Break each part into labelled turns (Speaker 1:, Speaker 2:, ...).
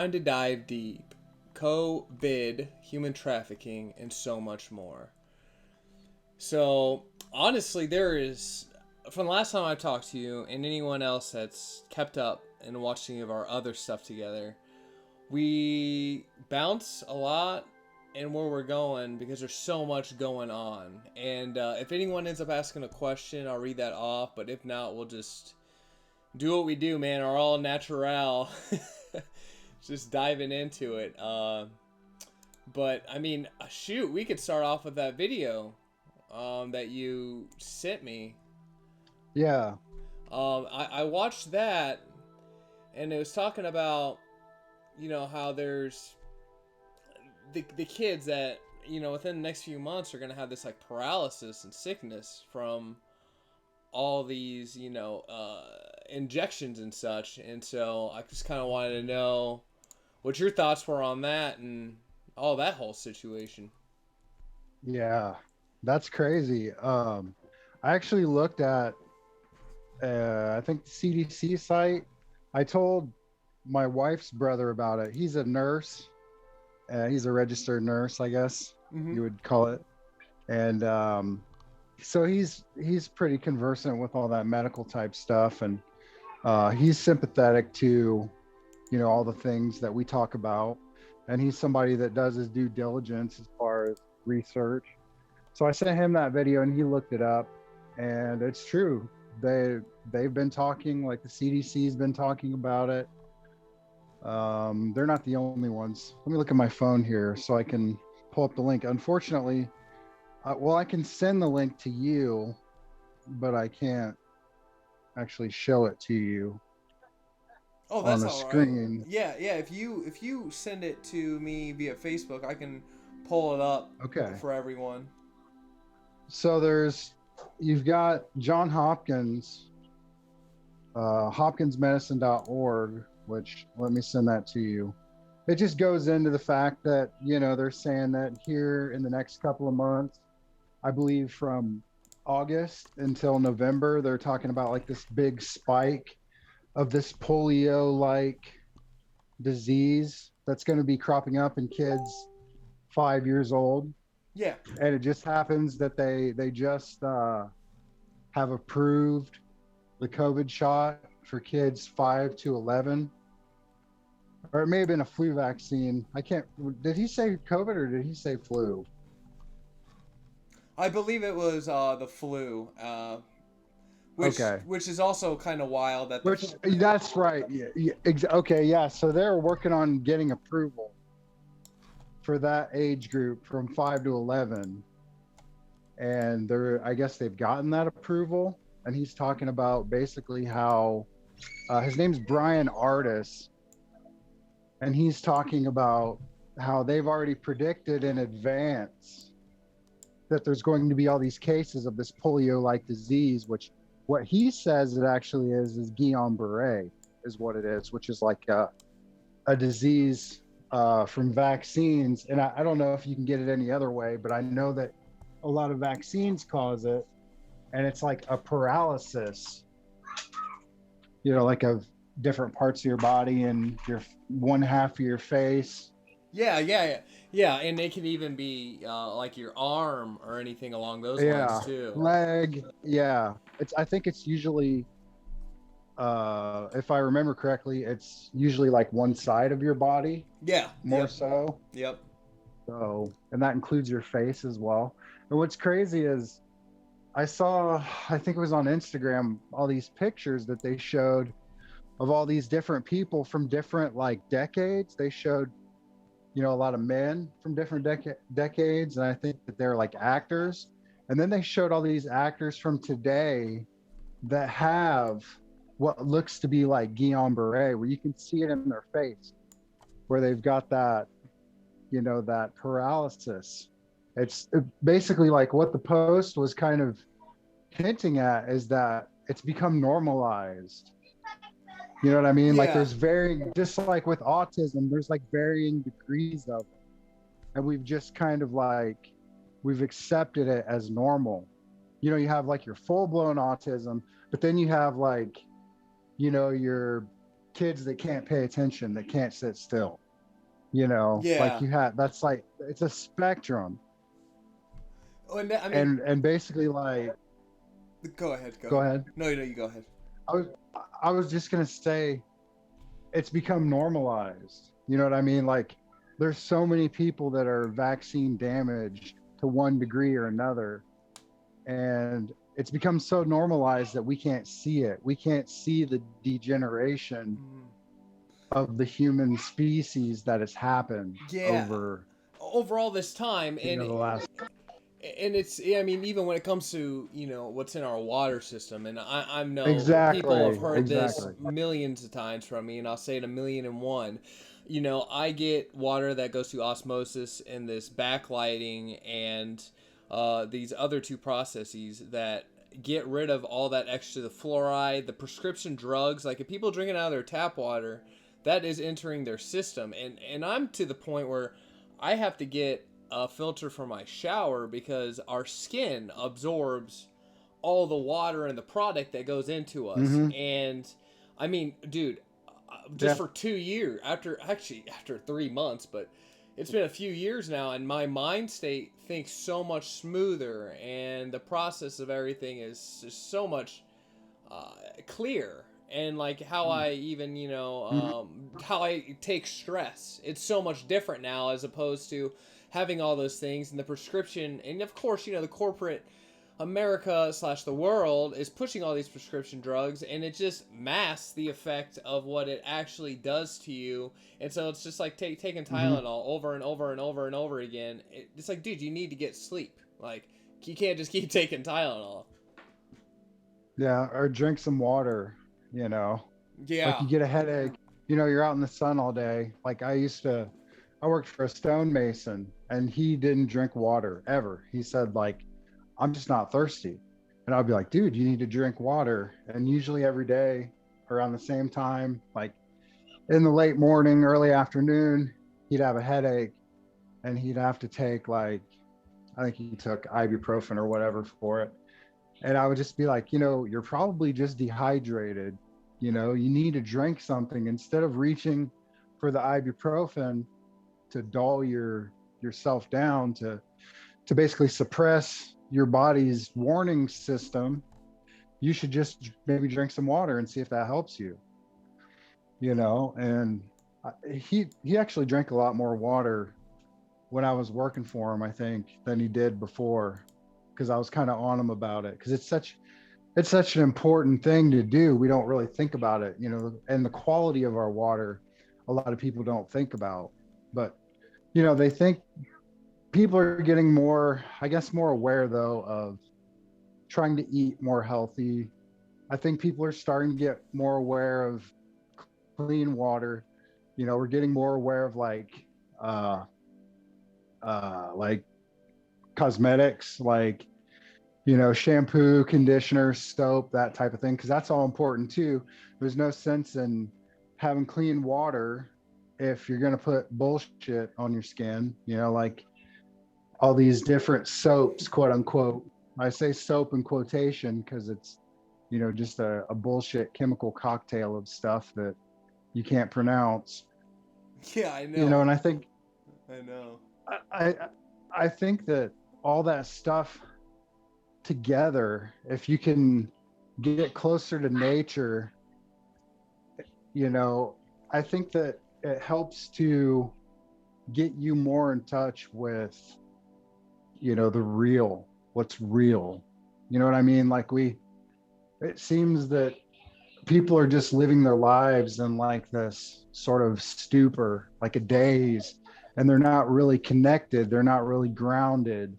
Speaker 1: Time to dive deep. COVID, human trafficking, and so much more. So, honestly, there is, from the last time I talked to you and anyone else that's kept up and watched any of our other stuff together, we bounce a lot in where we're going because there's so much going on. And if anyone ends up asking a question, I'll read that off. But if not, we'll just do what we do, man. Our all natural. Just diving into it. But I mean, shoot, we could start off with that video that you sent me.
Speaker 2: Yeah.
Speaker 1: I watched that, and it was talking about, how there's the kids that, within the next few months are going to have this, like, paralysis and sickness from all these, injections and such. And so I just kind of wanted to know what your thoughts were on that and all that whole situation.
Speaker 2: Yeah. That's crazy. I actually looked at I think the CDC site. I told my wife's brother about it. He's a nurse. He's a registered nurse, I guess
Speaker 1: Mm-hmm.
Speaker 2: you would call it. And so he's pretty conversant with all that medical type stuff, and he's sympathetic to all the things that we talk about, and he's somebody that does his due diligence as far as research. So I sent him that video and he looked it up, and it's true. They've been talking, like the CDC's been talking about it. They're not the only ones. Let me look at my phone here so I can pull up the link. Unfortunately, well, I can send the link to you, but I can't actually show it to you
Speaker 1: Oh,
Speaker 2: on
Speaker 1: that's
Speaker 2: the
Speaker 1: all right.
Speaker 2: screen.
Speaker 1: Yeah, yeah. If you send it to me via Facebook, I can pull it up
Speaker 2: Okay.
Speaker 1: for everyone.
Speaker 2: So you've got John Hopkins, hopkinsmedicine.org, which let me send that to you. It just goes into the fact that, they're saying that here in the next couple of months, I believe from August until November, they're talking about like this big spike of this polio like disease that's going to be cropping up in kids 5 years old.
Speaker 1: Yeah.
Speaker 2: And it just happens that they just have approved the COVID shot for kids 5 to 11, or it may have been a flu vaccine. I can't. Did he say COVID or did he say flu?
Speaker 1: I believe it was the flu, which
Speaker 2: Okay,
Speaker 1: which is also kind of wild that the
Speaker 2: which that's right. Yeah, yeah, okay, yeah. So they're working on getting approval for that age group from 5 to 11, and I guess they've gotten that approval. And he's talking about basically how his name's Brian Artis, and he's talking about how they've already predicted in advance that there's going to be all these cases of this polio-like disease, which what he says it actually is Guillain-Barré is what it is, which is like a disease from vaccines. And I don't know if you can get it any other way, but I know that a lot of vaccines cause it, and it's like a paralysis, like of different parts of your body and your one half of your face.
Speaker 1: yeah, yeah, yeah, yeah, and it can even be like your arm or anything along those lines
Speaker 2: Yeah,
Speaker 1: too.
Speaker 2: leg. Yeah, I think it's usually, if I remember correctly, it's usually like one side of your body
Speaker 1: Yeah.
Speaker 2: more
Speaker 1: Yep.
Speaker 2: so.
Speaker 1: Yep.
Speaker 2: So, and that includes your face as well. And what's crazy is I saw, I think it was on Instagram, all these pictures that they showed of all these different people from different like decades. They showed, a lot of men from different decades. And I think that they're like actors. And then they showed all these actors from today that have what looks to be like Guillain-Barré, where you can see it in their face, where they've got that, that paralysis. It's basically like what the post was kind of hinting at is that it's become normalized. You know what I mean? Like
Speaker 1: Yeah.
Speaker 2: there's varying, just like with autism, there's like varying degrees of it. And we've just kind of like, we've accepted it as normal. You have like your full blown autism, but then you have like, your kids that can't pay attention, that can't sit still. You know, like
Speaker 1: Yeah.
Speaker 2: you had, that's like, it's a spectrum.
Speaker 1: Oh, and I mean,
Speaker 2: And basically, like,
Speaker 1: go ahead, go
Speaker 2: go
Speaker 1: ahead.
Speaker 2: ahead.
Speaker 1: No, you go ahead.
Speaker 2: I was I was just gonna say it's become normalized. You know what I mean? Like, there's so many people that are vaccine damaged to one degree or another, and it's become so normalized that we can't see it. We can't see the degeneration
Speaker 1: Mm.
Speaker 2: of the human species that has happened
Speaker 1: Yeah.
Speaker 2: over,
Speaker 1: Over all this time,
Speaker 2: the last.
Speaker 1: and it's, I mean, even when it comes to, what's in our water system, and I know people have
Speaker 2: Exactly,
Speaker 1: heard this
Speaker 2: exactly.
Speaker 1: millions of times from me, and I'll say it 1,000,001. I get water that goes through osmosis and this backlighting and these other two processes that get rid of all that extra, the fluoride, the prescription drugs. Like, if people drinking out of their tap water, that is entering their system, and I'm to the point where I have to get a filter for my shower because our skin absorbs all the water and the product that goes into us.
Speaker 2: Mm-hmm.
Speaker 1: And I mean, dude, just
Speaker 2: Yeah.
Speaker 1: for 2 years, after 3 months, but it's been a few years now, and my mind state thinks so much smoother, and the process of everything is just so much clear. And like how I even,
Speaker 2: Mm-hmm.
Speaker 1: how I take stress, it's so much different now as opposed to having all those things and the prescription. And of course, the corporate America slash the world is pushing all these prescription drugs, and it just masks the effect of what it actually does to you. And so it's just like taking
Speaker 2: Mm-hmm.
Speaker 1: Tylenol over and over and over and over again. It's like, dude, you need to get sleep. Like, you can't just keep taking Tylenol.
Speaker 2: Yeah, or drink some water, you know. Like,
Speaker 1: Yeah.
Speaker 2: you get a headache, you're out in the sun all day. Like, I worked for a stonemason, and he didn't drink water ever. He said, like, I'm just not thirsty. And I'd be like, dude, you need to drink water. And usually every day around the same time, like in the late morning, early afternoon, he'd have a headache, and he'd have to take, like, I think he took ibuprofen or whatever for it. And I would just be like, you're probably just dehydrated. You need to drink something instead of reaching for the ibuprofen to dull yourself down, to basically suppress your body's warning system. You should just maybe drink some water and see if that helps you. And he actually drank a lot more water when I was working for him, I think, than he did before, because I was kind of on him about it, because it's such an important thing to do. We don't really think about it, and the quality of our water, a lot of people don't think about. But they think people are getting more, I guess, more aware though of trying to eat more healthy. I think people are starting to get more aware of clean water. We're getting more aware of, uh like cosmetics, like, shampoo, conditioner, soap, that type of thing, because that's all important too. There's no sense in having clean water if you're going to put bullshit on your skin, like all these different soaps, quote unquote. I say soap in quotation because it's, just a bullshit chemical cocktail of stuff that you can't pronounce.
Speaker 1: Yeah, I know.
Speaker 2: And I think
Speaker 1: I know.
Speaker 2: I I think that all that stuff together, if you can get closer to nature, you know, I think that it helps to get you more in touch with, the real, what's real. You know what I mean? Like, it seems that people are just living their lives in like this sort of stupor, like a daze, and they're not really connected. They're not really grounded,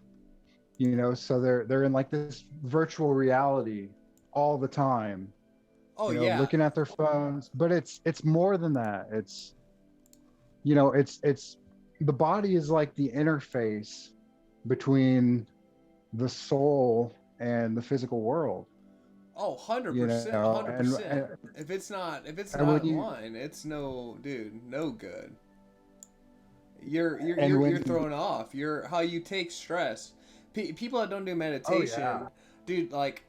Speaker 2: so they're in like this virtual reality all the time,
Speaker 1: Oh yeah.
Speaker 2: looking at their phones. But it's more than that. It's the body is like the interface between the soul and the physical world.
Speaker 1: Oh, 100%,
Speaker 2: And
Speaker 1: 100%. If it's not
Speaker 2: when
Speaker 1: in
Speaker 2: you
Speaker 1: line, it's no, dude, no good. You're you're
Speaker 2: and
Speaker 1: you're,
Speaker 2: when
Speaker 1: you're
Speaker 2: you
Speaker 1: thrown off. You're how you take stress. People that don't do
Speaker 2: Oh yeah.
Speaker 1: meditation, dude, like,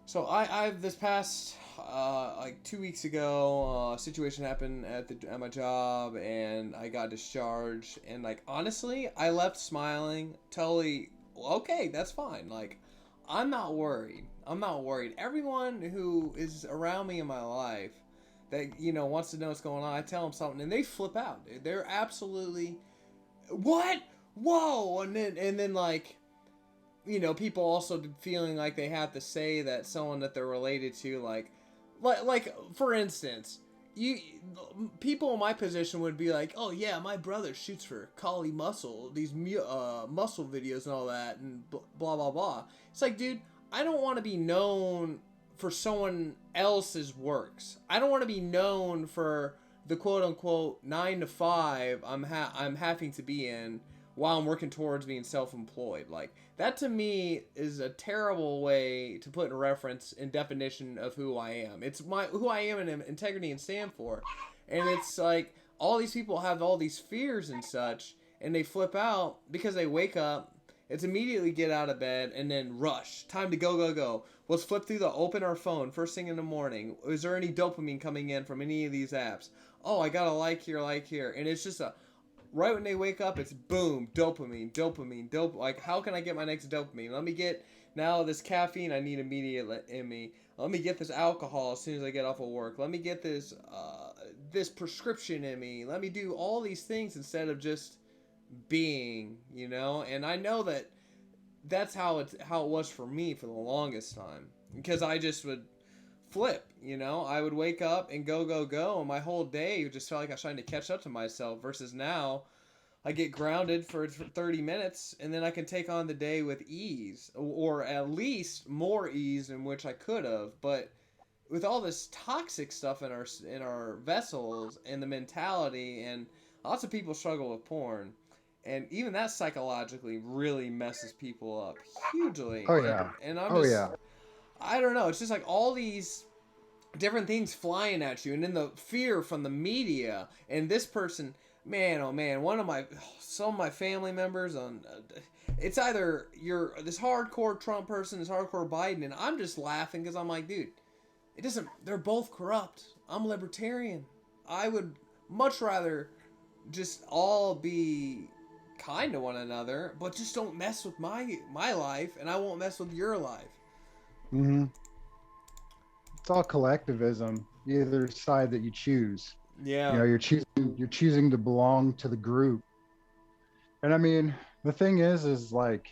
Speaker 1: so I've this past like 2 weeks ago, a situation happened at my job, and I got discharged. And like honestly, I left smiling, totally okay. That's fine. Like, I'm not worried. I'm not worried. Everyone who is around me in my life that wants to know what's going on, I tell them something, and they flip out. They're absolutely, what? Whoa! And then like, people also feeling like they have to say that someone that they're related to, like for instance, people in my position would be like, oh yeah, my brother shoots for Kali Muscle, these muscle videos and all that, and blah blah blah. It's like, dude, I don't want to be known for someone else's works. I don't want to be known for the quote unquote 9 to 5 I'm having to be in while I'm working towards being self-employed. Like, that to me is a terrible way to put in reference and definition of who I am. It's who I am and integrity and stand for. And it's like, all these people have all these fears and such, and they flip out because they wake up. It's immediately get out of bed and then rush. Time to go, go, go. Let's flip through open our phone first thing in the morning. Is there any dopamine coming in from any of these apps? Oh, I got a like here. And it's just right when they wake up, it's boom, dopamine. Like, how can I get my next dopamine? Let me get now this caffeine I need immediately in me. Let me get this alcohol as soon as I get off of work. Let me get this this prescription in me. Let me do all these things instead of just being, And I know that's how it was for me for the longest time, because I just would flip, I would wake up and go, and my whole day just felt like I was trying to catch up to myself, versus now I get grounded for 30 minutes and then I can take on the day with ease, or at least more ease than which I could have. But with all this toxic stuff in our vessels and the mentality, and lots of people struggle with porn, and even that psychologically really messes people up hugely.
Speaker 2: Oh yeah.
Speaker 1: And I'm just, I don't know. It's just like all these different things flying at you, and then the fear from the media. And this person, man, oh man, some of my family members it's either you're this hardcore Trump person, this hardcore Biden, and I'm just laughing because I'm like, dude, they're both corrupt. I'm libertarian. I would much rather just all be kind to one another, but just don't mess with my life, and I won't mess with your life.
Speaker 2: Mm-hmm. It's all collectivism, either side that you choose.
Speaker 1: Yeah.
Speaker 2: You're choosing to belong to the group. And I mean, the thing is like,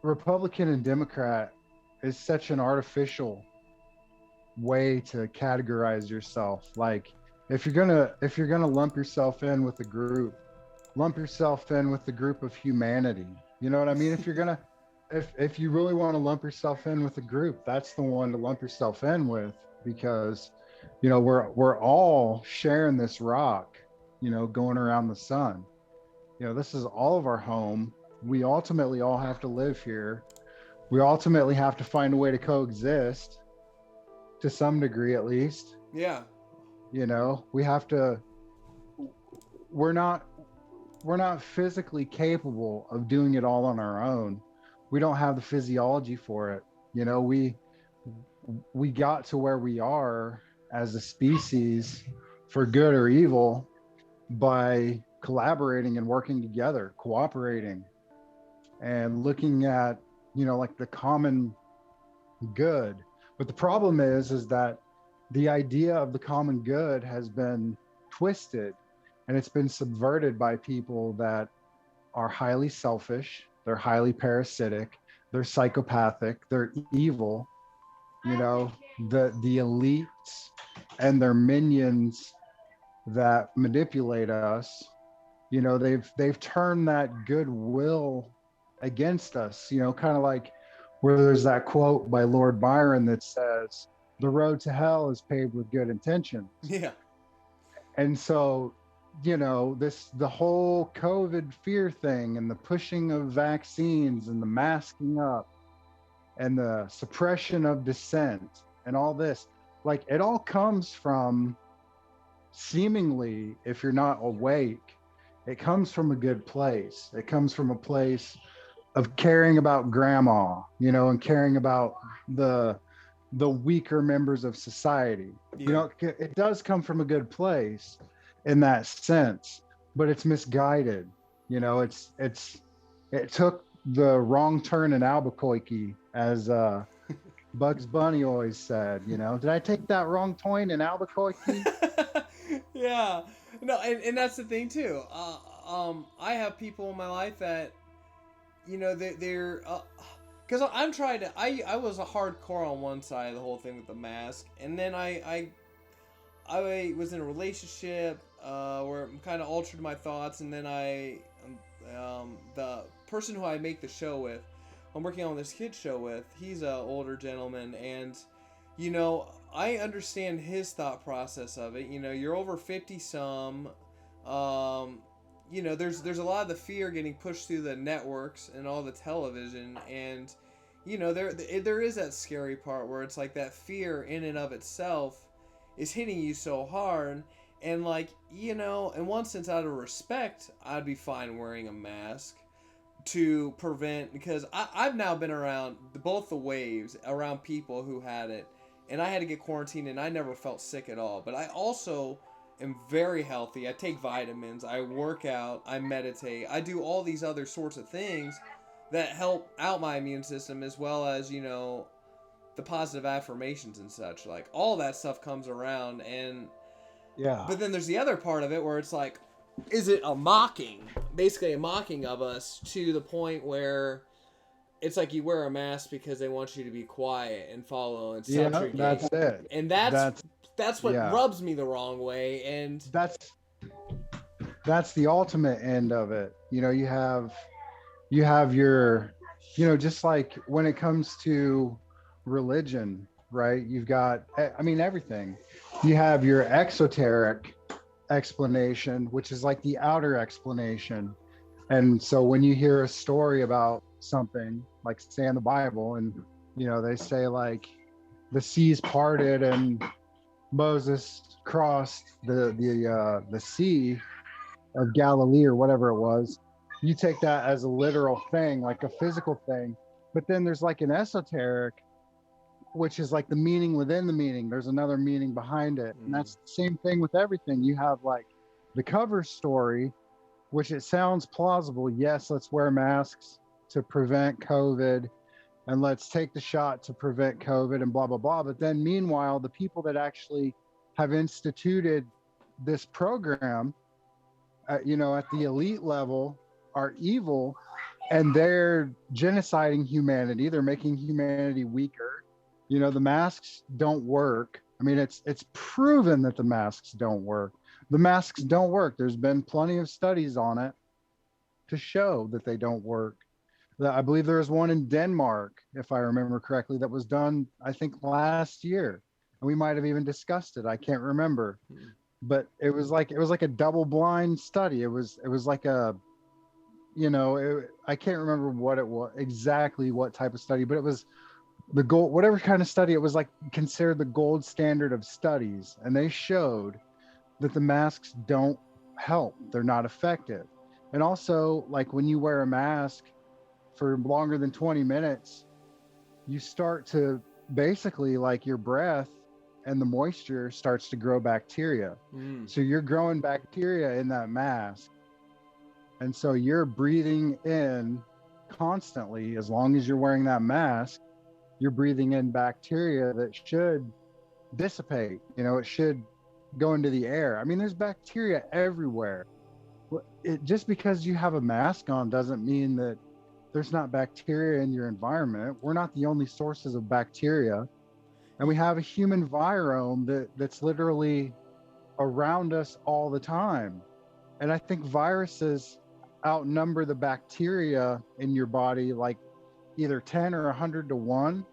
Speaker 2: Republican and Democrat is such an artificial way to categorize yourself. Like, if you're gonna lump yourself in with a group, lump yourself in with the group of humanity. You know what I mean? If you really want to lump yourself in with a group, that's the one to lump yourself in with, because we're all sharing this rock, going around the sun. This is all of our home. We ultimately all have to live here. We ultimately have to find a way to coexist to some degree, at least.
Speaker 1: Yeah.
Speaker 2: We have to, we're not physically capable of doing it all on our own. We don't have the physiology for it. We got to where we are as a species, for good or evil, by collaborating and working together, cooperating, and looking at, like the common good. But the problem is that the idea of the common good has been twisted, and it's been subverted by people that are highly selfish, they're highly parasitic, they're psychopathic, they're evil. The elites and their minions that manipulate us, they've turned that goodwill against us, kind of like where there's that quote by Lord Byron that says, "The road to hell is paved with good intentions."
Speaker 1: Yeah.
Speaker 2: And so, the whole COVID fear thing, and the pushing of vaccines, and the masking up, and the suppression of dissent, and all this, like, it all comes from, seemingly, if you're not awake, it comes from a good place. It comes from a place of caring about grandma, and caring about the the weaker members of society. You
Speaker 1: Yeah.
Speaker 2: know, it does come from a good place in that sense, but it's misguided. You know, it took the wrong turn in Albuquerque, as Bugs Bunny always said. You know, did I take that wrong turn in Albuquerque?
Speaker 1: Yeah. No, and that's the thing too. I have people in my life that, they're because I'm trying to. I was a hardcore on one side of the whole thing with the mask, and then I was in a relationship where it kind of altered my thoughts, and then the person who I make the show with, I'm working on this kid show with, he's an older gentleman, and I understand his thought process of it. You're over 50 some. There's a lot of the fear getting pushed through the networks and all the television, and there is that scary part where it's like that fear in and of itself is hitting you so hard, and in one sense, out of respect, I'd be fine wearing a mask to prevent, because I've now been around both the waves, around people who had it, and I had to get quarantined, and I never felt sick at all. But I also am very healthy. I take vitamins, I work out, I meditate, I do all these other sorts of things that help out my immune system, as well as the positive affirmations and such. Like, all that stuff comes around, and
Speaker 2: Yeah.
Speaker 1: but then there's the other part of it where it's like, is it basically a mocking of us, to the point where it's like you wear a mask because they want you to be quiet and follow and
Speaker 2: Yeah,
Speaker 1: subjugate.
Speaker 2: that's it.
Speaker 1: And that's what
Speaker 2: yeah.
Speaker 1: rubs me the wrong way. And
Speaker 2: That's the ultimate end of it. You know, you have your, just like when it comes to religion, right? You've got, I mean, everything. You have your exoteric explanation, which is like the outer explanation. And so when you hear a story about something, like say in the Bible, and they say like the seas parted and Moses crossed the sea of Galilee or whatever it was, you take that as a literal thing, like a physical thing. But then there's like an esoteric, which is like the meaning within the meaning. There's another meaning behind it. And that's the same thing with everything. You have like the cover story, which it sounds plausible. Yes, let's wear masks to prevent COVID, and let's take the shot to prevent COVID, and blah, blah, blah. But then meanwhile, the people that actually have instituted this program, at the elite level, are evil, and they're genociding humanity. They're making humanity weaker. The masks don't work. I mean, it's proven that the masks don't work. The masks don't work. There's been plenty of studies on it to show that they don't work. I believe there was one in Denmark, if I remember correctly, that was done, I think, last year. And we might have even discussed it. I can't remember. But it was like a double-blind study. It was like a, I can't remember what it was exactly, what type of study, but it was the gold, whatever kind of study. It was like considered the gold standard of studies, and they showed that the masks don't help. They're not effective. And also, like, when you wear a mask for longer than 20 minutes, you start to basically, like, your breath and the moisture starts to grow bacteria. So you're growing bacteria in that mask. And so you're breathing in constantly, as long as you're wearing that mask, you're breathing in bacteria that should dissipate. It should go into the air. I mean, there's bacteria everywhere. Just because you have a mask on doesn't mean that there's not bacteria in your environment. We're not the only sources of bacteria. And we have a human virome that's literally around us all the time. And I think viruses outnumber the bacteria in your body like either 10 or 100 to 1.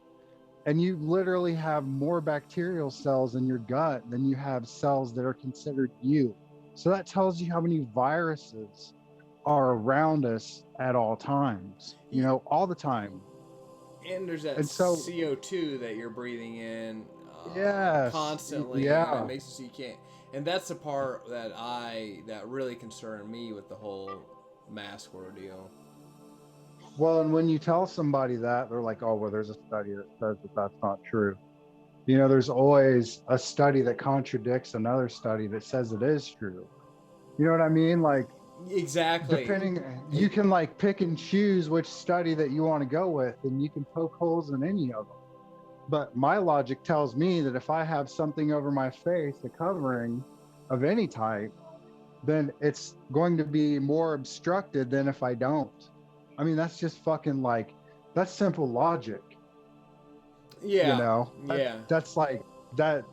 Speaker 2: And you literally have more bacterial cells in your gut than you have cells that are considered you. So that tells you how many viruses are around us at all times, all the time.
Speaker 1: And there's that CO2 that you're breathing in constantly, and it makes it so you can't. And that's the part that really concerned me with the whole mask ordeal.
Speaker 2: Well, and when you tell somebody that, they're like, "Oh, well, there's a study that says that that's not true." You know, there's always a study that contradicts another study that says it is true. You know what I mean? Like,
Speaker 1: Exactly.
Speaker 2: depending, you can like pick and choose which study that you want to go with, and you can poke holes in any of them. But my logic tells me that if I have something over my face, a covering of any type, then it's going to be more obstructed than if I don't. I mean, that's just fucking like, that's simple logic, you
Speaker 1: Yeah.
Speaker 2: know?
Speaker 1: Yeah.
Speaker 2: That's like, that,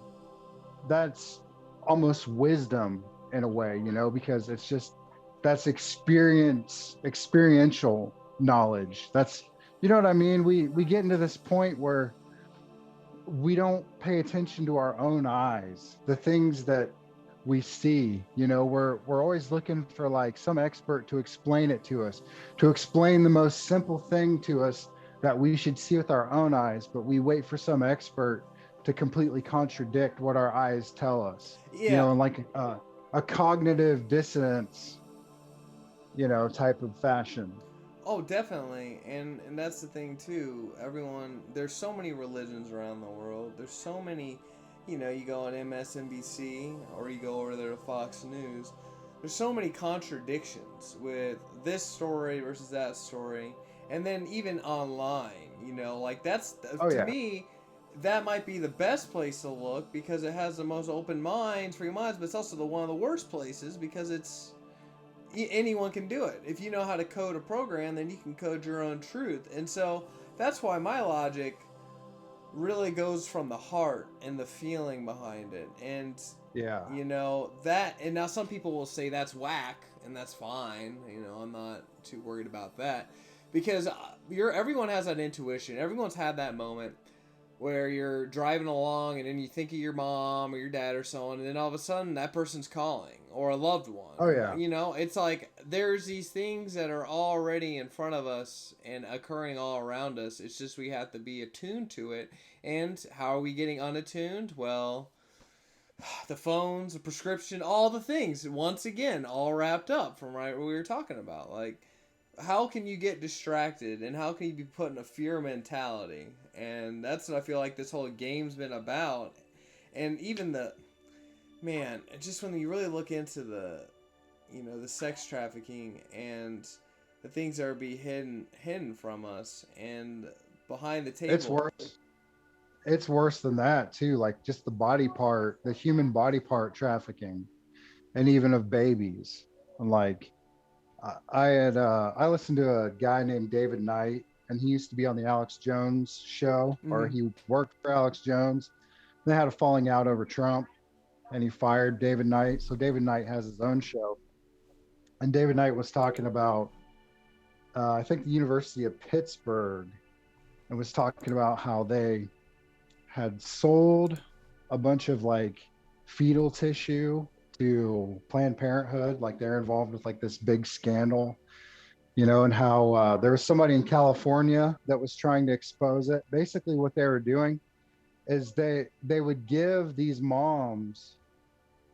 Speaker 2: that's almost wisdom in a way, you know, because it's just, that's experiential knowledge. That's, you know what I mean? We get into this point where we don't pay attention to our own eyes, the things that we see. You know, we're always looking for like some expert to explain it to us, to explain the most simple thing to us that we should see with our own eyes, but we wait for some expert to completely contradict what our eyes tell us. You
Speaker 1: Yeah.
Speaker 2: know, in like a cognitive dissonance, you know, type of fashion.
Speaker 1: Oh, definitely. And that's the thing too. Everyone, there's so many religions around the world. There's so many, you go on MSNBC or you go over there to Fox News. There's so many contradictions with this story versus that story. And then even online, like that's
Speaker 2: Oh
Speaker 1: to
Speaker 2: yeah.
Speaker 1: me that might be the best place to look because it has the most open minds, free minds, but it's also the one of the worst places because it's anyone can do it. If you know how to code a program, then you can code your own truth. And so that's why my logic really goes from the heart and the feeling behind it. And
Speaker 2: Yeah.
Speaker 1: that, and now some people will say that's whack, and that's fine. I'm not too worried about that because everyone has that intuition. Everyone's had that moment where you're driving along and then you think of your mom or your dad or someone, and then all of a sudden that person's calling, or a loved one.
Speaker 2: Oh yeah.
Speaker 1: It's like there's these things that are already in front of us and occurring all around us. It's just we have to be attuned to it. And how are we getting unattuned? Well, the phones, the prescription, all the things, once again, all wrapped up from right what we were talking about. Like, how can you get distracted and how can you be put in a fear mentality? And that's what I feel like this whole game's been about. And even just when you really look into the sex trafficking and the things that are being hidden from us and behind the table.
Speaker 2: It's worse than that too, like just the human body part trafficking, and even of babies. And like I listened to a guy named David Knight, and he used to be on the Alex Jones show, or
Speaker 1: Mm-hmm.
Speaker 2: he worked for Alex Jones. They had a falling out over Trump, and he fired David Knight. So David Knight has his own show, and David Knight was talking about I think the University of Pittsburgh, and was talking about how they had sold a bunch of like fetal tissue to Planned Parenthood. Like they're involved with like this big scandal, and how there was somebody in California that was trying to expose it. Basically, what they were doing is they would give these moms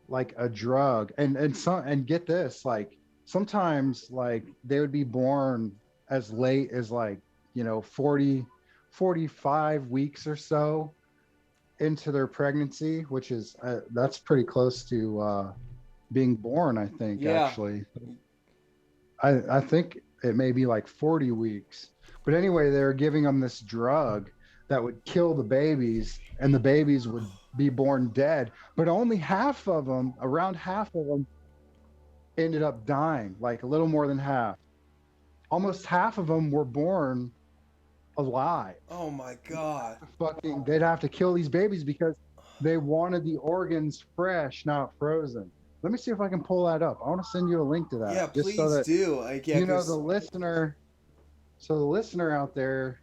Speaker 2: like a drug, and get this, like sometimes like they would be born as late as like 45 weeks or so into their pregnancy, which is that's pretty close to being born, I think.
Speaker 1: Yeah.
Speaker 2: Actually, I think it may be like 40 weeks. But anyway, they were giving them this drug that would kill the babies, and the babies would be born dead. But only around half of them ended up dying, like a little more than half. Almost half of them were born alive.
Speaker 1: Oh my God.
Speaker 2: They'd have to kill these babies because they wanted the organs fresh, not frozen. Let me see if I can pull that up. I want to send you a link to that.
Speaker 1: Yeah,
Speaker 2: just
Speaker 1: please
Speaker 2: so that,
Speaker 1: do.
Speaker 2: the listener. So the listener out there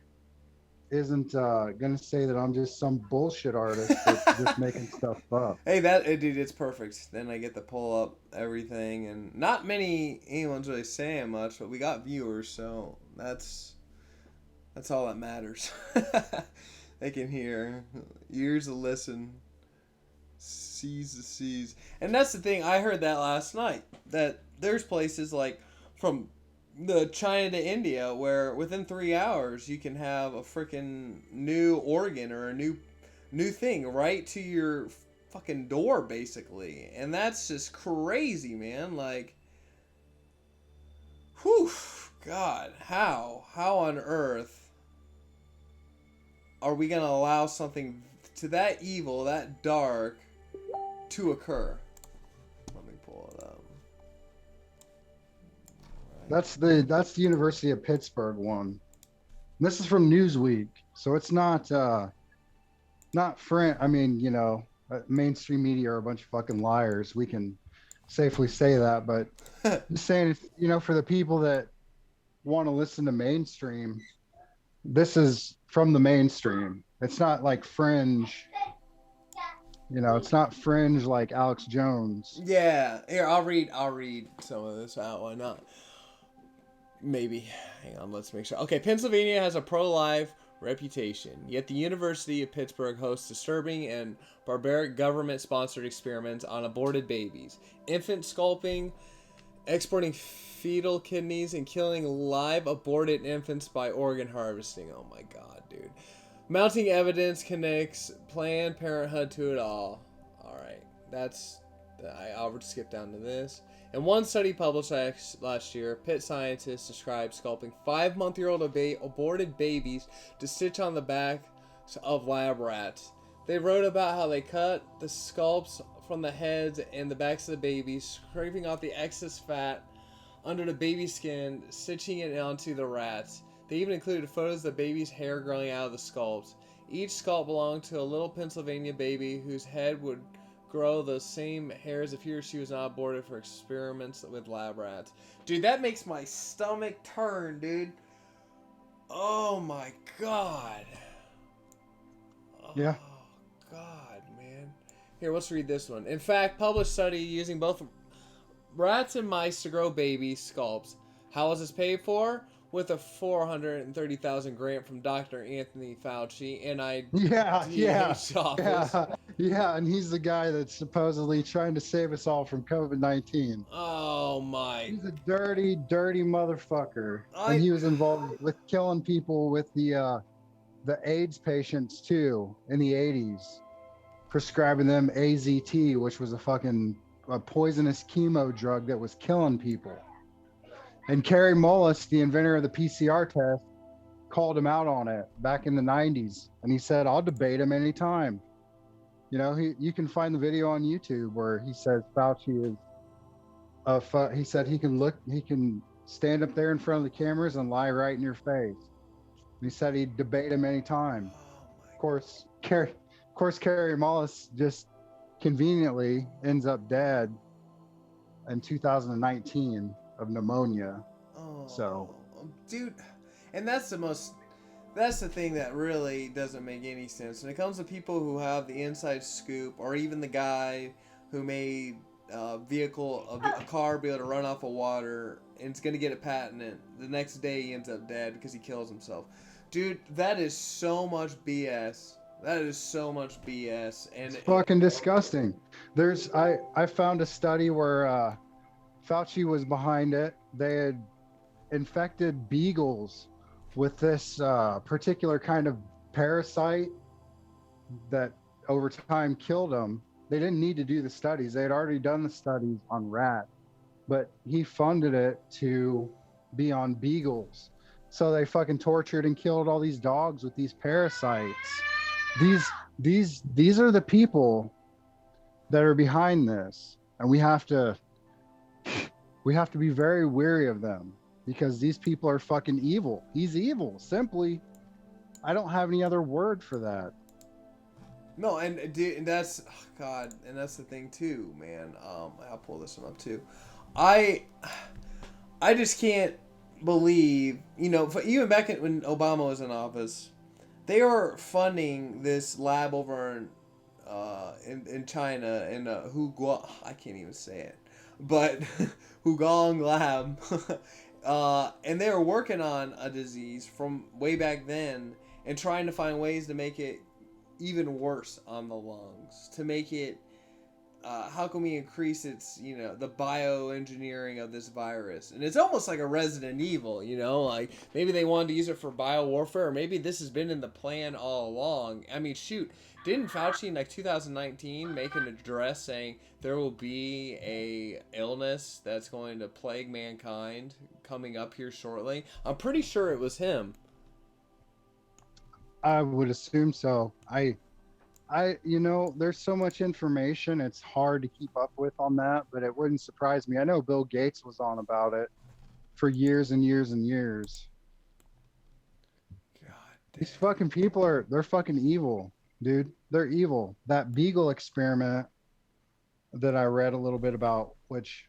Speaker 2: isn't gonna say that I'm just some bullshit artist that's just making stuff up.
Speaker 1: Hey, dude, it's perfect. Then I get to pull up everything, and not anyone's really saying much, but we got viewers, so that's all that matters. They can hear, ears to listen, sees to seize, and that's the thing. I heard that last night. That there's places like from the China to India where within 3 hours you can have a freaking new organ or a new new thing right to your fucking door, basically. And that's just crazy, man. Like, whew, God, how on earth are we gonna allow something to that evil, that dark, to occur? Let me pull it up. Right.
Speaker 2: That's the University of Pittsburgh one. This is from Newsweek, so it's not I mean, mainstream media are a bunch of fucking liars. We can safely say that, but just saying, for the people that want to listen to mainstream, this is from the mainstream. It's not like fringe. It's not fringe like Alex Jones.
Speaker 1: Yeah, here I'll read some of this out. Why not? Maybe. Hang on, let's make sure. Okay, Pennsylvania has a pro-life reputation, yet the University of Pittsburgh hosts disturbing and barbaric government-sponsored experiments on aborted babies, infant sculpting, exporting fetal kidneys, and killing live aborted infants by organ harvesting. Oh my god, dude. Mounting evidence connects Planned Parenthood to it all. Alright, I'll skip down to this. In one study published last year, Pitt scientists described sculpting 5-month-old aborted babies to stitch on the backs of lab rats. They wrote about how they cut the sculpts from the heads and the backs of the babies, scraping off the excess fat under the baby skin, stitching it onto the rats. They even included photos of the baby's hair growing out of the sculpts. Each sculpt belonged to a little Pennsylvania baby whose head would grow those same hairs if he or she was not aborted for experiments with lab rats. Dude, that makes my stomach turn, dude. Oh my god.
Speaker 2: Yeah.
Speaker 1: Oh god, man. Here, let's read this one. In fact, published study using both rats and mice to grow baby sculpts. How was this paid for? With a $430,000 grant from Dr. Anthony Fauci,
Speaker 2: Yeah, and he's the guy that's supposedly trying to save us all from COVID-19.
Speaker 1: Oh my!
Speaker 2: He's a dirty, dirty motherfucker, and he was involved with killing people with the AIDS patients too in the '80s, prescribing them AZT, which was a poisonous chemo drug that was killing people. And Kerry Mullis, the inventor of the PCR test, called him out on it back in the 90s. And he said, I'll debate him anytime. You can find the video on YouTube where he says Fauci is, he said he can stand up there in front of the cameras and lie right in your face. He said he'd debate him anytime. Of course, Kerry Mullis just conveniently ends up dead in 2019. Of pneumonia. So,
Speaker 1: dude, and that's the thing that really doesn't make any sense when it comes to people who have the inside scoop, or even the guy who made a car be able to run off of water and it's gonna get a patent. The next day he ends up dead because he kills himself. Dude, that is so much BS. That is so much BS, and
Speaker 2: it's fucking disgusting. I found a study where Fauci was behind it. They had infected beagles with this particular kind of parasite that over time killed them. They didn't need to do the studies. They had already done the studies on rats, but he funded it to be on beagles. So they fucking tortured and killed all these dogs with these parasites. These are the people that are behind this, and we have to be very wary of them because these people are fucking evil. He's evil. Simply, I don't have any other word for that.
Speaker 1: No, and that's and that's the thing too, man. I'll pull this one up too. I just can't believe, even back when Obama was in office, they are funding this lab over in China in I can't even say it. But Hugong Lab, and they were working on a disease from way back then and trying to find ways to make it even worse on the lungs, to make it how can we increase its, the bioengineering of this virus? And it's almost like a Resident Evil, like maybe they wanted to use it for biowarfare, or maybe this has been in the plan all along. I mean, shoot, didn't Fauci in like 2019 make an address saying there will be a illness that's going to plague mankind coming up here shortly? I'm pretty sure it was him.
Speaker 2: I would assume so. There's so much information. It's hard to keep up with on that, but it wouldn't surprise me. I know Bill Gates was on about it for years and years and years.
Speaker 1: God damn.
Speaker 2: These fucking people they're fucking evil, dude. They're evil. That Beagle experiment that I read a little bit about, which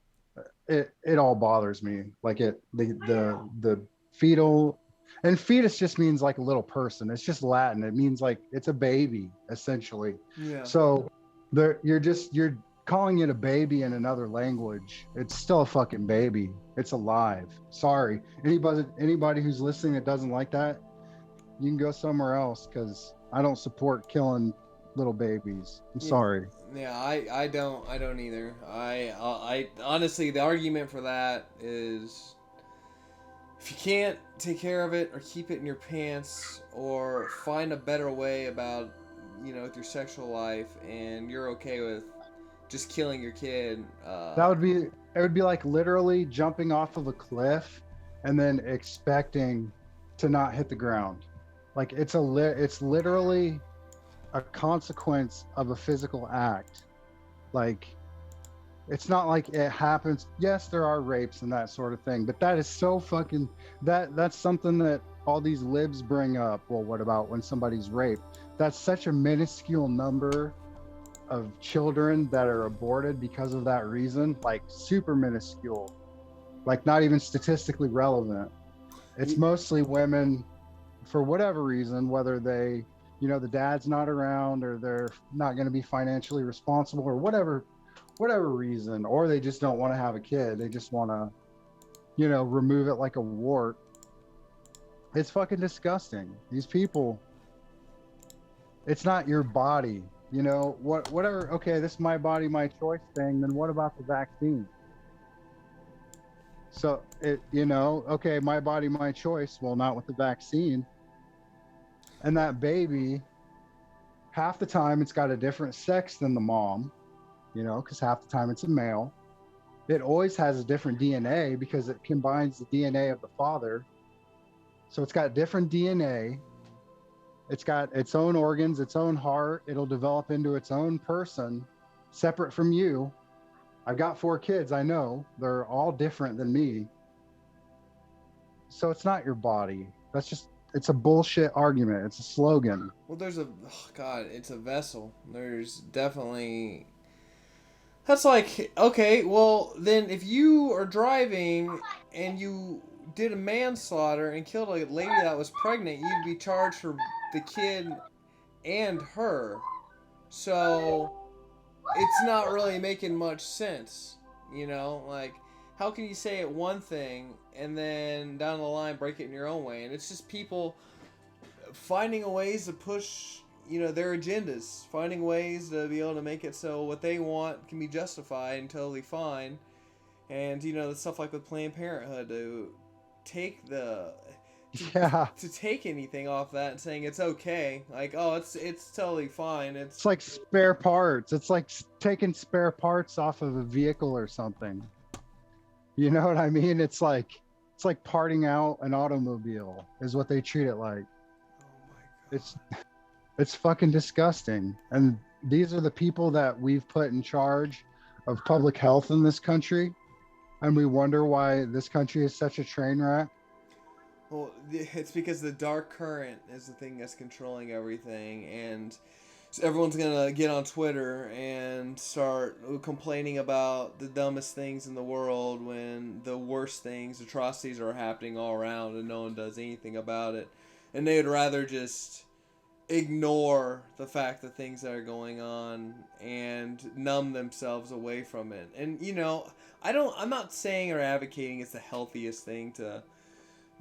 Speaker 2: it all bothers me. Like the fetal. And fetus just means like a little person. It's just Latin. It means like it's a baby, essentially.
Speaker 1: Yeah.
Speaker 2: So you're calling it a baby in another language. It's still a fucking baby. It's alive. Sorry. Anybody who's listening that doesn't like that, you can go somewhere else, because I don't support killing little babies. I'm sorry.
Speaker 1: Yeah, I don't either. I honestly, the argument for that is, if you can't take care of it or keep it in your pants or find a better way about, with your sexual life, and you're okay with just killing your kid.
Speaker 2: It would be like literally jumping off of a cliff and then expecting to not hit the ground. Like it's literally a consequence of a physical act. Like, it's not like it happens. Yes, there are rapes and that sort of thing, but that is so fucking, that's something that all these libs bring up. Well, what about when somebody's raped? That's such a minuscule number of children that are aborted because of that reason, like super minuscule, like not even statistically relevant. It's mostly women, for whatever reason, whether they, the dad's not around, or they're not going to be financially responsible, or whatever reason, or they just don't want to have a kid. They just want to, remove it like a wart. It's fucking disgusting. These people, it's not your body, whatever. Okay, this is my body, my choice thing. Then what about the vaccine? So okay, my body, my choice. Well, not with the vaccine. And that baby, half the time it's got a different sex than the mom, because half the time it's a male. It always has a different DNA because it combines the DNA of the father. So it's got different DNA. It's got its own organs, its own heart. It'll develop into its own person, separate from you. I've got 4 kids. I know they're all different than me. So it's not your body. It's a bullshit argument. It's a slogan.
Speaker 1: Well, it's a vessel. There's definitely, that's like, okay, well, then if you are driving and you did a manslaughter and killed a lady that was pregnant, you'd be charged for the kid and her. So it's not really making much sense, like, how can you say it one thing and then down the line break it in your own way? And it's just people finding ways to push, their agendas, finding ways to be able to make it so what they want can be justified and totally fine. And, the stuff like with Planned Parenthood, to take to take anything off that and saying it's okay, like, oh, it's totally fine. It's
Speaker 2: like spare parts. It's like taking spare parts off of a vehicle or something. You know what I mean? It's like parting out an automobile is what they treat it like.
Speaker 1: Oh my God.
Speaker 2: It's fucking disgusting. And these are the people that we've put in charge of public health in this country. And we wonder why this country is such a train wreck.
Speaker 1: Well, it's because the dark current is the thing that's controlling everything, and so everyone's gonna get on Twitter and start complaining about the dumbest things in the world when the worst things, atrocities, are happening all around and no one does anything about it. And they'd rather just ignore the fact that things are going on and numb themselves away from it. And I'm not saying or advocating it's the healthiest thing to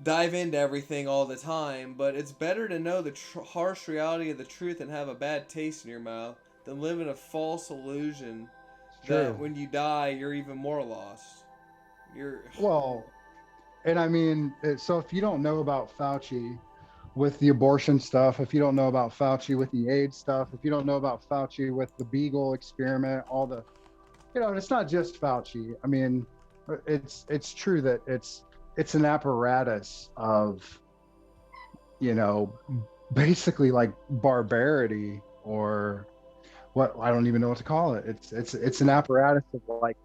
Speaker 1: dive into everything all the time, but it's better to know the harsh reality of the truth and have a bad taste in your mouth than live in a false illusion that
Speaker 2: True.
Speaker 1: when you die, you're even more lost. You're
Speaker 2: Well, and I mean, so if you don't know about Fauci with the abortion stuff, if you don't know about Fauci with the AIDS stuff, if you don't know about Fauci with the Beagle experiment, all the, and it's not just Fauci. I mean, it's true that it's an apparatus of, you know, basically like barbarity, or what, I don't even know what to call it. It's an apparatus of like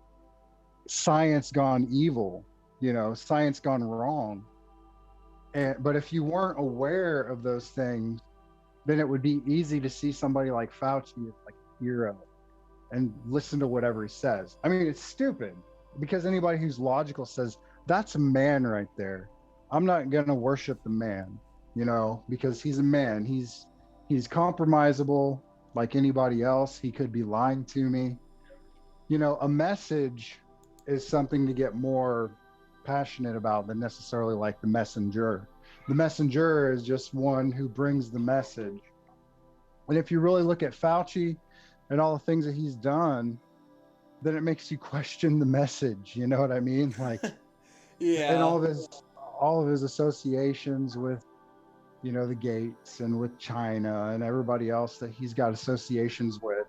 Speaker 2: science gone evil, science gone wrong. But if you weren't aware of those things, then it would be easy to see somebody like Fauci as like a hero and listen to whatever he says. I mean, it's stupid, because anybody who's logical says that's a man right there. I'm not gonna worship the man, because he's a man. He's compromisable like anybody else. He could be lying to me. A message is something to get more passionate about than necessarily like the messenger. The messenger is just one who brings the message. And if you really look at Fauci and all the things that he's done, then it makes you question the message. You know what I mean? Like,
Speaker 1: yeah.
Speaker 2: and all of his associations with, the Gates and with China and everybody else that he's got associations with.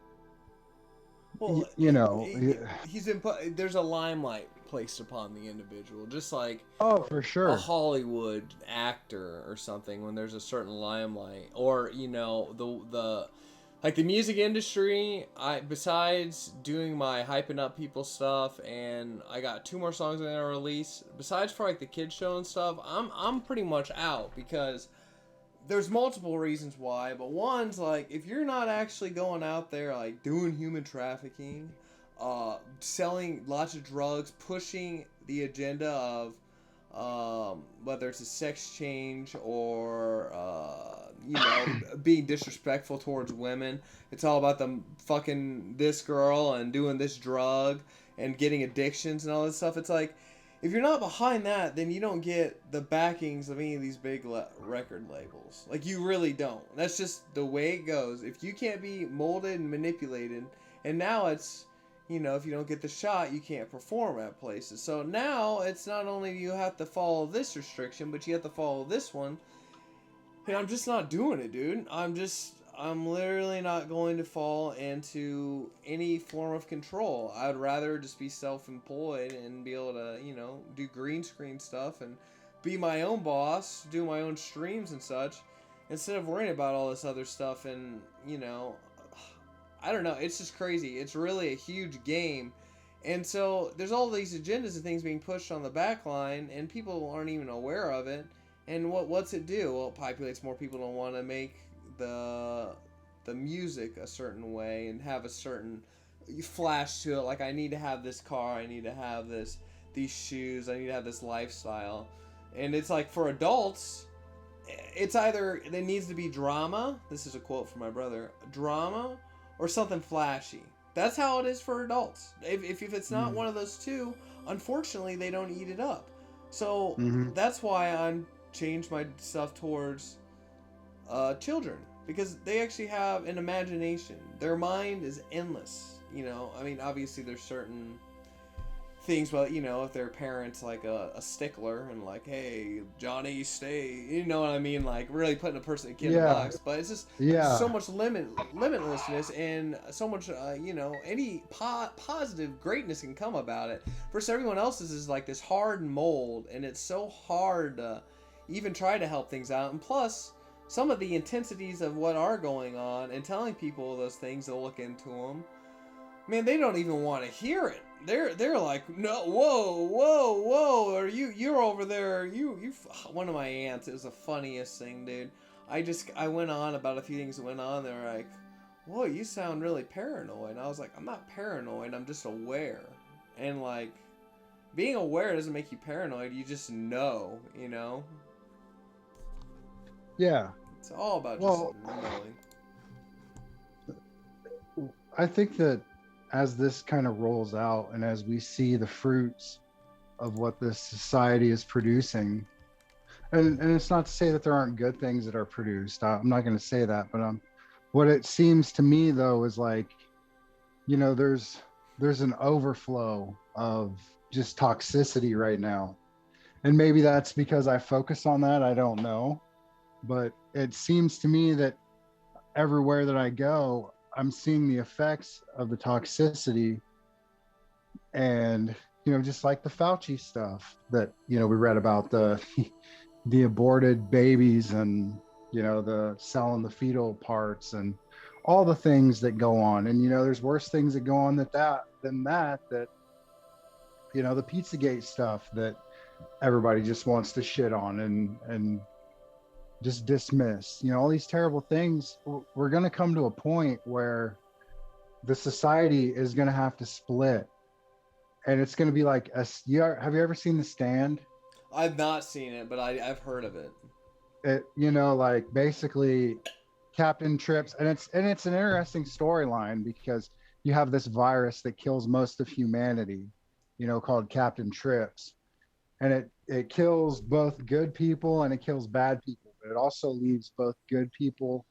Speaker 1: Well, he's been put. There's a limelight placed upon the individual, just like
Speaker 2: for sure,
Speaker 1: a Hollywood actor or something. When there's a certain limelight, or the like the music industry. Besides doing my hyping up people stuff, and I got 2 more songs I'm gonna release. Besides for like the kids show and stuff, I'm pretty much out, because there's multiple reasons why, but one's like, if you're not actually going out there like doing human trafficking, selling lots of drugs, pushing the agenda of whether it's a sex change or being disrespectful towards women, it's all about them fucking this girl and doing this drug and getting addictions and all this stuff. It's like, if you're not behind that, then you don't get the backings of any of these big record labels. Like, you really don't. That's just the way it goes. If you can't be molded and manipulated, and now it's, if you don't get the shot, you can't perform at places. So now it's not only you have to follow this restriction, but you have to follow this one. And I'm just not doing it, dude. I'm literally not going to fall into any form of control. I'd rather just be self-employed and be able to, do green screen stuff and be my own boss, do my own streams and such, instead of worrying about all this other stuff. And, I don't know. It's just crazy. It's really a huge game. And so there's all these agendas and things being pushed on the back line, and people aren't even aware of it. And what's it do? Well, it populates more people to want to make the music a certain way and have a certain flash to it. Like, I need to have this car, I need to have these shoes, I need to have this lifestyle. And it's like, for adults, it's either there needs to be drama. This is a quote from my brother: drama or something flashy. That's how it is for adults. If it's not one of those two, unfortunately, they don't eat it up. So that's why I'm changed my stuff towards children, because they actually have an imagination. Their mind is endless. I mean, obviously there's certain things, but if their parents like a stickler and like, hey, Johnny, stay, you know what I mean, like really putting a kid in a box. But it's just so much limitlessness, and so much any positive greatness can come about it. Versus everyone else's is like this hard mold, and it's so hard to even try to help things out. And plus, some of the intensities of what are going on and telling people those things to look into them, man, they don't even want to hear it. They're like, no, whoa, or you're over there, you. One of my aunts, it was the funniest thing, dude. I went on about a few things that went on. They're like, whoa, you sound really paranoid. And I was like, I'm not paranoid, I'm just aware. And like, being aware doesn't make you paranoid. You just know.
Speaker 2: Yeah.
Speaker 1: It's all about just knowing.
Speaker 2: I think that as this kind of rolls out, and as we see the fruits of what this society is producing, and it's not to say that there aren't good things that are produced. I'm not going to say that, but what it seems to me though is like, there's there's an overflow of just toxicity right now. And maybe that's because I focus on that. I don't know. But it seems to me that everywhere that I go, I'm seeing the effects of the toxicity. And, just like the Fauci stuff that, we read about, the the aborted babies, and, the selling the fetal parts, and all the things that go on. And, there's worse things that go on than that, the Pizzagate stuff that everybody just wants to shit on and just dismiss. All these terrible things. We're going to come to a point where the society is going to have to split, and it's going to be like have you ever seen The Stand?
Speaker 1: I've not seen it, but I've heard of it.
Speaker 2: Like basically Captain Trips, and it's an interesting storyline, because you have this virus that kills most of humanity, called Captain Trips, and it kills both good people and it kills bad people, but it also leaves both good people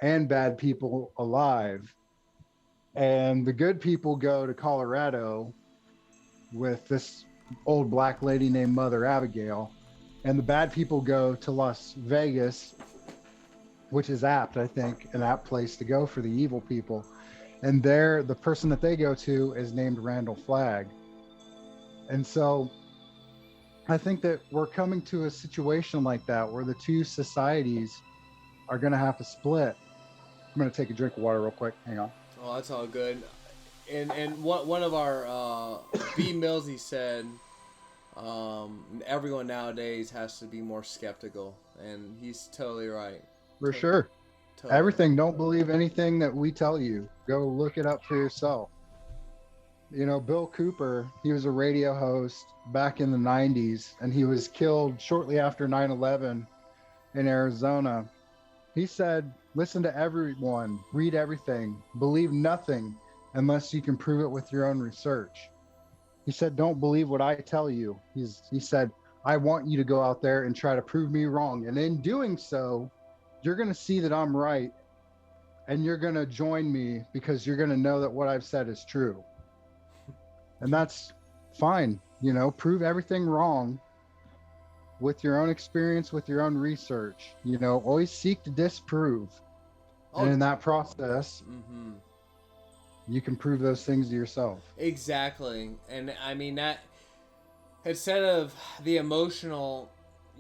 Speaker 2: and bad people alive. And the good people go to Colorado with this old black lady named Mother Abigail, and the bad people go to Las Vegas, which is I think, an apt place to go for the evil people. And there, the person that they go to is named Randall Flagg. And so I think that we're coming to a situation like that, where the two societies are going to have to split. I'm going to take a drink of water real quick. Hang on.
Speaker 1: Oh, that's all good. And one of our B Millsy said, everyone nowadays has to be more skeptical, and he's totally right.
Speaker 2: For sure. Totally. Everything. Don't believe anything that we tell you. Go look it up for yourself. Bill Cooper, he was a radio host back in the 90s, and he was killed shortly after 9/11 in Arizona. He said, listen to everyone, read everything, believe nothing unless you can prove it with your own research. He said, don't believe what I tell you. He said, I want you to go out there and try to prove me wrong. And in doing so, you're going to see that I'm right, and you're going to join me, because you're going to know that what I've said is true. And that's fine. Prove everything wrong with your own experience, with your own research. Always seek to disprove. Oh, and in that process, you can prove those things to yourself.
Speaker 1: Exactly. And I mean, that, instead of the emotional,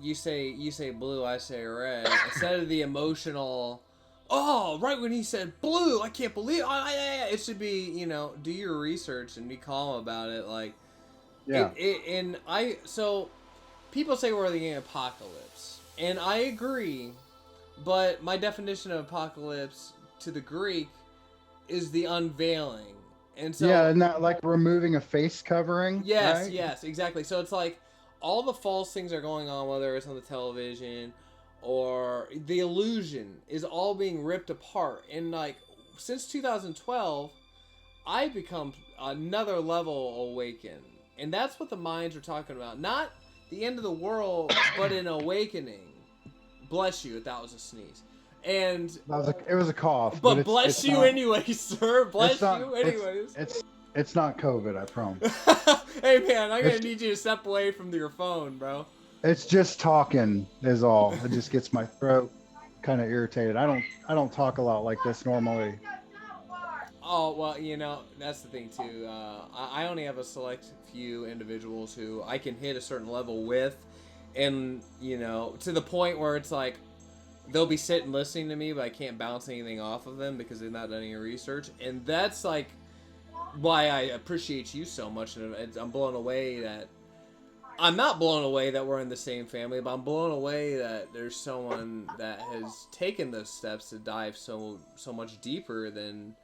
Speaker 1: you say blue, I say red. Instead of the emotional, oh, right when he said blue, I can't believe it. It should be, do your research and be calm about it. Like, yeah. So people say we're in the apocalypse, and I agree, but my definition of apocalypse to the Greek is the unveiling. And so,
Speaker 2: yeah, and that, like, removing a face covering.
Speaker 1: Yes,
Speaker 2: right?
Speaker 1: Yes, exactly. So it's like all the false things are going on, whether it's on the television or the illusion is all being ripped apart. And like, since 2012, I've become another level awakened. And that's what the minds are talking about. Not the end of the world, but an awakening. Bless you if that was a sneeze. And
Speaker 2: it was a cough.
Speaker 1: But bless you anyways, sir. Bless you anyways.
Speaker 2: It's not COVID, I promise.
Speaker 1: Hey man, I'm gonna need you to step away from your phone, bro.
Speaker 2: It's just talking is all. It just gets my throat kind of irritated. I don't talk a lot like this normally.
Speaker 1: Oh, well, that's the thing too. I only have a select few individuals who I can hit a certain level with, and to the point where it's like they'll be sitting listening to me, but I can't bounce anything off of them because they've not done any research. And that's like why I appreciate you so much. And I'm blown away that I'm not blown away that we're in the same family, but I'm blown away that there's someone that has taken those steps to dive so much deeper than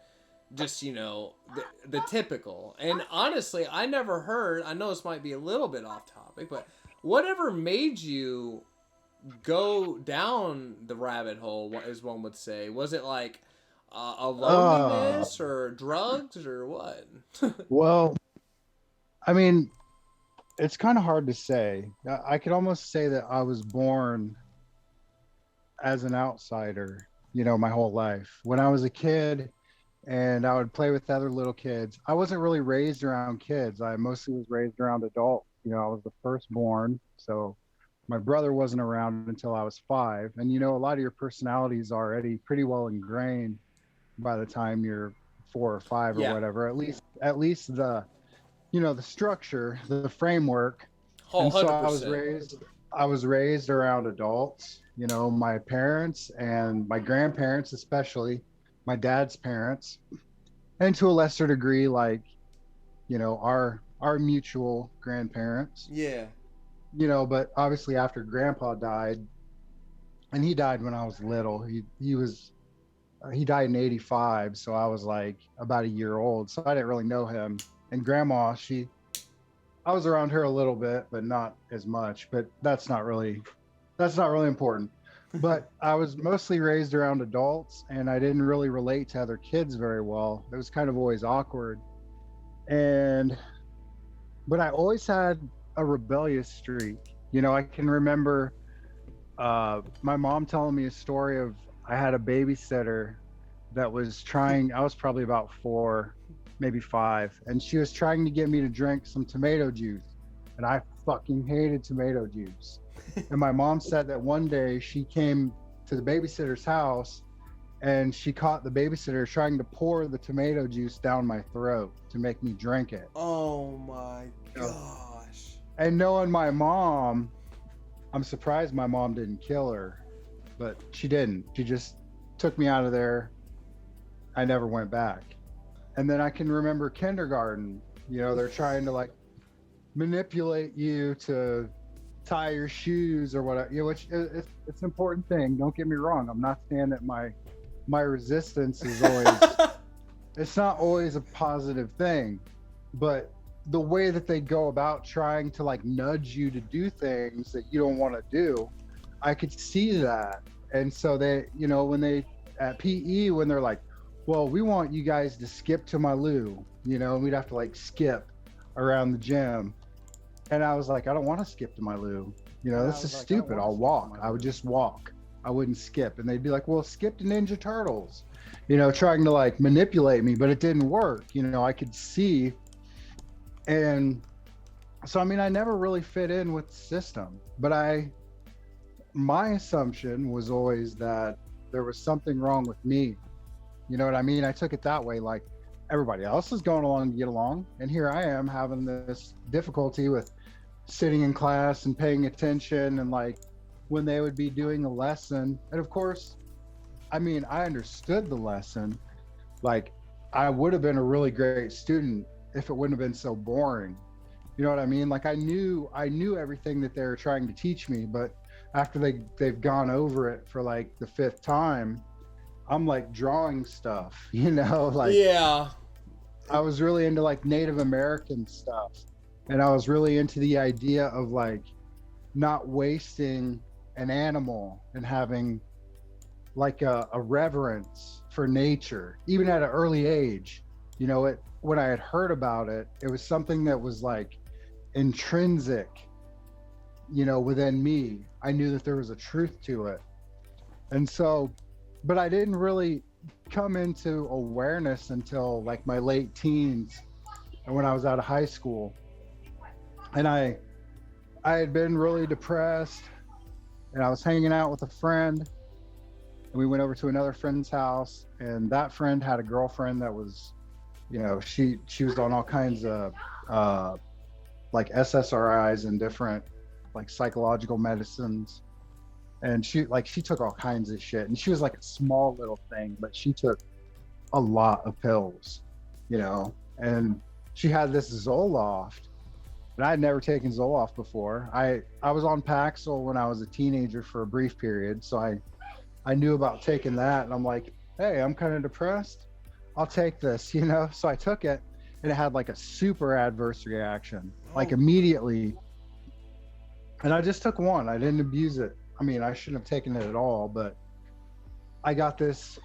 Speaker 1: just, the typical. And honestly, I never heard, I know this might be a little bit off topic, but whatever made you go down the rabbit hole, as one would say? Was it like a loneliness or drugs or what?
Speaker 2: Well, I mean, it's kind of hard to say. I could almost say that I was born as an outsider, my whole life. When I was a kid and I would play with other little kids. I wasn't really raised around kids. I mostly was raised around adults. I was the firstborn, so my brother wasn't around until I was 5. And a lot of your personality is already pretty well ingrained by the time you're 4 or 5 or
Speaker 1: Yeah.
Speaker 2: whatever. At least the structure, the framework.
Speaker 1: Oh,
Speaker 2: And so
Speaker 1: 100%.
Speaker 2: I was raised around adults, my parents and my grandparents, especially my dad's parents, and to a lesser degree, like, our mutual grandparents,
Speaker 1: Yeah.
Speaker 2: but obviously after grandpa died, and he died when I was little, he died in 85. So I was like about a year old. So I didn't really know him. And grandma, I was around her a little bit, but not as much. But that's not really important. But I was mostly raised around adults, and I didn't really relate to other kids very well. It was kind of always awkward. And but I always had a rebellious streak. I can remember my mom telling me a story of, I had a babysitter that was trying, I was probably about 4, maybe 5, and she was trying to get me to drink some tomato juice. And I fucking hated tomato juice. And my mom said that one day she came to the babysitter's house and she caught the babysitter trying to pour the tomato juice down my throat to make me drink it.
Speaker 1: Oh my gosh.
Speaker 2: And knowing my mom, I'm surprised my mom didn't kill her, but she didn't. She just took me out of there. I never went back. And then I can remember kindergarten, they're trying to like manipulate you to tie your shoes or whatever, which it's an important thing. Don't get me wrong. I'm not saying that my resistance is always, it's not always a positive thing, but the way that they go about trying to like nudge you to do things that you don't want to do, I could see that. And so they, when they at PE, when they're like, well, we want you guys to skip to my loo, and we'd have to like skip around the gym. And I was like, I don't want to skip to my loo. This is stupid. I'll walk. I would just walk. I wouldn't skip. And they'd be like, well, skip to Ninja Turtles, trying to like manipulate me, but it didn't work. I could see. And so, I never really fit in with the system, but my assumption was always that there was something wrong with me. You know what I mean? I took it that way, like everybody else is going along to get along. And here I am having this difficulty with sitting in class and paying attention. And like when they would be doing a lesson, and of course, I understood the lesson. Like I would have been a really great student if it wouldn't have been so boring. You know what I mean? Like I knew everything that they were trying to teach me, but after they've gone over it for like the 5th time, I'm like drawing stuff, like
Speaker 1: Yeah.
Speaker 2: I was really into like Native American stuff, and I was really into the idea of like not wasting an animal and having like a reverence for nature, even at an early age. When I had heard about it, it was something that was like intrinsic, within me. I knew that there was a truth to it. And so, but I didn't really come into awareness until like my late teens and when I was out of high school. And I had been really depressed, and I was hanging out with a friend, and we went over to another friend's house, and that friend had a girlfriend that was, she was on all kinds of like SSRIs and different like psychological medicines. And she took all kinds of shit, and she was like a small little thing, but she took a lot of pills, and she had this Zoloft, and I had never taken Zoloft before. I was on Paxil when I was a teenager for a brief period, so I knew about taking that, and I'm like, hey, I'm kind of depressed, I'll take this, So I took it, and it had like a super adverse reaction, like immediately. And I just took one. I didn't abuse it. I shouldn't have taken it at all, but I got this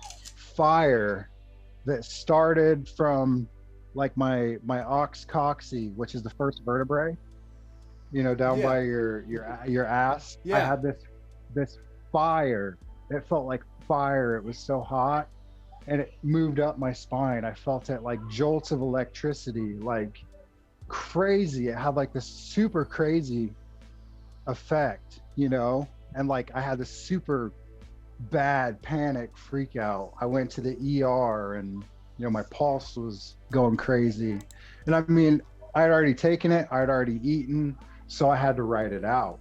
Speaker 2: fire that started from like my ox coccyx, which is the first vertebrae, down by your ass.
Speaker 1: Yeah.
Speaker 2: I had this fire. It felt like fire. It was so hot. and it moved up my spine. I felt it like jolts of electricity, like crazy. It had like this super crazy effect, and like I had this super bad panic freak out. I went to the ER, and my pulse was going crazy. And I mean, I'd already taken it, I'd already eaten, so I had to write it out.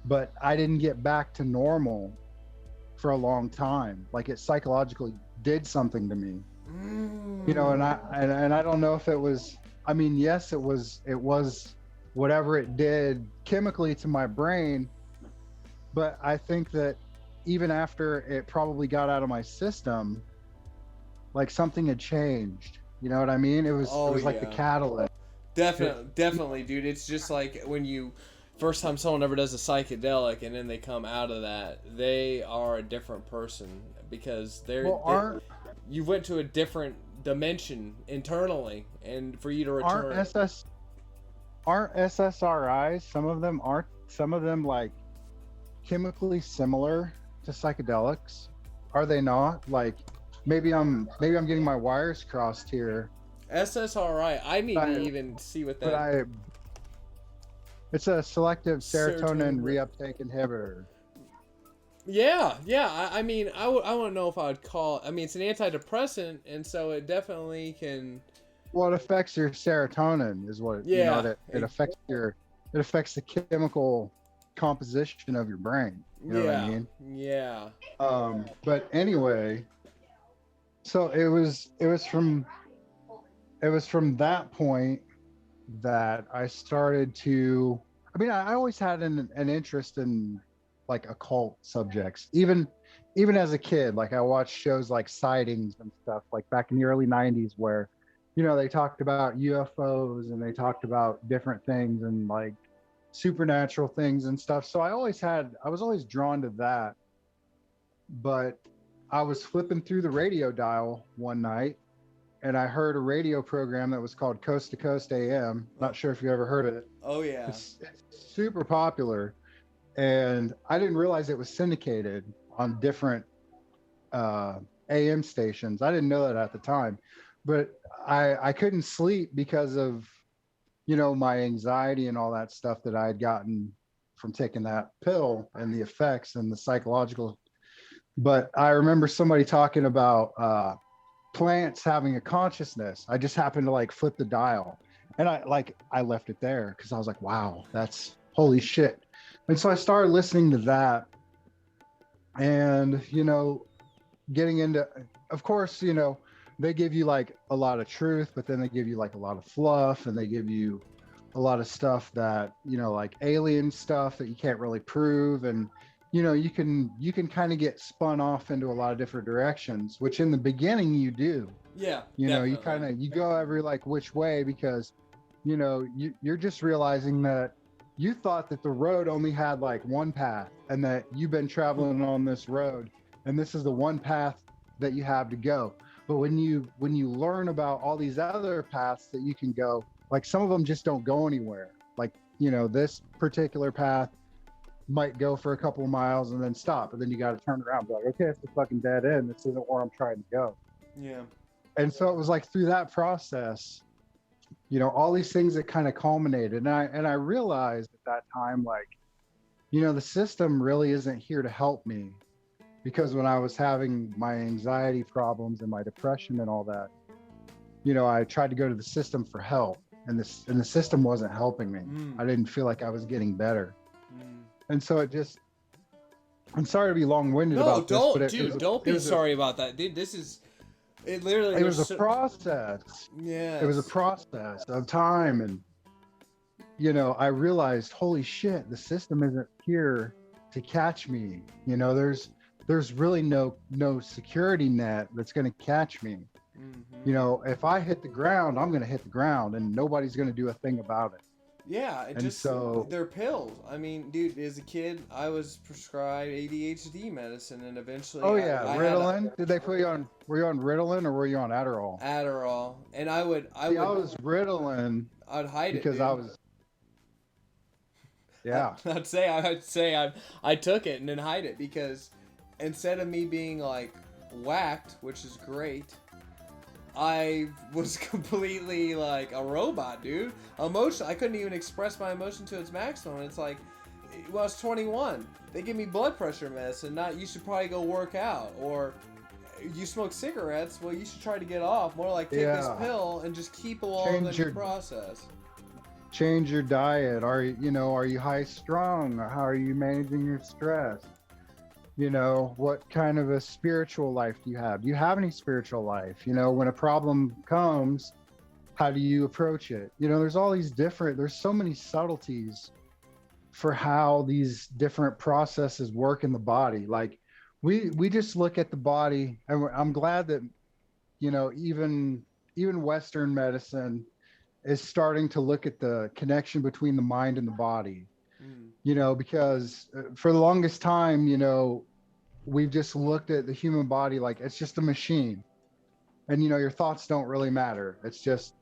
Speaker 2: But I didn't get back to normal for a long time. Like it psychologically did something to me. And I don't know if it was, I mean, yes, it was whatever it did chemically to my brain, but I think that even after it probably got out of my system, like something had changed. You know what I mean? It was like the catalyst.
Speaker 1: Definitely, dude. It's just like when you first time someone ever does a psychedelic and then they come out of that, they are a different person because you went to a different dimension internally, and for you to return.
Speaker 2: Aren't SSRIs? Some of them like chemically similar to psychedelics? Are they not? Like maybe I'm getting my wires crossed here.
Speaker 1: SSRI, I need to even see what that.
Speaker 2: It's a selective serotonin reuptake inhibitor.
Speaker 1: Yeah. I mean, I want to know if I would call. I mean, it's an antidepressant, and so it definitely can.
Speaker 2: Well, it affects your serotonin, is what. It affects it affects the chemical composition of your brain. You know what I mean?
Speaker 1: Yeah.
Speaker 2: But anyway, so it was from that point that I started to. I mean, I always had an interest in like occult subjects, even as a kid. Like I watched shows like Sightings and stuff, like back in the early '90s, where they talked about UFOs and they talked about different things and like supernatural things and stuff. So I was always drawn to that. But I was flipping through the radio dial one night and I heard a radio program that was called Coast to Coast AM. Not sure if you ever heard of it.
Speaker 1: Oh yeah.
Speaker 2: It's super popular. And I didn't realize it was syndicated on different AM stations. I didn't know that at the time, but I couldn't sleep because of, my anxiety and all that stuff that I had gotten from taking that pill and the effects and the psychological. But I remember somebody talking about plants having a consciousness. I just happened to like flip the dial and I left it there because I was like, wow, that's holy shit. And so I started listening to that and, getting into, of course, they give you like a lot of truth, but then they give you like a lot of fluff and they give you a lot of stuff that, like alien stuff that you can't really prove. And, you can kind of get spun off into a lot of different directions, which in the beginning you do.
Speaker 1: Yeah.
Speaker 2: You go every like which way because, you're just realizing that you thought that the road only had like one path and that you've been traveling on this road and this is the one path that you have to go. But when you learn about all these other paths that you can go, like some of them just don't go anywhere. Like, this particular path might go for a couple of miles and then stop, and then you got to turn around and be like, okay, it's a fucking dead end. This isn't where I'm trying to go.
Speaker 1: Yeah.
Speaker 2: And so it was like through that process, all these things that kind of culminated. And I realized at that time, like, the system really isn't here to help me. Because when I was having my anxiety problems and my depression and all that, I tried to go to the system for help, and the system wasn't helping me. I didn't feel like I was getting better. And so it just, I'm sorry to be long-winded about this, but
Speaker 1: don't be sorry about that, dude. It was a process.
Speaker 2: Yeah. It was a process of time. And, I realized, holy shit, the system isn't here to catch me. There's really no security net that's going to catch me. Mm-hmm. If I hit the ground, I'm going to hit the ground and nobody's going to do a thing about it.
Speaker 1: Yeah. They're pills. I mean, dude, as a kid, I was prescribed ADHD medicine and eventually.
Speaker 2: Oh yeah. Ritalin. Did they put you on, were you on Ritalin or were you on Adderall?
Speaker 1: Adderall. And I was
Speaker 2: Ritalin.
Speaker 1: I'd hide
Speaker 2: because
Speaker 1: it. Because
Speaker 2: I was. Yeah.
Speaker 1: I'd say I took it and then hide it because instead of me being like whacked, which is great. I was completely like a robot, dude. Emotion. I couldn't even express my emotion to its maximum. It's like, when I was 21, they give me blood pressure medicine. Not, you should probably go work out, or you smoke cigarettes. Well, you should try to get off. More like take this pill and just keep along in the process.
Speaker 2: Change your diet. Are you high strung? How are you managing your stress? What kind of a spiritual life do you have? Do you have any spiritual life? When a problem comes, how do you approach it? There's all these there's so many subtleties for how these different processes work in the body. Like we just look at the body, and I'm glad that, even Western medicine is starting to look at the connection between the mind and the body. Because for the longest time, we've just looked at the human body like it's just a machine. And, your thoughts don't really matter. It's just,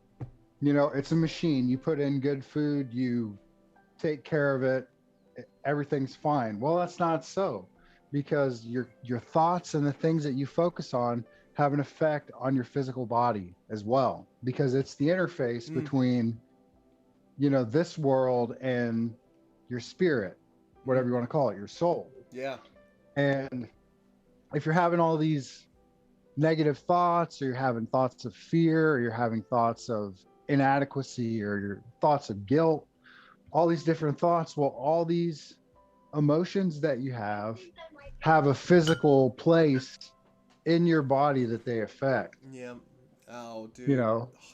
Speaker 2: it's a machine. You put in good food, you take care of it, everything's fine. Well, that's not so, because your thoughts and the things that you focus on have an effect on your physical body as well, because it's the interface between, this world and your spirit, whatever you want to call it, your soul.
Speaker 1: Yeah.
Speaker 2: And if you're having all these negative thoughts, or you're having thoughts of fear, or you're having thoughts of inadequacy, or your thoughts of guilt, all these different thoughts, well, all these emotions that you have a physical place in your body that they affect.
Speaker 1: Yeah. Oh, dude.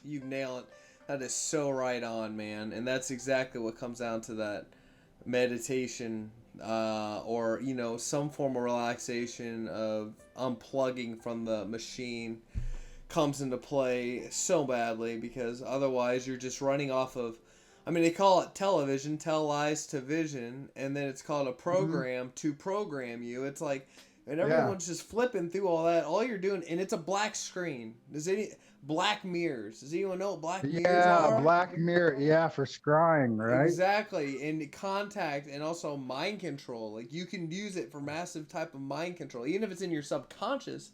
Speaker 1: You nail it. That is so right on, man. And that's exactly what comes down to that meditation, or some form of relaxation, of unplugging from the machine, comes into play so badly, because otherwise you're just running off of, they call it television, tell lies to vision, and then it's called a program to program you. It's like, and everyone's just flipping through all that. All you're doing, and it's a black screen. Black mirrors. Does anyone know what black mirrors are?
Speaker 2: Yeah, black mirror. Yeah, for scrying, right?
Speaker 1: Exactly. And contact, and also mind control. Like, you can use it for massive type of mind control. Even if it's in your subconscious,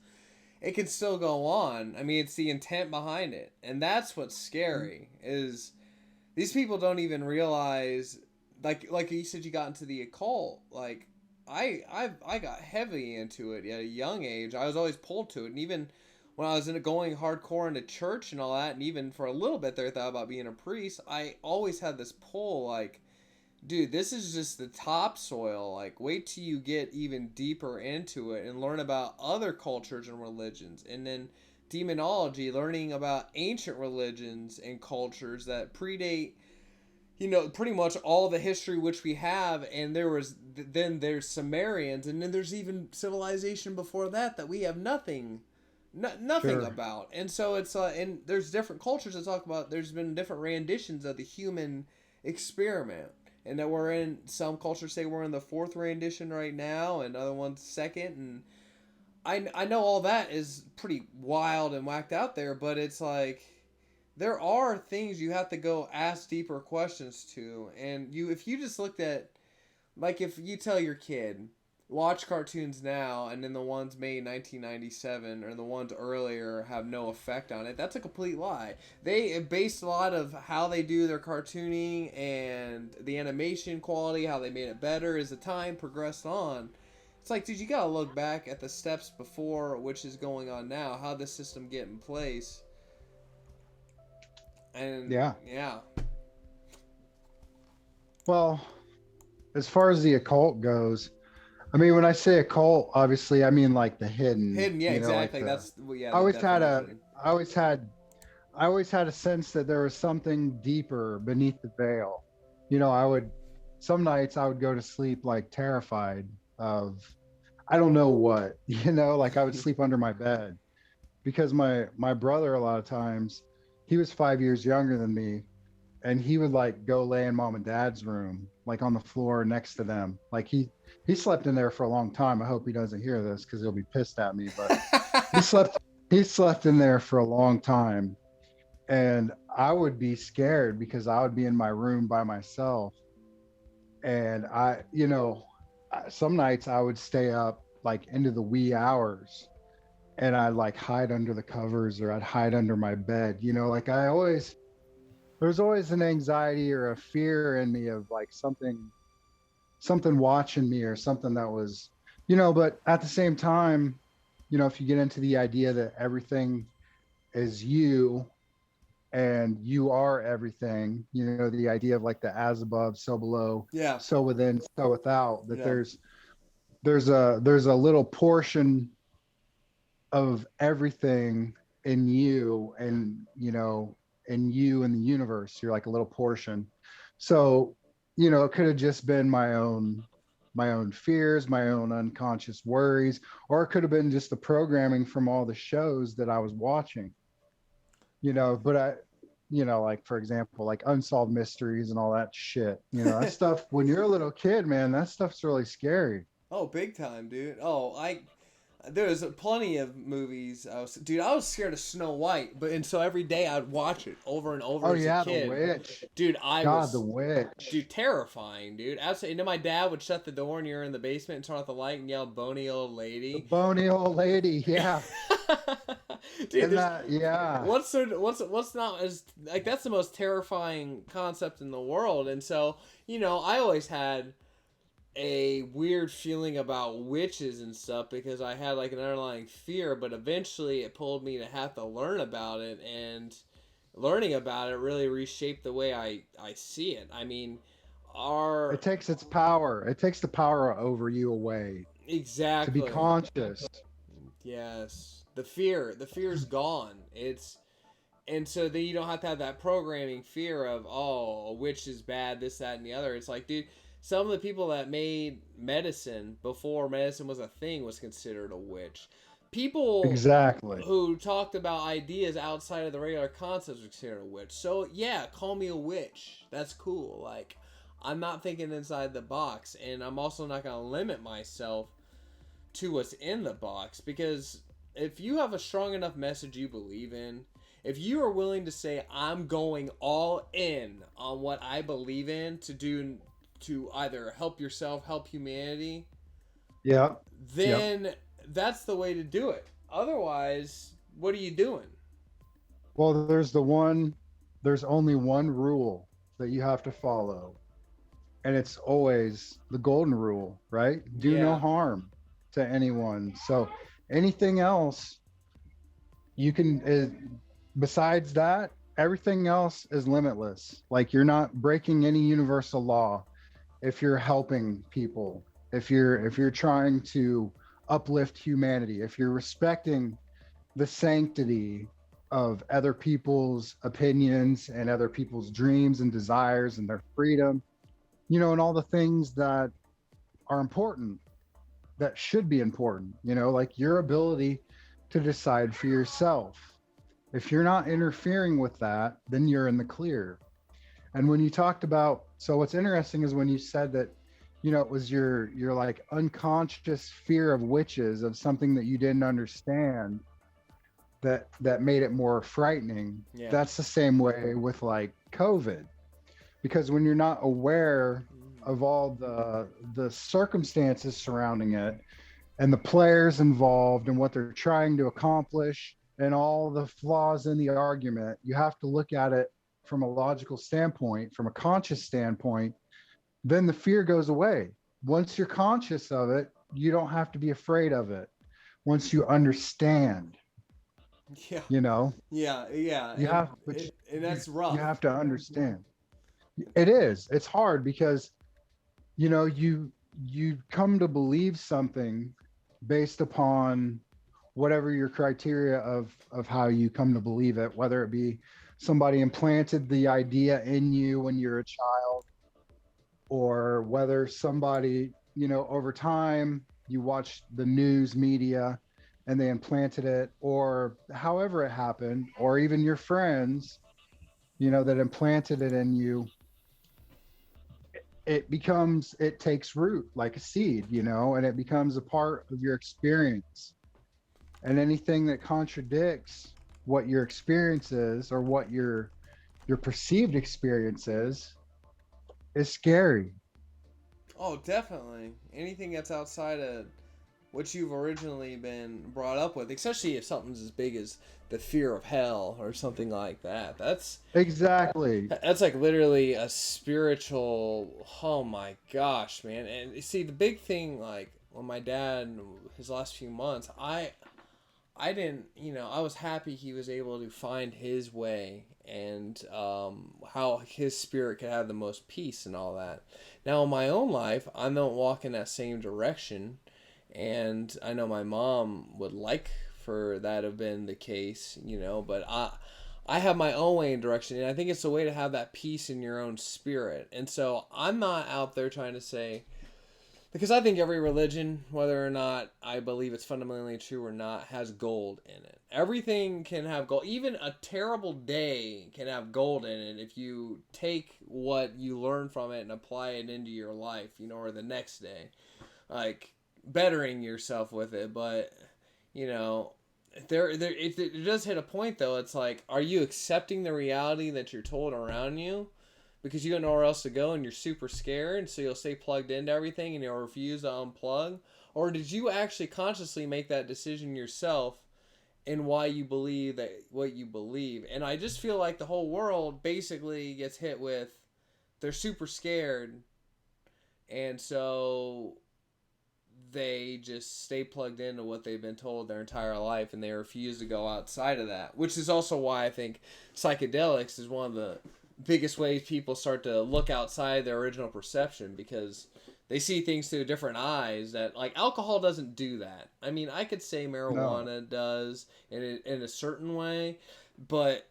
Speaker 1: it can still go on. It's the intent behind it. And that's what's scary, is these people don't even realize, like you said, you got into the occult. Like, I got heavy into it at a young age. I was always pulled to it. And even when I was going hardcore into church and all that, and even for a little bit there, I thought about being a priest, I always had this pull, like, dude, this is just the topsoil. Like, wait till you get even deeper into it and learn about other cultures and religions. And then demonology, learning about ancient religions and cultures that predate, pretty much all the history which we have. And there's Sumerians, and then there's even civilization before that we have nothing about. And so it's and there's different cultures that talk about, there's been different renditions of the human experiment, and that we're in, some cultures say we're in the fourth rendition right now, and other ones second. And I know all that is pretty wild and whacked out there, but it's like, there are things you have to go ask deeper questions to. And if you just looked at, like, if you tell your kid, watch cartoons now, and then the ones made in 1997 or the ones earlier have no effect on it, that's a complete lie. They based a lot of how they do their cartooning and the animation quality, how they made it better as the time progressed on. It's like, dude, you gotta look back at the steps before, which is going on now, how the system get in place. And yeah. Well,
Speaker 2: as far as the occult goes, when I say occult, obviously I mean like the hidden.
Speaker 1: Yeah, exactly.
Speaker 2: Like
Speaker 1: that's yeah.
Speaker 2: I always had a sense that there was something deeper beneath the veil. Some nights I would go to sleep like terrified of, I don't know what, like I would sleep under my bed, because my brother, a lot of times, he was 5 years younger than me, and he would like go lay in mom and dad's room, like on the floor next to them. Like he slept in there for a long time. I hope he doesn't hear this, because he'll be pissed at me, but he slept in there for a long time. And I would be scared, because I would be in my room by myself. And some nights I would stay up like into the wee hours, and I'd like hide under the covers or I'd hide under my bed. Like there's always an anxiety or a fear in me of like something watching me or something that was, but at the same time, if you get into the idea that everything is you and you are everything, the idea of like the as above, so below,
Speaker 1: Yeah.
Speaker 2: so within, so without, that
Speaker 1: Yeah.
Speaker 2: there's a little portion of everything in you, and in you and the universe, you're like a little portion. So it could have just been my own fears, my own unconscious worries, or it could have been just the programming from all the shows that I was watching. But like for example, like unsolved mysteries and all that shit, that stuff when you're a little kid, man, that stuff's really scary.
Speaker 1: Oh, big time, dude. There was plenty of movies. I was scared of Snow White, and so every day I'd watch it over and over
Speaker 2: Oh
Speaker 1: as a
Speaker 2: yeah, the
Speaker 1: kid.
Speaker 2: witch.
Speaker 1: Dude,
Speaker 2: The witch.
Speaker 1: dude, terrifying, dude. Absolutely. And then my dad would shut the door and you're in the basement and turn off the light and yell, "Bony old
Speaker 2: The
Speaker 1: lady."
Speaker 2: bony old lady, yeah.
Speaker 1: Dude,
Speaker 2: Yeah.
Speaker 1: what's not as like that's the most terrifying concept in the world. And so, I always had a weird feeling about witches and stuff because I had like an underlying fear, but eventually it pulled me to have to learn about it, and learning about it really reshaped the way I see it. I mean,
Speaker 2: It takes its power. It takes the power over you away to be
Speaker 1: exactly.
Speaker 2: conscious.
Speaker 1: Yes. The fear's gone. And so then you don't have to have that programming fear of, oh, a witch is bad, this, that, and the other. It's like, dude, some of the people that made medicine before medicine was a thing was considered a witch. People
Speaker 2: Exactly.
Speaker 1: who talked about ideas outside of the regular concepts were considered a witch. So yeah, call me a witch. That's cool. Like, I'm not thinking inside the box, and I'm also not going to limit myself to what's in the box, because if you have a strong enough message you believe in, if you are willing to say I'm going all in on what I believe in to either help yourself, help humanity,
Speaker 2: Yeah. Yep.
Speaker 1: then that's the way to do it. Otherwise, what are you doing?
Speaker 2: Well, there's only one rule that you have to follow, and it's always the golden rule, right? Do no
Speaker 1: Yeah.
Speaker 2: harm to anyone. So anything else you can, besides that, everything else is limitless. Like you're not breaking any universal law if you're helping people, if you're trying to uplift humanity, if you're respecting the sanctity of other people's opinions and other people's dreams and desires and their freedom, and all the things that are important, that should be important, like your ability to decide for yourself. If you're not interfering with that, then you're in the clear. And when you talked about, so what's interesting is when you said that, it was your like unconscious fear of witches, of something that you didn't understand, that made it more frightening.
Speaker 1: Yeah.
Speaker 2: That's the same way with like COVID, because when you're not aware of all the circumstances surrounding it and the players involved and what they're trying to accomplish and all the flaws in the argument, you have to look at it from a logical standpoint, from a conscious standpoint. Then the fear goes away. Once you're conscious of it, you don't have to be afraid of it. Once you understand,
Speaker 1: Yeah.
Speaker 2: you know,
Speaker 1: Yeah. Yeah.
Speaker 2: you
Speaker 1: And,
Speaker 2: have, but
Speaker 1: and that's
Speaker 2: you
Speaker 1: rough.
Speaker 2: have to understand. It is. It's hard because, you come to believe something based upon whatever your criteria of how you come to believe it, whether it be somebody implanted the idea in you when you're a child, or whether somebody, over time you watch the news media and they implanted it, or however it happened, or even your friends, that implanted it in you. It takes root like a seed, and it becomes a part of your experience. And anything that contradicts what your experience is, or what your perceived experience is scary.
Speaker 1: Oh, definitely. Anything that's outside of what you've originally been brought up with, especially if something's as big as the fear of hell or something like that.
Speaker 2: Exactly.
Speaker 1: That's like literally a spiritual. Oh my gosh, man! And you see, the big thing, like when my dad, his last few months, I didn't, I was happy he was able to find his way and how his spirit could have the most peace and all that. Now, in my own life, I don't walk in that same direction, and I know my mom would like for that to have been the case, but I have my own way and direction, and I think it's a way to have that peace in your own spirit. And so I'm not out there trying to say, because I think every religion, whether or not I believe it's fundamentally true or not, has gold in it. Everything can have gold. Even a terrible day can have gold in it if you take what you learn from it and apply it into your life, or the next day. Like, bettering yourself with it. But, it does hit a point, though. It's like, are you accepting the reality that you're told around you? Because you don't know where else to go and you're super scared, so you'll stay plugged into everything and you'll refuse to unplug? Or did you actually consciously make that decision yourself in why you believe that what you believe? And I just feel like the whole world basically gets hit with, they're super scared, and so they just stay plugged into what they've been told their entire life, and they refuse to go outside of that. Which is also why I think psychedelics is one of the biggest ways people start to look outside their original perception, because they see things through different eyes that, like, alcohol doesn't do that. I mean, I could say marijuana does in a certain way, but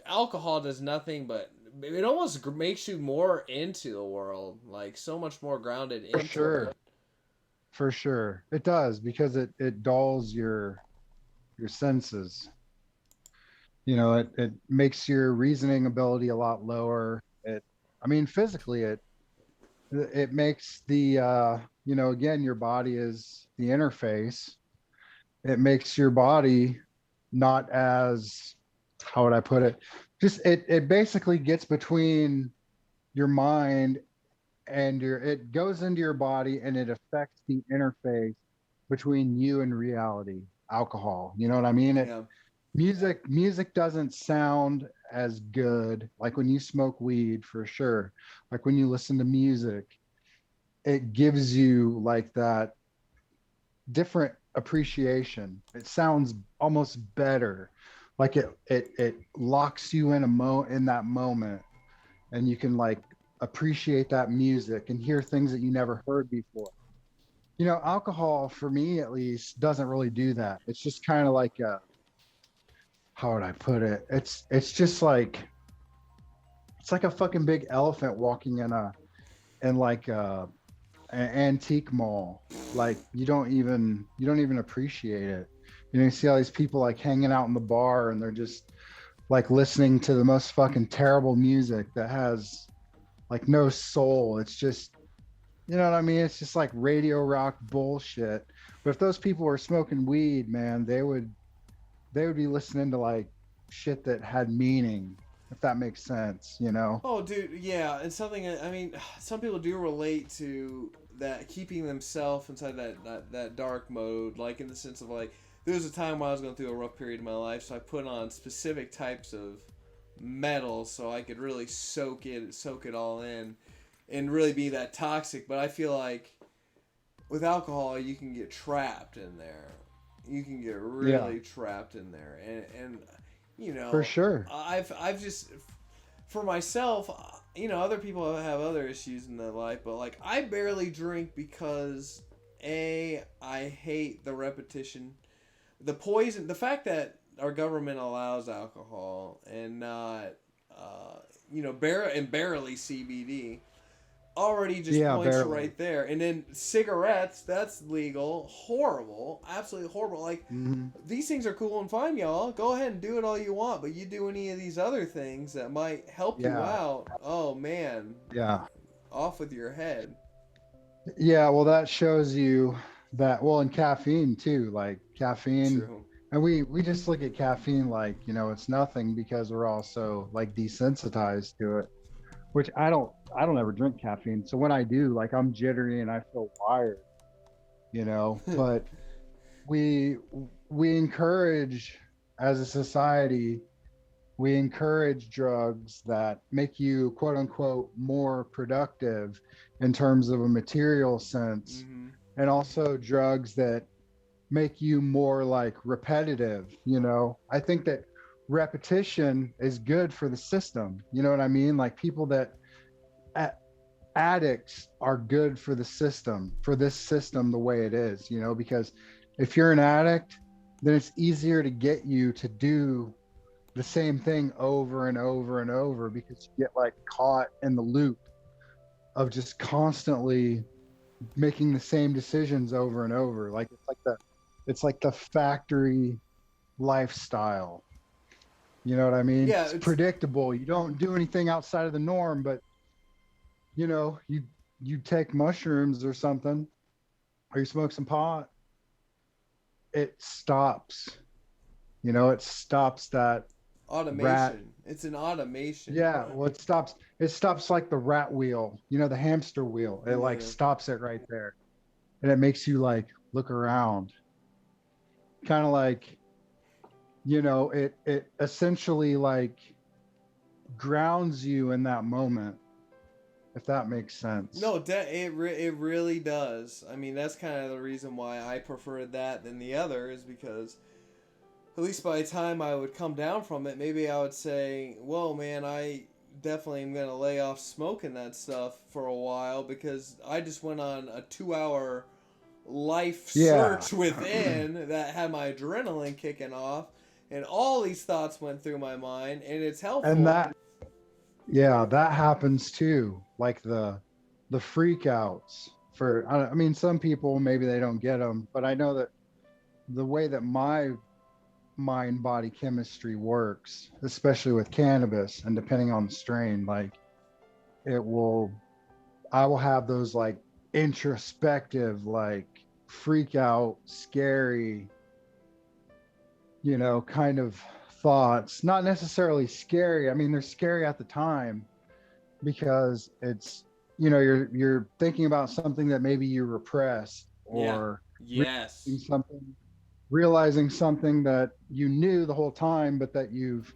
Speaker 1: alcohol does nothing but it almost makes you more into the world, like so much more grounded into
Speaker 2: For sure.
Speaker 1: it.
Speaker 2: For sure. It does, because it dulls your senses. It makes your reasoning ability a lot lower. I mean, physically, it makes again, your body is the interface. It makes your body not as, how would I put it? Just it basically gets between your mind and it goes into your body, and it affects the interface between you and reality. Alcohol, you know what I mean?
Speaker 1: Yeah.
Speaker 2: Music doesn't sound as good like when you smoke weed, for sure. Like when you listen to music, it gives you like that different appreciation. It sounds almost better, like it locks you in that moment, and you can like appreciate that music and hear things that you never heard before. Alcohol, for me at least, doesn't really do that. It's just kind of like how would I put it? It's just like, it's like a fucking big elephant walking in like an antique mall. Like you don't even appreciate it. You see all these people like hanging out in the bar, and they're just like listening to the most fucking terrible music that has like no soul. It's just, you know what I mean? It's just like radio rock bullshit. But if those people were smoking weed, man, they would be listening to like shit that had meaning, if that makes sense.
Speaker 1: Oh, dude, yeah, and something. I mean, some people do relate to that, keeping themselves inside that dark mode, like in the sense of like, there was a time when I was going through a rough period in my life, so I put on specific types of metal so I could really soak it all in, and really be that toxic. But I feel like with alcohol, you can get trapped in there. You can get really trapped in there, and
Speaker 2: For sure.
Speaker 1: I've just, for myself, other people have other issues in their life, but like I barely drink because I hate the repetition, the poison, the fact that our government allows alcohol and not barely CBD already just points
Speaker 2: barely.
Speaker 1: right there. And then cigarettes, that's legal. Horrible. Absolutely horrible. Like, these things are cool and fine, y'all. Go ahead and do it all you want, but you do any of these other things that might help you out, oh man.
Speaker 2: Yeah.
Speaker 1: Off with your head.
Speaker 2: Yeah, well, that shows you that, well, and caffeine too, like caffeine.
Speaker 1: True.
Speaker 2: And we just look at caffeine like, it's nothing, because we're also like desensitized to it, which I don't ever drink caffeine. So when I do, like, I'm jittery and I feel wired. But we we encourage, as a society, we encourage drugs that make you quote unquote more productive in terms of a material sense,
Speaker 1: Mm-hmm.
Speaker 2: and also drugs that make you more like repetitive. I think that repetition is good for the system. You know what I mean? Like people that a- addicts are good for the system, for this system the way it is, because if you're an addict, then it's easier to get you to do the same thing over and over and over, because you get like caught in the loop of just constantly making the same decisions over and over. Like it's like the factory lifestyle. You know what I mean?
Speaker 1: Yeah,
Speaker 2: It's
Speaker 1: it's
Speaker 2: predictable. You don't do anything outside of the norm, but you take mushrooms or something, or you smoke some pot, it stops. It stops that rat.
Speaker 1: automation. It's an automation.
Speaker 2: Yeah, well, it stops like the rat wheel, the hamster wheel. It like
Speaker 1: Yeah.
Speaker 2: stops it right there. And it makes you like look around. Kind of like, it essentially like grounds you in that moment, if that makes sense.
Speaker 1: No, it really does. I mean, that's kind of the reason why I preferred that than the other, is because at least by the time I would come down from it, maybe I would say, "Whoa, man, I definitely am gonna lay off smoking that stuff for a while because I just went on a 2 hour life
Speaker 2: Yeah.
Speaker 1: search within that had my adrenaline kicking off, and all these thoughts went through my mind, and it's
Speaker 2: And
Speaker 1: helpful."
Speaker 2: that, yeah, that happens too. Like the freak outs for, I mean, some people maybe they don't get them, but I know that the way that my mind body chemistry works, especially with cannabis and depending on the strain, like it will, I will have those like introspective, like freak out, scary, kind of thoughts. Not necessarily scary. I mean, they're scary at the time because it's, you're thinking about something that maybe you repressed,
Speaker 1: Yeah.
Speaker 2: or
Speaker 1: Yes.
Speaker 2: something realizing something that you knew the whole time but that you've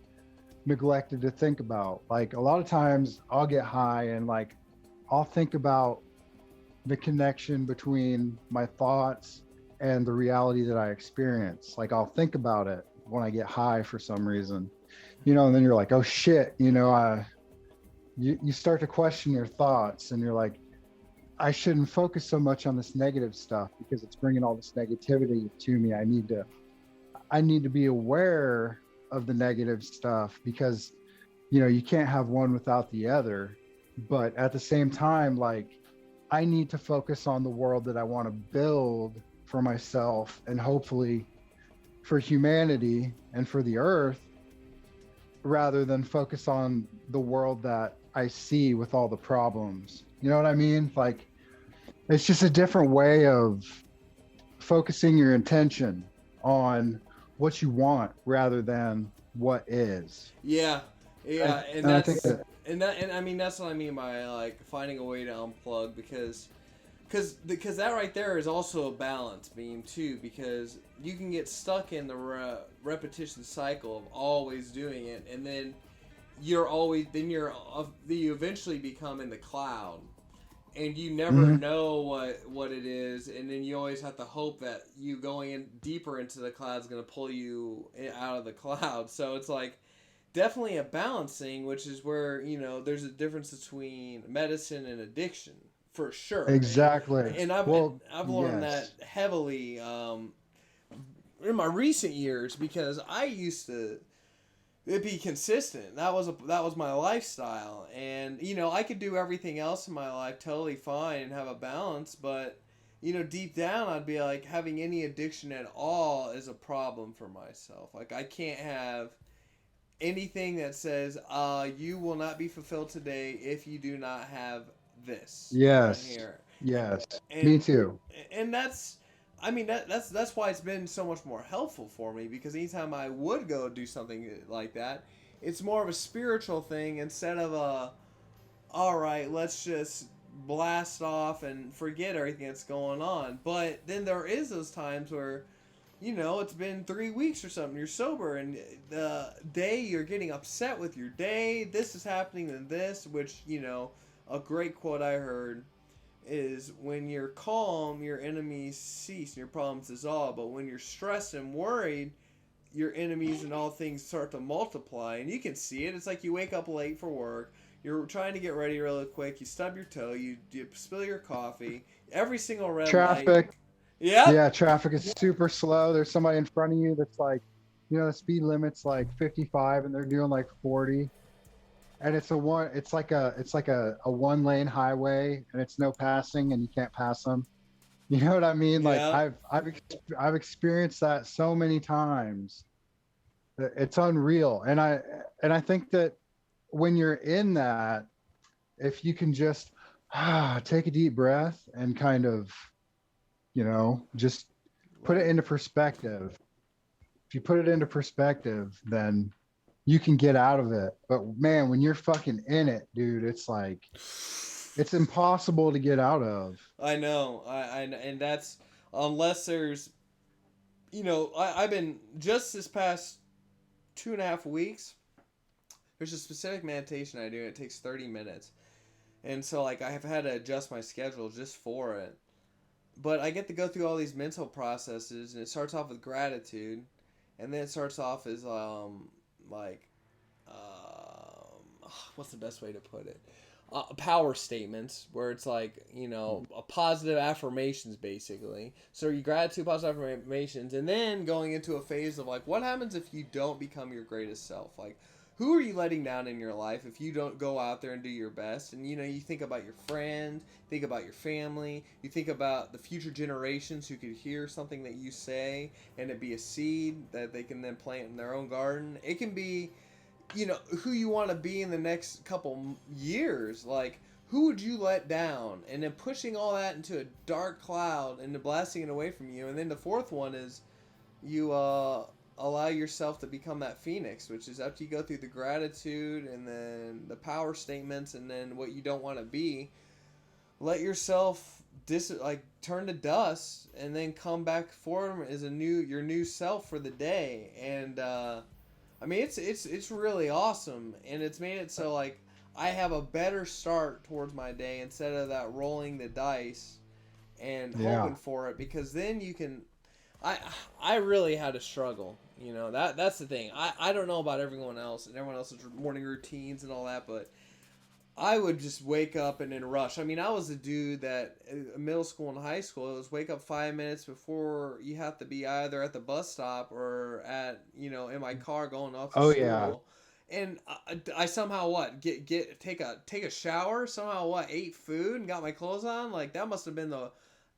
Speaker 2: neglected to think about. Like a lot of times I'll get high and like I'll think about the connection between my thoughts and the reality that I experience. Like I'll think about it when I get high for some reason, and then you're like, oh shit, you start to question your thoughts, and you're like, I shouldn't focus so much on this negative stuff because it's bringing all this negativity to me. I need to be aware of the negative stuff because you can't have one without the other. But at the same time, like I need to focus on the world that I want to build for myself and hopefully for humanity and for the earth, rather than focus on the world that I see with all the problems. You know what I mean? Like it's just a different way of focusing your intention on what you want rather than what is.
Speaker 1: Yeah,
Speaker 2: And,
Speaker 1: yeah, and
Speaker 2: and I think
Speaker 1: that's
Speaker 2: that,
Speaker 1: and I mean that's what I mean by like finding a way to unplug, because that right there is also a balance beam too, because you can get stuck in the repetition cycle of always doing it, and then you eventually become in the cloud, and you never
Speaker 2: mhm,
Speaker 1: know what it is, and then you always have to hope that you going in deeper into the cloud is going to pull you out of the cloud. So it's like definitely a balancing, which is where there's a difference between medicine and addiction for sure,
Speaker 2: exactly.
Speaker 1: and I've
Speaker 2: Well,
Speaker 1: I've learned that
Speaker 2: yes.
Speaker 1: heavily in my recent years, because I used to it be consistent. That was my lifestyle, and I could do everything else in my life totally fine and have a balance, but deep down I'd be like, having any addiction at all is a problem for myself. Like I can't have anything that says you will not be fulfilled today if you do not have this right
Speaker 2: Yes.
Speaker 1: here.
Speaker 2: Yes. Me
Speaker 1: and
Speaker 2: too.
Speaker 1: and that's, I mean, that's why it's been so much more helpful for me, because anytime I would go do something like that, it's more of a spiritual thing instead of a, all right, let's just blast off and forget everything that's going on. But then there is those times where, it's been 3 weeks or something, you're sober, and the day you're getting upset with your day, this is happening and this, which, a great quote I heard is, when you're calm, your enemies cease and your problems dissolve. But when you're stressed and worried, your enemies and all things start to multiply. And you can see it. It's like you wake up late for work. You're trying to get ready really quick. You stub your toe. You spill your coffee. Every single red light.
Speaker 2: Traffic.
Speaker 1: Yep.
Speaker 2: Yeah, traffic is super slow. There's somebody in front of you that's like, the speed limit's like 55 and they're doing like 40. And it's like a one lane highway and it's no passing and you can't pass them. You know what I mean? Like
Speaker 1: Yep.
Speaker 2: I've experienced that so many times. It's unreal. And I think that when you're in that, if you can just take a deep breath and kind of, just put it into perspective. If you put it into perspective, then you can get out of it. But man, when you're fucking in it, dude, it's like it's impossible to get out of.
Speaker 1: I know. And that's, unless there's, I've been, just this past 2.5 weeks, there's a specific meditation I do. It takes 30 minutes. And so, like, I have had to adjust my schedule just for it. But I get to go through all these mental processes, and it starts off with gratitude, and then it starts off as, like, what's the best way to put it? Power statements, where it's like, a positive affirmations, basically. So you gratitude, positive affirmations, and then going into a phase of, like, what happens if you don't become your greatest self? Like, who are you letting down in your life if you don't go out there and do your best? And, you think about your friends, think about your family, you think about the future generations who could hear something that you say and it be a seed that they can then plant in their own garden. It can be, who you want to be in the next couple years. Like, who would you let down? And then pushing all that into a dark cloud and then blasting it away from you. And then the fourth one is you allow yourself to become that phoenix, which is after you go through the gratitude and then the power statements and then what you don't want to be, let yourself turn to dust and then come back form as your new self for the day. And I mean, it's really awesome, and it's made it so, like, I have a better start towards my day instead of that rolling the dice and hoping for it, because then you can. I really had a struggle, that's the thing. I don't know about everyone else and everyone else's morning routines and all that, but I would just wake up and then rush. I mean, I was a dude that middle school and high school, it was wake up 5 minutes before you have to be either at the bus stop or at, in my car going off to
Speaker 2: Oh yeah,
Speaker 1: school. And I somehow take a shower, somehow ate food and got my clothes on. Like, that must have been the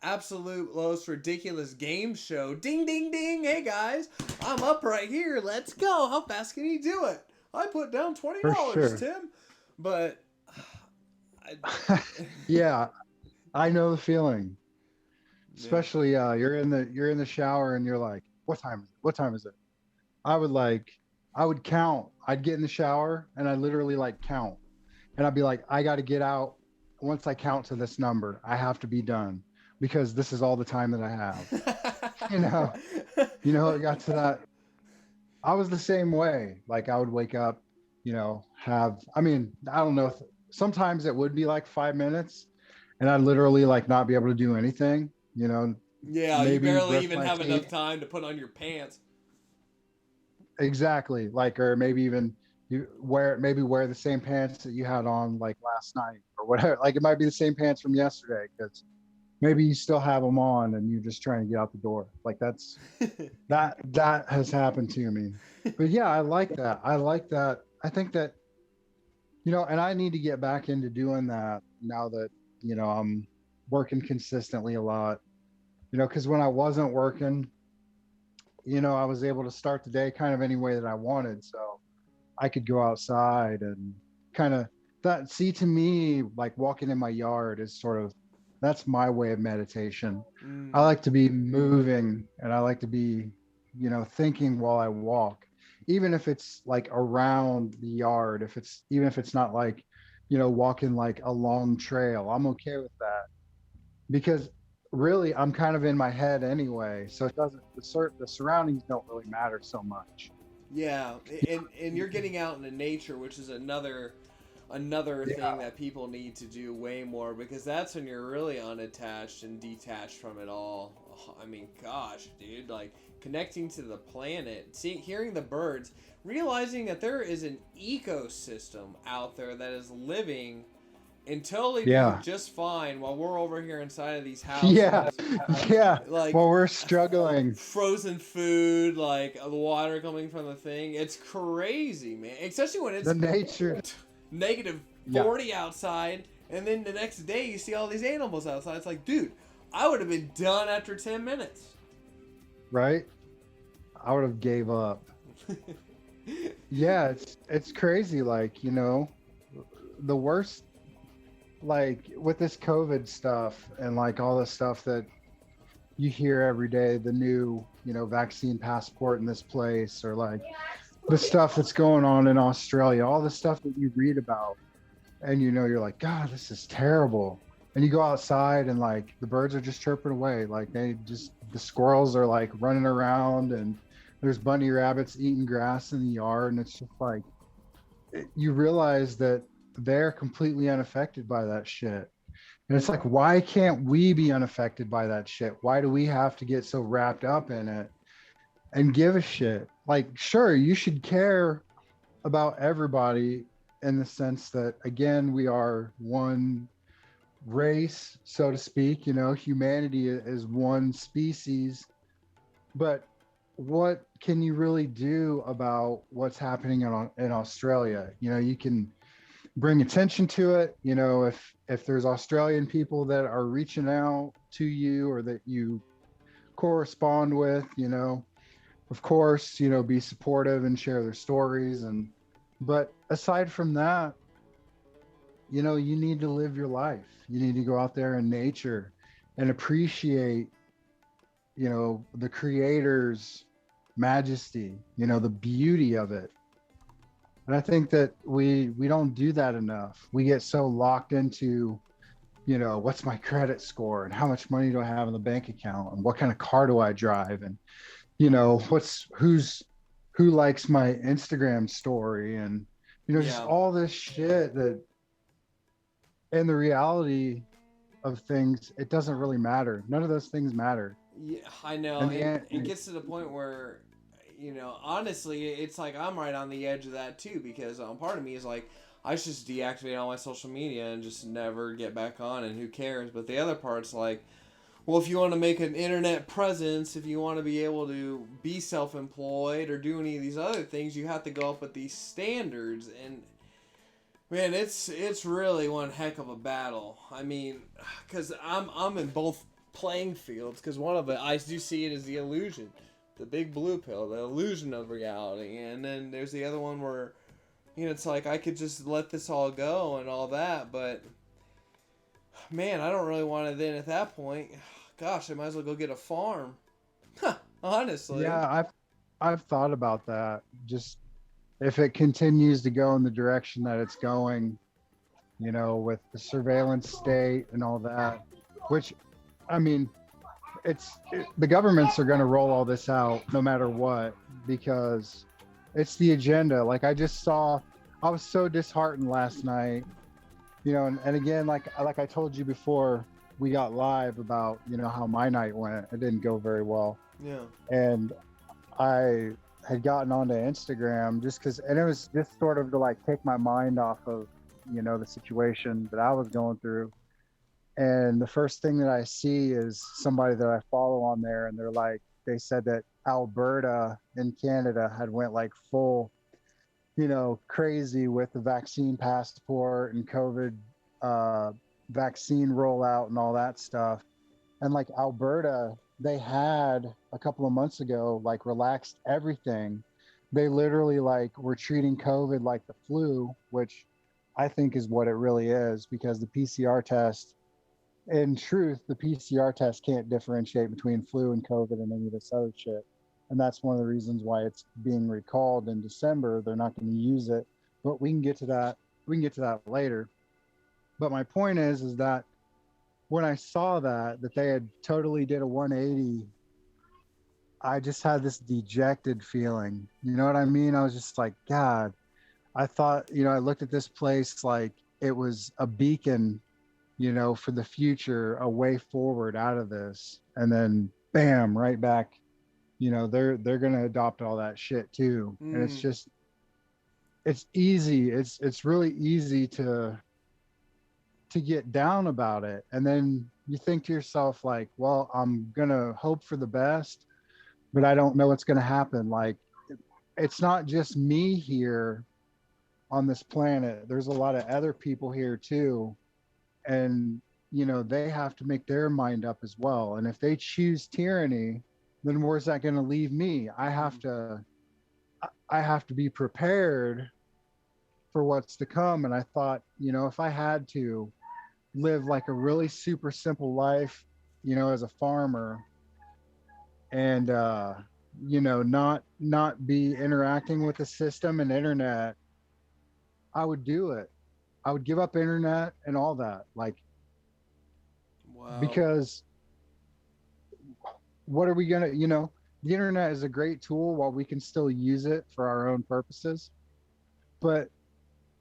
Speaker 1: absolute most ridiculous game show. Ding, ding, ding. Hey guys, I'm up right here. Let's go. How fast can you do it? I put down $20,
Speaker 2: for sure.
Speaker 1: Tim. But
Speaker 2: Yeah, I know the feeling.
Speaker 1: yeah.
Speaker 2: Especially you're in the shower and you're like, what time is it? I would like I would count. I'd get in the shower and I literally like count. And I'd be like, I got to get out. Once I count to this number, I have to be done because this is all the time that I have. You know, it got to that. I was the same way. Like I would wake up, I mean, I don't know. Sometimes it would be like 5 minutes and I'd literally like not be able to do anything,
Speaker 1: Yeah, you
Speaker 2: maybe
Speaker 1: barely
Speaker 2: brush
Speaker 1: even
Speaker 2: my
Speaker 1: have enough
Speaker 2: teeth.
Speaker 1: time to put on your pants.
Speaker 2: Exactly. Like, or maybe even wear the same pants that you had on like last night or whatever. Like it might be the same pants from yesterday because maybe you still have them on and you're just trying to get out the door. Like that has happened to me. But yeah, I like that. I like that. I think that, and I need to get back into doing that now that, I'm working consistently a lot, because when I wasn't working, I was able to start the day kind of any way that I wanted. So I could go outside and kind of to me, like walking in my yard is sort of, that's my way of meditation. I
Speaker 1: Mm.
Speaker 2: like to be moving and I like to be, thinking while I walk, even if it's like around the yard, even if it's not like walking like a long trail. I'm okay with that because really I'm kind of in my head anyway. So it doesn't, the surroundings don't really matter so much.
Speaker 1: Yeah, and you're getting out into nature, which is another thing
Speaker 2: Yeah.
Speaker 1: that people need to do way more, because that's when you're really unattached and detached from it all. Oh, I mean, gosh, dude, like connecting to the planet, seeing, hearing the birds, realizing that there is an ecosystem out there that is living and totally doing
Speaker 2: Yeah.
Speaker 1: just fine while we're over here inside of these
Speaker 2: Yeah.
Speaker 1: houses,
Speaker 2: Yeah.
Speaker 1: like
Speaker 2: Well, we're struggling.
Speaker 1: frozen food, like the water coming from the thing. It's crazy, man. Especially when
Speaker 2: The
Speaker 1: it's
Speaker 2: nature.
Speaker 1: negative
Speaker 2: Yeah.
Speaker 1: 40 outside, and then the next day you see all these animals outside. It's like, dude, I would have been done after 10 minutes.
Speaker 2: Right. I would have gave up. Yeah. It's crazy. Like, the worst, like with this COVID stuff and like all the stuff that you hear every day, the new, vaccine passport in this place, or like the stuff that's going on in Australia, all the stuff that you read about, and you're like, God, this is terrible. And you go outside and like the birds are just chirping away, like the squirrels are like running around, and there's bunny rabbits eating grass in the yard, and it's just like you realize that they're completely unaffected by that shit. And it's like, why can't we be unaffected by that shit? Why do we have to get so wrapped up in it and give a shit? Like, sure, you should care about everybody in the sense that, again, we are one race, so to speak. Humanity is one species. But what can you really do about what's happening in Australia? You can bring attention to it. If there's Australian people that are reaching out to you or that you correspond with, of course, be supportive and share their stories. But aside from that, you need to live your life. You need to go out there in nature and appreciate, the creator's majesty, the beauty of it. And I think that we don't do that enough. We get so locked into, what's my credit score and how much money do I have in the bank account and what kind of car do I drive, and who likes my Instagram story, and just
Speaker 1: Yeah.
Speaker 2: all this shit that, in the reality of things, it doesn't really matter. None of those things matter.
Speaker 1: Yeah, I know.
Speaker 2: And the
Speaker 1: And
Speaker 2: end,
Speaker 1: it gets to the point where, honestly, it's like I'm right on the edge of that too, because part of me is like, I should just deactivate all my social media and just never get back on, and who cares? But the other part's like, well, if you want to make an internet presence, if you want to be able to be self-employed or do any of these other things, you have to go up with these standards. And man, it's really one heck of a battle. I mean, because I'm in both playing fields, because one of it, I do see it as the illusion, the big blue pill, the illusion of reality, and then there's the other one where, it's like I could just let this all go and all that, but man, I don't really want to then at that point. Gosh, I might as well go get a farm. Honestly.
Speaker 2: yeah, I've thought about that. Just if it continues to go in the direction that it's going, with the surveillance state and all that, which, I mean, the governments are going to roll all this out no matter what, because it's the agenda. Like I was so disheartened last night, and again, like I told you before we got live, about, how my night went. It didn't go very well.
Speaker 1: Yeah.
Speaker 2: And I had gotten onto Instagram just because, and it was just sort of to like take my mind off of, the situation that I was going through. And the first thing that I see is somebody that I follow on there, and they said that Alberta in Canada had went like full, crazy with the vaccine passport and COVID vaccine rollout and all that stuff. And like Alberta, they had a couple of months ago, like relaxed everything. They literally like were treating COVID like the flu, which I think is what it really is, because the PCR test, in truth, the PCR test can't differentiate between flu and COVID and any of this other shit. And that's one of the reasons why it's being recalled in December. They're not going to use it, but we can get to that. We can get to that later. But my point is that when I saw that they had totally did a 180, I just had this dejected feeling. You know what I mean? I was just like, God, I thought, I looked at this place like it was a beacon, for the future, a way forward out of this. And then bam, right back, they're going to adopt all that shit too. And it's
Speaker 1: Mm.
Speaker 2: just, it's easy. It's really easy to get down about it. And then you think to yourself like, well, I'm going to hope for the best, but I don't know what's going to happen. Like, it's not just me here on this planet. There's a lot of other people here too. And, they have to make their mind up as well. And if they choose tyranny, then where's that going to leave me? I have to be prepared for what's to come. And I thought, if I had to live like a really super simple life, as a farmer, and not be interacting with the system and internet, I would do it. I would give up internet and all that, like,
Speaker 1: Wow.
Speaker 2: because what are we gonna, the internet is a great tool while we can still use it for our own purposes, but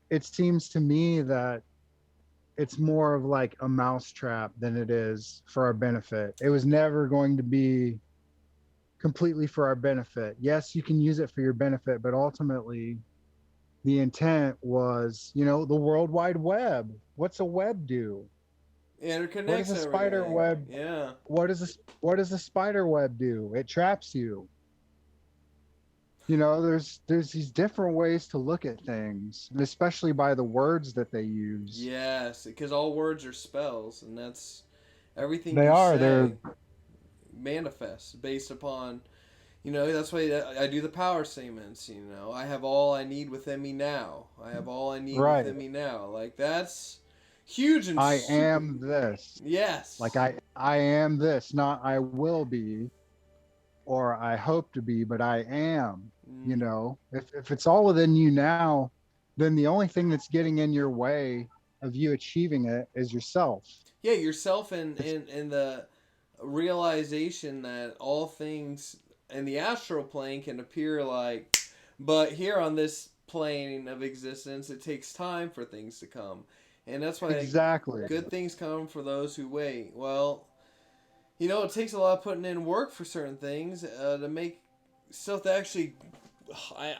Speaker 2: it seems to me that it's more of like a mousetrap than it is for our benefit. It was never going to be completely for our benefit. Yes, you can use it for your benefit, but ultimately the intent was, the World Wide Web. What's a web do? What does
Speaker 1: Interconnects
Speaker 2: a spider
Speaker 1: everything.
Speaker 2: web
Speaker 1: Yeah.
Speaker 2: what does a spider web do? It traps you. There's these different ways to look at things, and especially by the words that they use.
Speaker 1: Yes, because all words are spells, and that's everything
Speaker 2: They
Speaker 1: you
Speaker 2: are. They're
Speaker 1: say manifests based upon. That's why I do the power statements. I have all I need within me now. I have all I need
Speaker 2: right.
Speaker 1: within me now. Like that's huge and
Speaker 2: I
Speaker 1: super.
Speaker 2: am this. Like
Speaker 1: Yes.
Speaker 2: I am this, not I will be or I hope to be, but I am.
Speaker 1: Mm.
Speaker 2: If it's all within you now, then the only thing that's getting in your way of you achieving it is yourself.
Speaker 1: Yeah, yourself and
Speaker 2: It's
Speaker 1: in the realization that all things in the astral plane can appear like, but here on this plane of existence, it takes time for things to come, and that's why
Speaker 2: exactly.
Speaker 1: good things come for those who wait. Well, it takes a lot of putting in work for certain things to make stuff that actually, I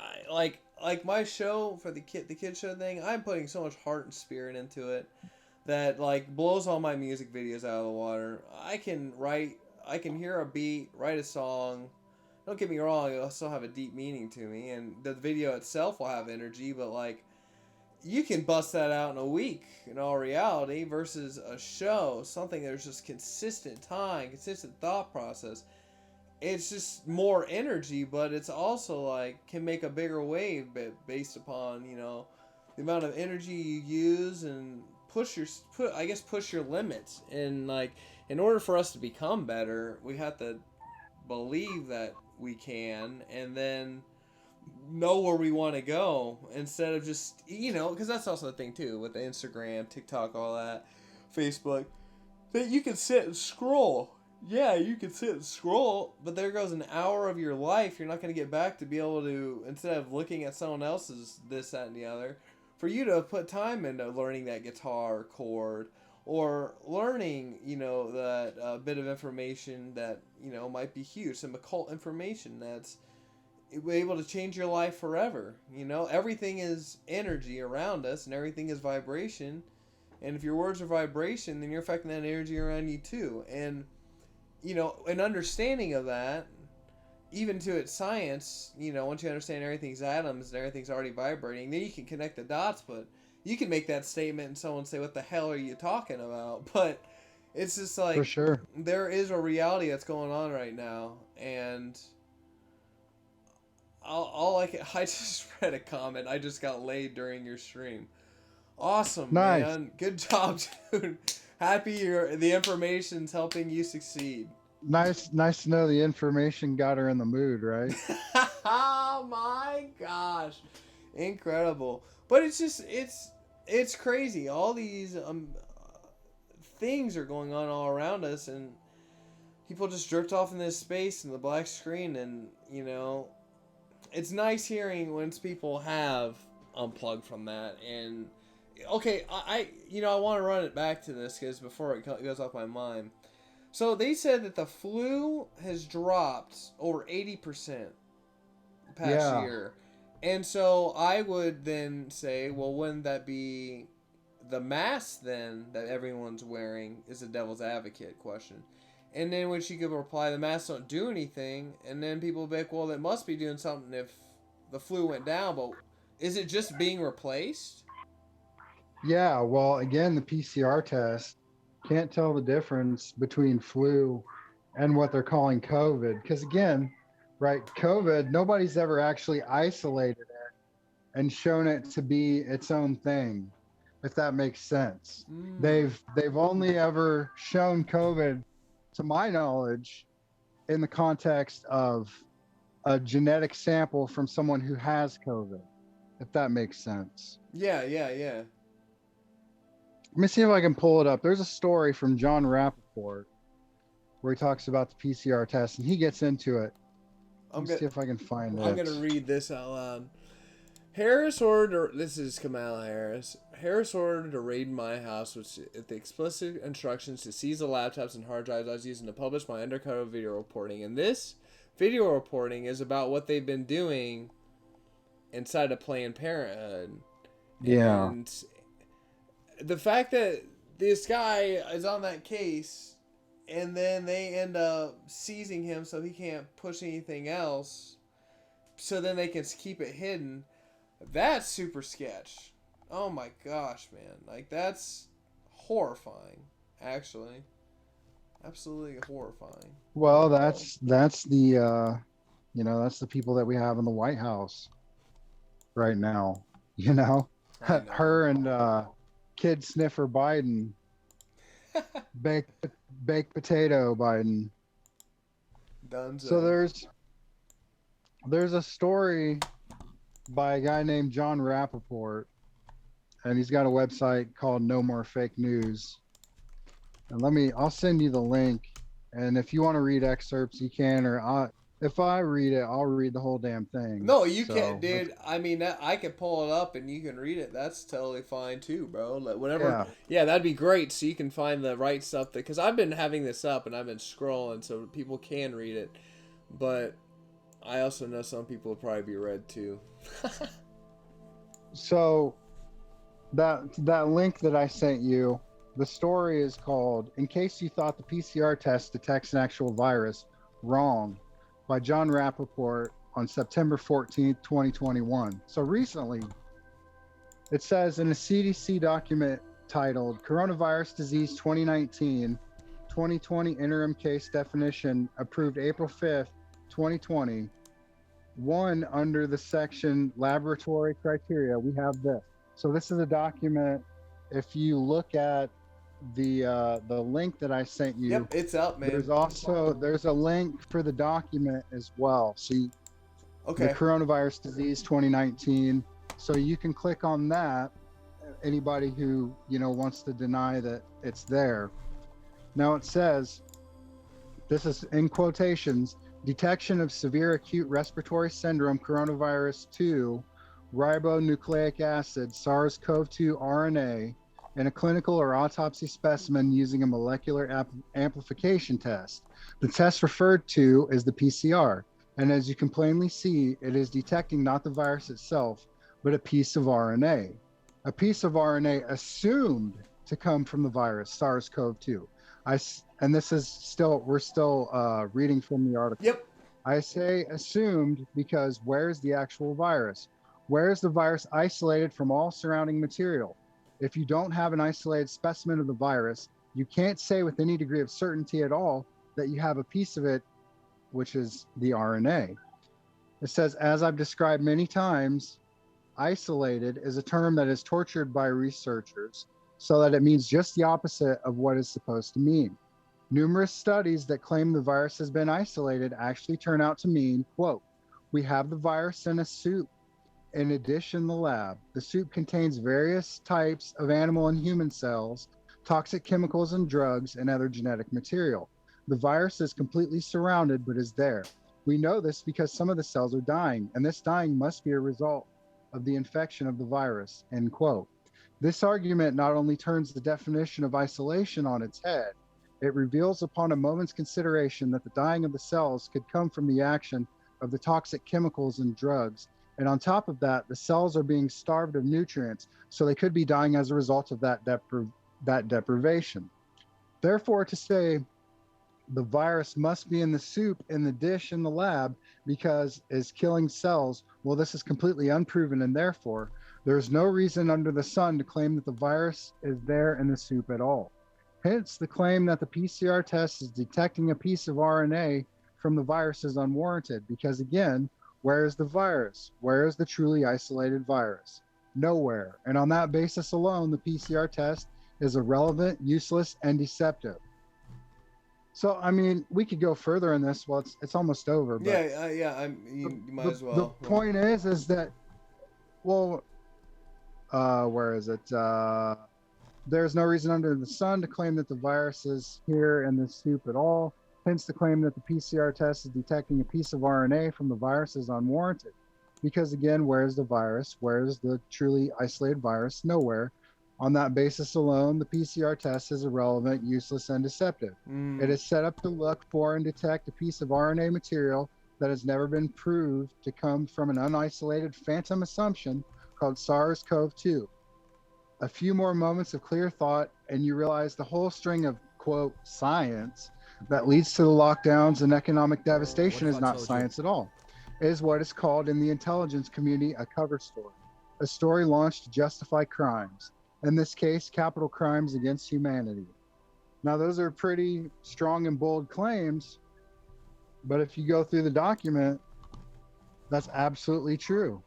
Speaker 1: like my show for the kid show thing. I'm putting so much heart and spirit into it that like blows all my music videos out of the water. I can hear a beat, write a song. Don't get me wrong, it'll still have a deep meaning to me, and the video itself will have energy, but like you can bust that out in a week in all reality versus a show, something there's just consistent time, consistent thought process. It's just more energy, but it's also like can make a bigger wave based upon, the amount of energy you use and push your limits. And like in order for us to become better, we have to believe that we can, and then know where we want to go instead of just because that's also the thing too with the Instagram, TikTok, all that, Facebook, that you can sit and scroll. Yeah, you can sit and scroll, but there goes an hour of your life you're not going to get back to be able to, instead of looking at someone else's this, that, and the other, for you to put time into learning that guitar chord or learning, that bit of information that, might be huge, some occult information that's able to change your life forever. Everything is energy around us and everything is vibration. And if your words are vibration, then you're affecting that energy around you too. And an understanding of that, even to its science, once you understand everything's atoms and everything's already vibrating, then you can connect the dots. But you can make that statement and someone say, "What the hell are you talking about?" But it's just
Speaker 2: For
Speaker 1: like
Speaker 2: sure.
Speaker 1: there is a reality that's going on right now, and I just read a comment. I just got laid during your stream. Awesome,
Speaker 2: Nice.
Speaker 1: man. Good job, dude. Happy the information's helping you succeed.
Speaker 2: Nice to know the information got her in the mood, right?
Speaker 1: Oh my gosh. Incredible. But it's It's crazy. All these things are going on all around us, and people just drift off in this space and the black screen, and it's nice hearing when people have unplugged from that. And okay, I want to run it back to this because before it goes off my mind. So they said that the flu has dropped over 80% the past year. And so I would then say, well, wouldn't that be the mask then that everyone's wearing is a devil's advocate question? And then when she could reply, the masks don't do anything, and then people will be like, well, that must be doing something if the flu went down, but is it just being replaced?
Speaker 2: Yeah, well, again, the PCR test can't tell the difference between flu and what they're calling COVID. Because again, right, COVID, nobody's ever actually isolated it and shown it to be its own thing, if that makes sense. They've only ever shown COVID, to my knowledge, in the context of a genetic sample from someone who has COVID, if that makes sense.
Speaker 1: Yeah.
Speaker 2: Let me see if I can pull it up. There's a story from John Rappaport where he talks about the PCR test, and he gets into it. Let me see if I can find it.
Speaker 1: I'm going to read this out loud. This is Kamala Harris. Harris ordered a raid in my house with the explicit instructions to seize the laptops and hard drives I was using to publish my undercover video reporting. And this video reporting is about what they've been doing inside of Planned Parenthood.
Speaker 2: Yeah.
Speaker 1: And the fact that this guy is on that case and then they end up seizing him so he can't push anything else, so then they can keep it hidden, that's super sketch. Oh my gosh, man. Like, that's horrifying, actually. Absolutely horrifying.
Speaker 2: Well, that's the that's the people that we have in the White House right now. Her and kid sniffer Biden, baked potato Biden.
Speaker 1: Dunzo.
Speaker 2: So there's a story by a guy named John Rappaport, and he's got a website called No More Fake News. And I'll send you the link, and if you want to read excerpts, you can, or if I read it, I'll read the whole damn thing.
Speaker 1: No, you can't, dude. I mean, I can pull it up and you can read it. That's totally fine too, bro. Like, whatever. Yeah, that'd be great. So you can find the right stuff. Because I've been having this up and I've been scrolling so people can read it. But I also know some people will probably be read too.
Speaker 2: So that link that I sent you, the story is called "In Case You Thought the PCR Test Detects an Actual Virus, Wrong," by John Rappaport on September 14th, 2021. So recently, it says in a CDC document titled Coronavirus Disease 2019, 2020 Interim Case Definition, approved April 5th, 2020, one under the section Laboratory Criteria, we have this. So this is a document. If you look at the link that I sent you,
Speaker 1: yep, it's up, man.
Speaker 2: There's a link for the document as well. See, the Coronavirus Disease 2019. So you can click on that. Anybody who wants to deny that it's there. Now it says, this is in quotations, detection of severe acute respiratory syndrome coronavirus 2 ribonucleic acid SARS-CoV-2 RNA in a clinical or autopsy specimen using a molecular amplification test. The test referred to is the PCR, and as you can plainly see, it is detecting not the virus itself, but a piece of RNA. A piece of RNA assumed to come from the virus, SARS-CoV-2. And this is we're still reading from the article.
Speaker 1: Yep.
Speaker 2: I say assumed because where's the actual virus? Where is the virus isolated from all surrounding material? If you don't have an isolated specimen of the virus, you can't say with any degree of certainty at all that you have a piece of it, which is the RNA. It says, as I've described many times, isolated is a term that is tortured by researchers so that it means just the opposite of what it's supposed to mean. Numerous studies that claim the virus has been isolated actually turn out to mean, quote, we have the virus in a soup. in addition, the lab. The soup contains various types of animal and human cells, toxic chemicals and drugs, and other genetic material. The virus is completely surrounded, but is there. We know this because some of the cells are dying, and this dying must be a result of the infection of the virus, end quote. This argument not only turns the definition of isolation on its head, it reveals upon a moment's consideration that the dying of the cells could come from the action of the toxic chemicals and drugs. And on top of that, the cells are being starved of nutrients, so they could be dying as a result of that deprivation. Therefore, to say the virus must be in the soup, in the dish, in the lab, because it's killing cells, well, this is completely unproven, and therefore, there is no reason under the sun to claim that the virus is there in the soup at all. Hence, the claim that the PCR test is detecting a piece of RNA from the virus is unwarranted, because again, where is the virus? Where is the truly isolated virus? Nowhere. And on that basis alone, the PCR test is irrelevant, useless, and deceptive. So, I mean, we could go further in this. Well, it's almost over. But
Speaker 1: you might as well.
Speaker 2: The point is that, well, where is it? There's no reason under the sun to claim that the virus is here in the soup at all. Hence, the claim that the PCR test is detecting a piece of RNA from the virus is unwarranted. Because again, where's the virus? Where's the truly isolated virus? Nowhere. On that basis alone, the PCR test is irrelevant, useless, and deceptive. It is set up to look for and detect a piece of RNA material that has never been proved to come from an unisolated phantom assumption called SARS-CoV-2. A few more moments of clear thought, and you realize the whole string of, quote, science that leads to the lockdowns and economic devastation is not science at all. It is what is called in the intelligence community a cover story, a story launched to justify crimes. In this case, capital crimes against humanity. Now, those are pretty strong and bold claims, but if you go through the document, that's absolutely true.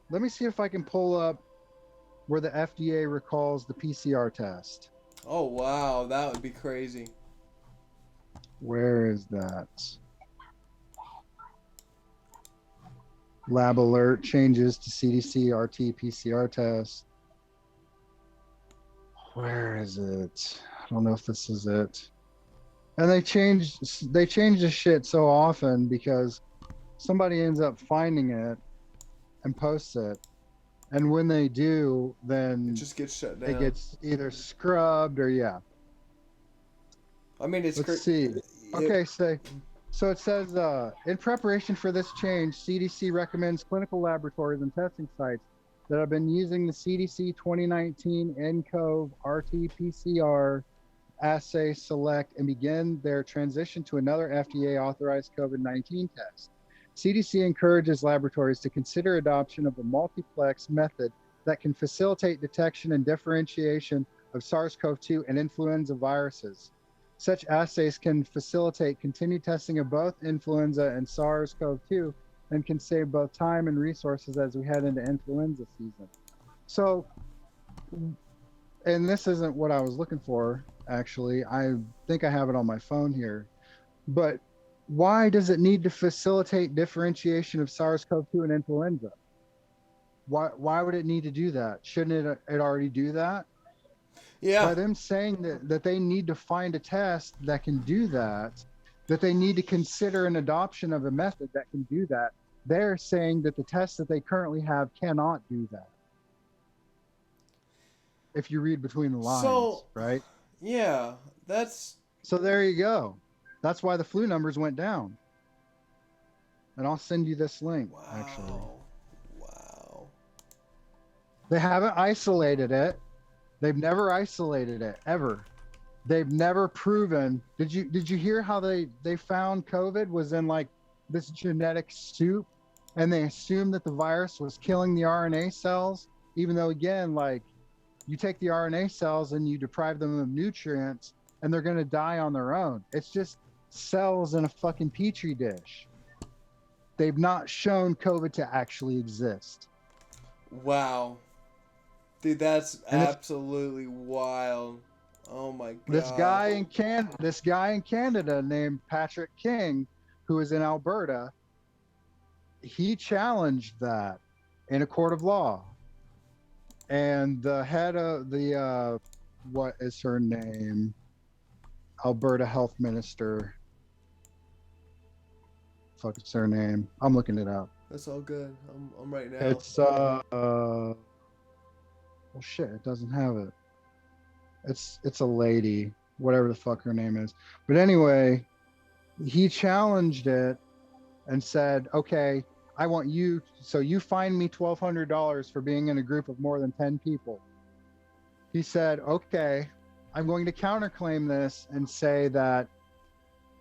Speaker 2: Let me see if I can pull up where the FDA recalls the PCR test.
Speaker 1: Oh, wow. That would be crazy.
Speaker 2: Where is that? Lab alert changes to CDC RT PCR test. Where is it? I don't know if this is it. And they change the shit so often because somebody ends up finding it and posts it. And when they do, then
Speaker 1: it just gets shut down.
Speaker 2: It gets either scrubbed or
Speaker 1: I mean,
Speaker 2: let's see. Okay, so it says, in preparation for this change, CDC recommends clinical laboratories and testing sites that have been using the CDC 2019 nCoV RT-PCR assay select and begin their transition to another FDA-authorized COVID-19 test. CDC encourages laboratories to consider adoption of a multiplex method that can facilitate detection and differentiation of SARS-CoV-2 and influenza viruses. Such assays can facilitate continued testing of both influenza and SARS-CoV-2 and can save both time and resources as we head into influenza season. So, and this isn't what I was looking for, actually. I think I have it on my phone here. But why does it need to facilitate differentiation of SARS-CoV-2 and influenza? Why would it need to do that? Shouldn't it already do that?
Speaker 1: Yeah.
Speaker 2: By them saying that they need to find a test that can do that they need to consider an adoption of a method that can do that, they're saying that the tests that they currently have cannot do that. If you read between the lines, right?
Speaker 1: Yeah, that's...
Speaker 2: So there you go. That's why the flu numbers went down. And I'll send you this link, actually.
Speaker 1: Wow.
Speaker 2: They haven't isolated it. They've never isolated it, ever. They've never proven. Did you hear how they found COVID was in like this genetic soup, and they assumed that the virus was killing the RNA cells, even though, again, like, you take the RNA cells and you deprive them of nutrients and they're going to die on their own. It's just cells in a fucking petri dish. They've not shown COVID to actually exist.
Speaker 1: Wow. Dude, that's absolutely wild. Oh my god.
Speaker 2: This guy in Canada named Patrick King, who is in Alberta, he challenged that. in a court of law. And the head of the what is her name? Alberta Health Minister. Fuck, it's her name. I'm looking it up.
Speaker 1: That's all good. I'm right now.
Speaker 2: It's well, shit, it doesn't have it. It's a lady, whatever the fuck her name is. But anyway, he challenged it and said, okay, I want you, so you fine me $1,200 for being in a group of more than 10 people. He said, okay, I'm going to counterclaim this and say that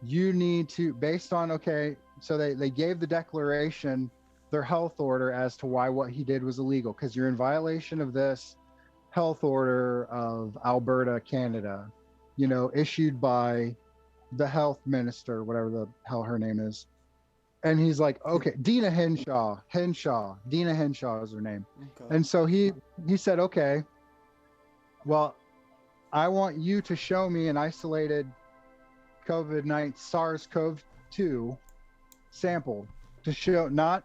Speaker 2: you need to, based on, okay, so they gave the declaration, their health order as to why what he did was illegal, because you're in violation of this health order of Alberta, Canada, you know, issued by the health minister, whatever the hell her name is. And he's like, okay, Dina Henshaw, Dina Henshaw is her name. Okay. And so he said, okay, well, I want you to show me an isolated COVID-19 SARS-CoV-2 sample to show, not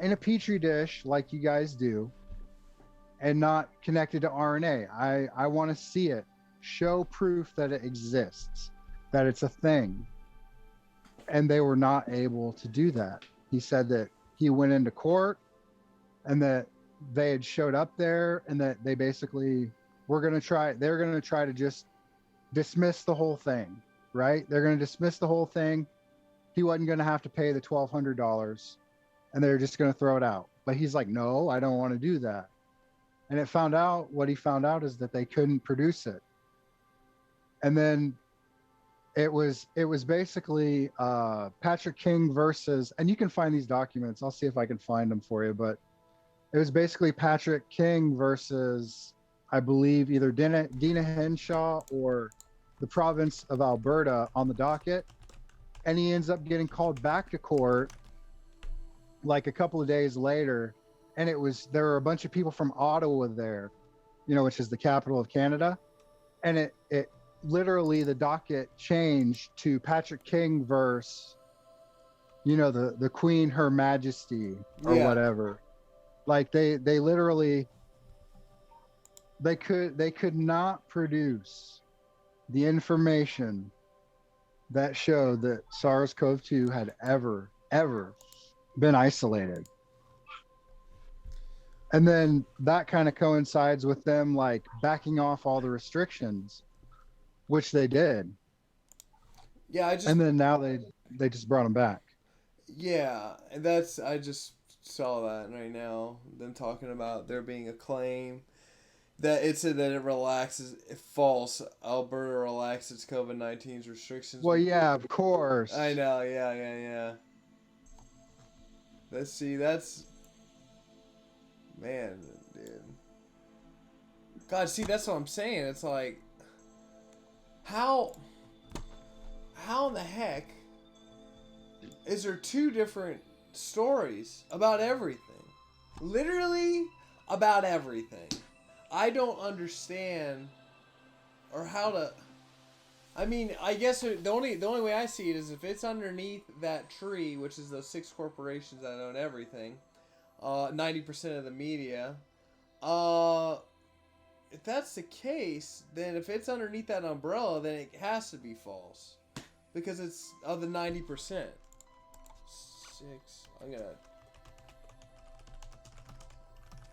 Speaker 2: in a petri dish like you guys do, and not connected to RNA. I want to see it. Show proof that it exists, that it's a thing. And they were not able to do that. He said that he went into court and that they had showed up there and that they basically they're going to try to just dismiss the whole thing, right? They're going to dismiss the whole thing. He wasn't going to have to pay the $1,200 and they're just going to throw it out. But he's like, no, I don't want to do that. And what he found out is that they couldn't produce it. And then it was basically Patrick King versus, and you can find these documents. I'll see if I can find them for you, but it was basically Patrick King versus, I believe, either Dina Henshaw or the province of Alberta on the docket. And he ends up getting called back to court like a couple of days later. And there were a bunch of people from Ottawa there, you know, which is the capital of Canada. And it literally, the docket changed to Patrick King versus, you know, the Queen, Her Majesty, or whatever. Like they literally, they could not produce the information that showed that SARS-CoV-2 had ever been isolated. And then that kind of coincides with them like backing off all the restrictions, which they did.
Speaker 1: Yeah,
Speaker 2: and then now they just brought them back.
Speaker 1: Yeah, and I just saw that right now. Them talking about there being a claim that it said that it relaxes. False. Alberta relaxes COVID-19's restrictions.
Speaker 2: Well, yeah, of course.
Speaker 1: I know. Yeah. That's man, dude. God, see, that's what I'm saying. It's like, how in the heck is there two different stories about everything? Literally about everything. I don't understand or how to. I mean, I guess the only way I see it is if it's underneath that tree, which is those 6 corporations that own everything, 90% of the media. If that's the case, then if it's underneath that umbrella, then it has to be false, because it's of the 90%. 6. I'm gonna,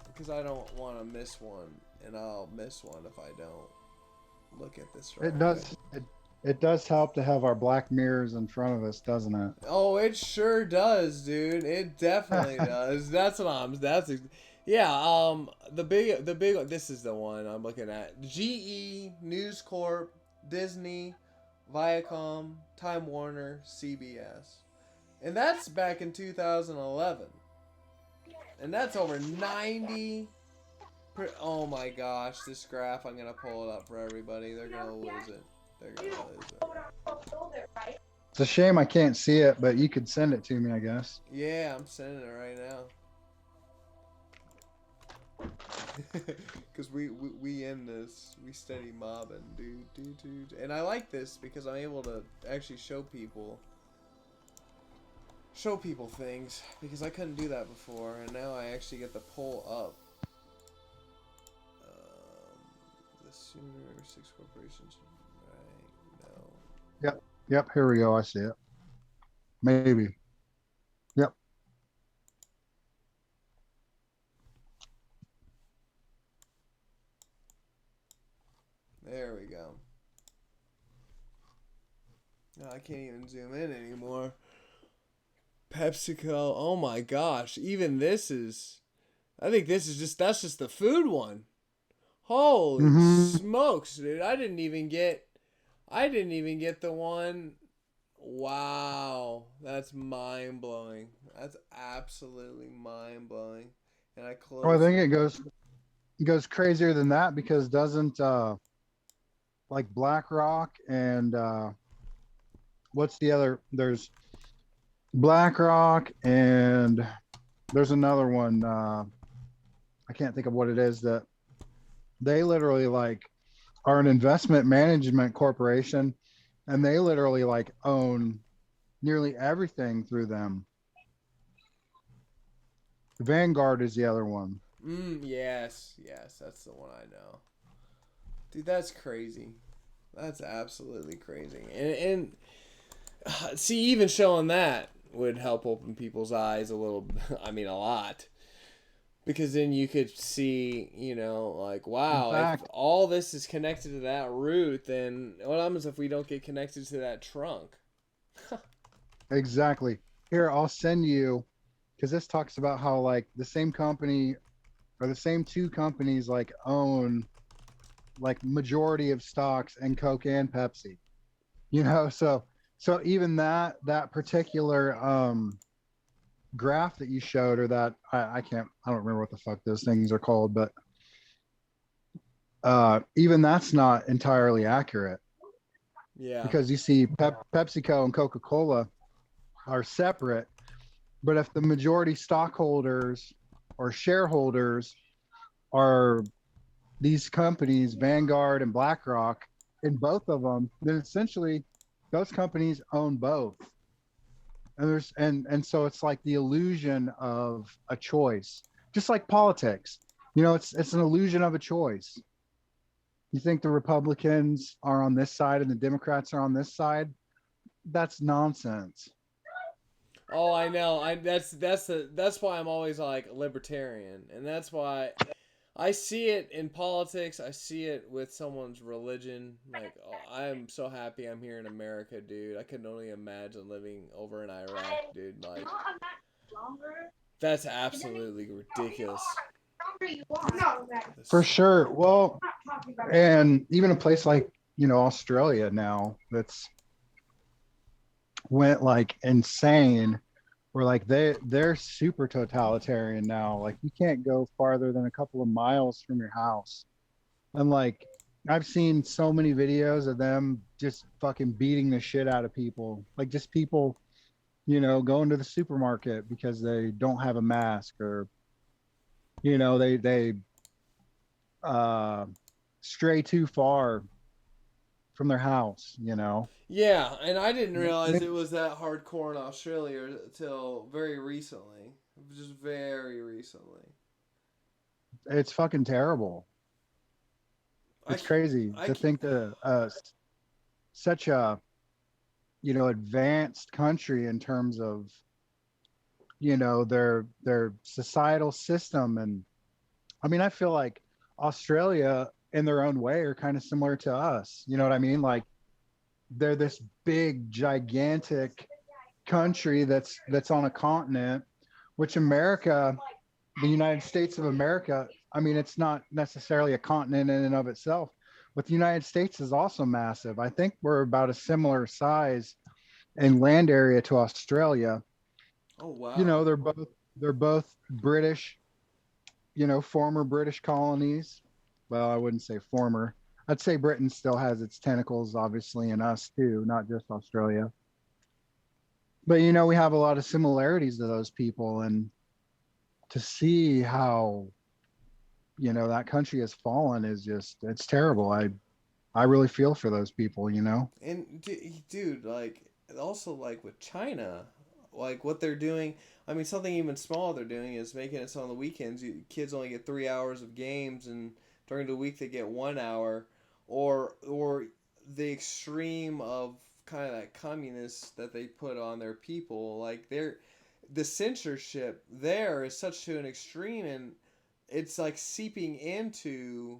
Speaker 1: because I don't want to miss one, and I'll miss one if I don't look at this right.
Speaker 2: It does help to have our black mirrors in front of us, doesn't it?
Speaker 1: Oh, it sure does, dude. It definitely does. That's the big this is the one I'm looking at. GE, News Corp, Disney, Viacom, Time Warner, CBS. And that's back in 2011. And that's over 90. Oh my gosh, this graph, I'm going to pull it up for everybody. They're going to lose it.
Speaker 2: It's a shame I can't see it, but you could send it to me, I guess.
Speaker 1: Yeah, I'm sending it right now. Because we in this, we steady mobbing, dude. And I like this because I'm able to actually show people show people things because I couldn't do that before, and now I actually get the poll up. The sooner six corporations, right? No.
Speaker 2: Yep. Yep. Here we go. I see it. Maybe. Yep.
Speaker 1: There we go. No, I can't even zoom in anymore. PepsiCo. Oh my gosh. Even this is. I think this is just. That's just the food one. Holy
Speaker 2: Mm-hmm.
Speaker 1: smokes, dude. I didn't even get the one. Wow. That's mind blowing. That's absolutely mind blowing. And I
Speaker 2: Oh, I
Speaker 1: closed.
Speaker 2: think it goes crazier than that because doesn't like BlackRock and what's the other? There's BlackRock and there's another one. I can't think of what it is that they literally like are an investment management corporation and they literally like own nearly everything through them. Vanguard is the other one.
Speaker 1: Yes. Yes. That's the one I know. Dude, that's crazy. That's absolutely crazy. And see, even showing that would help open people's eyes a little. I mean, a lot. Because then you could see, like,
Speaker 2: In
Speaker 1: wow, if
Speaker 2: fact,
Speaker 1: all this is connected to that root, then what happens if we don't get connected to that trunk?
Speaker 2: exactly. Here, I'll send you because this talks about how like the same company or the same two companies like own like majority of stocks in Coke and Pepsi. So even that particular graph that you showed or that I don't remember what the fuck those things are called, but even that's not entirely accurate
Speaker 1: Yeah.
Speaker 2: because you see PepsiCo and Coca-Cola are separate, but if the majority stockholders or shareholders are these companies, Vanguard and BlackRock, in both of them, then essentially those companies own both. And so it's like the illusion of a choice, just like politics. It's an illusion of a choice. You think the Republicans are on this side and the Democrats are on this side? That's nonsense.
Speaker 1: Oh, I know. That's why I'm always like libertarian, and that's why I see it in politics. I see it with someone's religion. Like, oh, I'm so happy I'm here in America, dude. I could only imagine living over in Iraq, dude. Like, that's absolutely ridiculous.
Speaker 2: For
Speaker 1: This,
Speaker 2: sure. Well, and even a place like, Australia now that's went like insane where like they're super totalitarian now. Like you can't go farther than a couple of miles from your house. And like I've seen so many videos of them just fucking beating the shit out of people. Like just people, going to the supermarket because they don't have a mask or they uh stray too far from their house.
Speaker 1: yeah, and I didn't
Speaker 2: And
Speaker 1: realize it was that hardcore in Australia until very recently. Just very recently.
Speaker 2: it's fucking terrible.
Speaker 1: I,
Speaker 2: It's
Speaker 1: ca-
Speaker 2: crazy
Speaker 1: I,
Speaker 2: to
Speaker 1: ca-
Speaker 2: think that such a advanced country in terms of their societal system. And I mean I feel like Australia in their own way are kind of similar to us, you know what I mean? Like they're this big gigantic country that's on a continent, which America, the United States of America, I mean it's not necessarily a continent in and of itself, but the United States is also massive. I think we're about a similar size in land area to Australia.
Speaker 1: oh wow.
Speaker 2: They're both British, former British colonies. Well, I wouldn't say former. I'd say Britain still has its tentacles, obviously, in us too, not just Australia. But we have a lot of similarities to those people, and to see how that country has fallen is it's terrible. I really feel for those people.
Speaker 1: And dude, like also like with China, like what they're doing. I mean, something even small they're doing is making it so on the weekends kids only get 3 hours of games, and during the week they get 1 hour, or the extreme of kind of that communist that they put on their people. Like the censorship there is such to an extreme, and it's like seeping into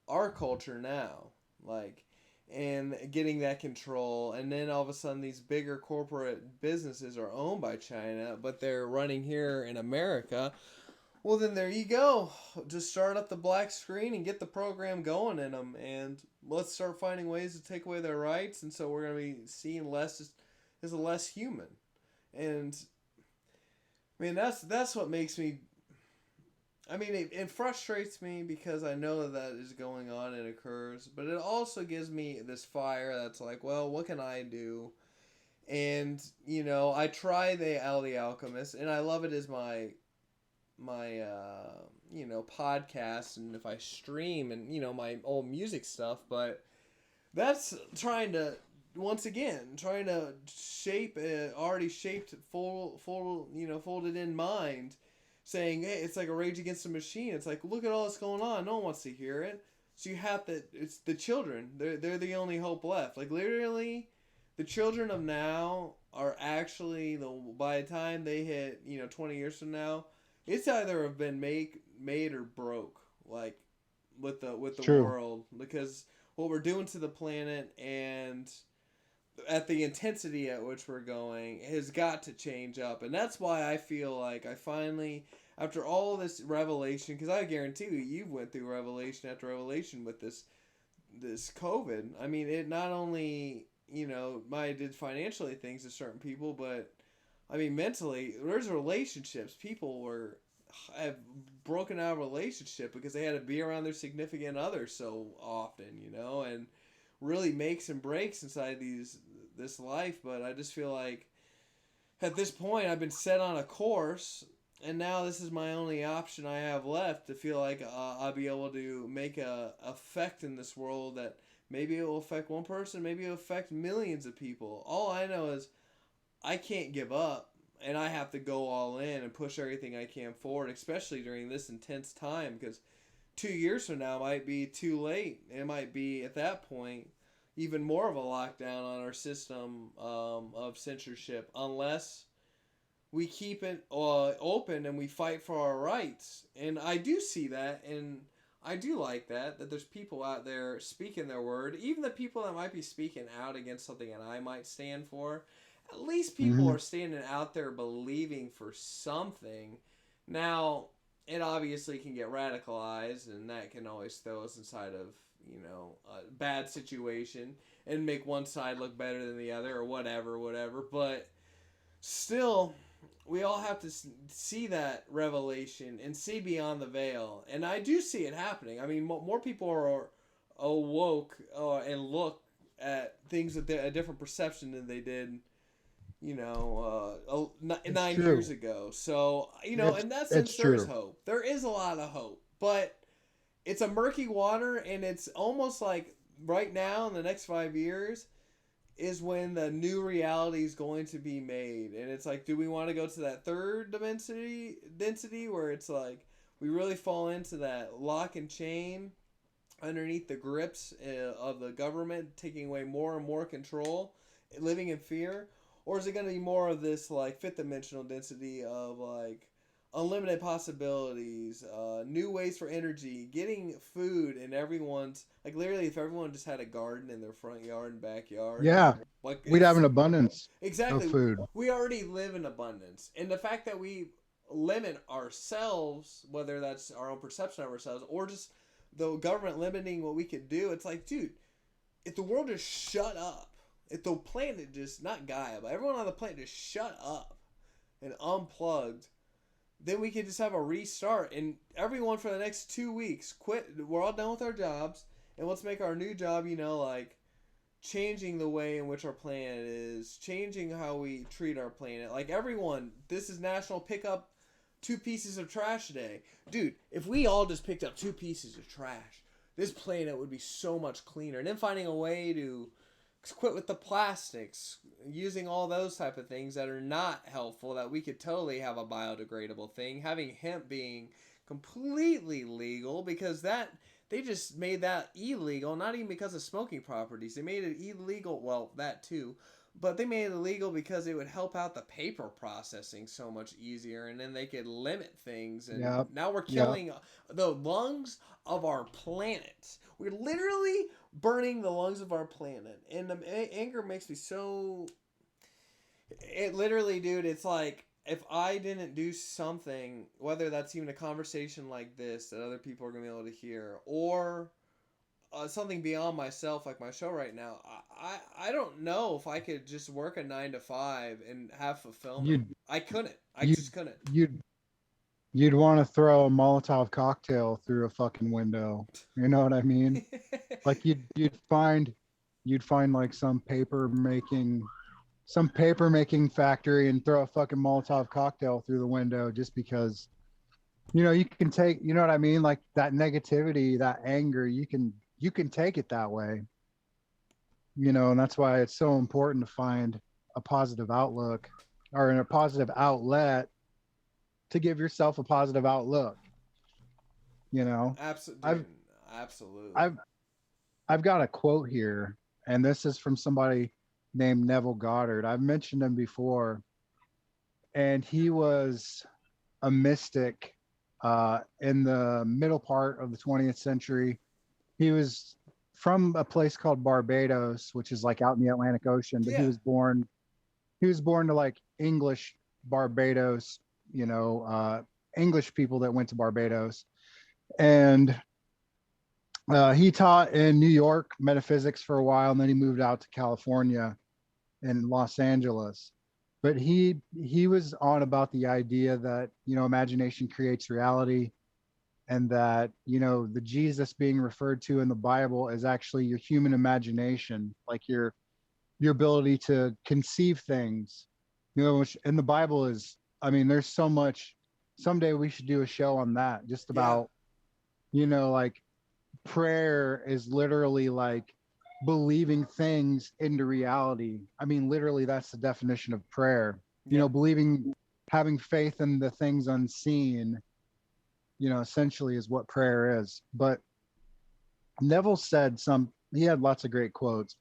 Speaker 1: our culture now, like, and getting that control. And then all of a sudden these bigger corporate businesses are owned by China, but they're running here in America. Well, then there you go. Just start up the black screen and get the program going in them, and let's start finding ways to take away their rights. And so we're going to be seeing less as a less human. And I mean, that's what makes me. I mean, it frustrates me because I know that is going on and occurs, but it also gives me this fire that's like, well, what can I do? And, you know, I try the Alchemist, and I love it as my you know, podcast, and if I stream, and, you know, my old music stuff, but that's trying to, once again, trying to shape a already shaped full you know, folded in mind, saying, hey, it's like a Rage Against the Machine. It's like, look at all that's going on. No one wants to hear it. So you have to, it's the children. They're the only hope left. Like, literally, the children of now are actually, by the time they hit, you know, 20 years from now, it's either have been made or broke, like, with the world. Because what we're doing to the planet and at the intensity at which we're going has got to change up. And that's why I feel like I finally, after all this revelation, because I guarantee you went through revelation after revelation with this COVID. I mean, it not only, you know, did financially things to certain people, but I mean, mentally, there's relationships. People have broken out of a relationship because they had to be around their significant other so often, you know, and really makes and breaks inside this life. But I just feel like at this point I've been set on a course, and now this is my only option I have left to feel like I'll be able to make a effect in this world that maybe it will affect one person, maybe it will affect millions of people. All I know is I can't give up, and I have to go all in and push everything I can forward, especially during this intense time, because 2 years from now might be too late. It might be, at that point, even more of a lockdown on our system of censorship, unless we keep it open and we fight for our rights. And I do see that, and I do like that there's people out there speaking their word, even the people that might be speaking out against something that I might stand for. At least people are standing out there believing for something. Now, it obviously can get radicalized, and that can always throw us inside of, you know, a bad situation and make one side look better than the other, or whatever. But still, we all have to see that revelation and see beyond the veil. And I do see it happening. I mean, more people are awoke and look at things with a different perception than they did, you know, 9 years ago. So, you know, in that sense, there is hope. There is a lot of hope. But it's a murky water, and it's almost like right now, in the next 5 years, is when the new reality is going to be made. And it's like, do we want to go to that third density where it's like we really fall into that lock and chain underneath the grips of the government, taking away more and more control, living in fear? Or is it going to be more of this, like, fifth dimensional density of, like, unlimited possibilities, new ways for energy, getting food in everyone's, like, literally, if everyone just had a garden in their front yard and backyard.
Speaker 2: Yeah,
Speaker 1: like,
Speaker 2: we'd have an abundance
Speaker 1: exactly,
Speaker 2: of food.
Speaker 1: We already live in abundance. And the fact that we limit ourselves, whether that's our own perception of ourselves, or just the government limiting what we could do, it's like, dude, if the world just shut up, if the planet just, not Gaia, but everyone on the planet just shut up and unplugged, then we could just have a restart, and everyone for the next 2 weeks quit. We're all done with our jobs, and let's make our new job, you know, like changing the way in which our planet is, changing how we treat our planet. Like, everyone, this is National Pick Up 2 Pieces of Trash Day. Dude, if we all just picked up 2 pieces of trash, this planet would be so much cleaner. And then finding a way to quit with the plastics, using all those type of things that are not helpful, that we could totally have a biodegradable thing, having hemp being completely legal, because that they just made that illegal, not even because of smoking properties. They made it illegal, well, that too, but they made it illegal because it would help out the paper processing so much easier, and then they could limit things. And
Speaker 2: Yep.
Speaker 1: now we're
Speaker 2: Yep.
Speaker 1: killing the lungs of our planet. We're literally burning the lungs of our planet, and the anger makes me so. It literally, dude. It's like if I didn't do something, whether that's even a conversation like this that other people are gonna be able to hear, or something beyond myself, like my show right now. I don't know if I could just work a 9 to 5 and have fulfillment.
Speaker 2: You'd
Speaker 1: I couldn't. I
Speaker 2: you'd
Speaker 1: just couldn't.
Speaker 2: you'd you'd want to throw a Molotov cocktail through a fucking window. You know what I mean? Like you'd find like some paper making factory and throw a fucking Molotov cocktail through the window just because you can take, you know what I mean, like that negativity, that anger, you can take it that way, and that's why it's so important to find a positive outlook or a positive outlet to give yourself a positive outlook. you know
Speaker 1: Absolutely,
Speaker 2: i've
Speaker 1: absolutely.
Speaker 2: i've I've got a quote here, and this is from somebody named Neville Goddard. I've mentioned him before, and he was a mystic in the middle part of the 20th century. He was from a place called Barbados, which is like out in the Atlantic Ocean, but he
Speaker 1: Yeah,
Speaker 2: was born to like English Barbados, English people that went to Barbados. And he taught in New York metaphysics for a while, and then he moved out to California and Los Angeles. But he was on about the idea that imagination creates reality, and that the Jesus being referred to in the Bible is actually your human imagination, like your ability to conceive things, which in the Bible is, I mean, there's so much. Someday we should do a show on that, just
Speaker 1: yeah,
Speaker 2: about like prayer is literally like believing things into reality. I mean, literally, that's the definition of prayer.
Speaker 1: yeah.
Speaker 2: Believing, having faith in the things unseen, essentially is what prayer is. But Neville said he had lots of great quotes,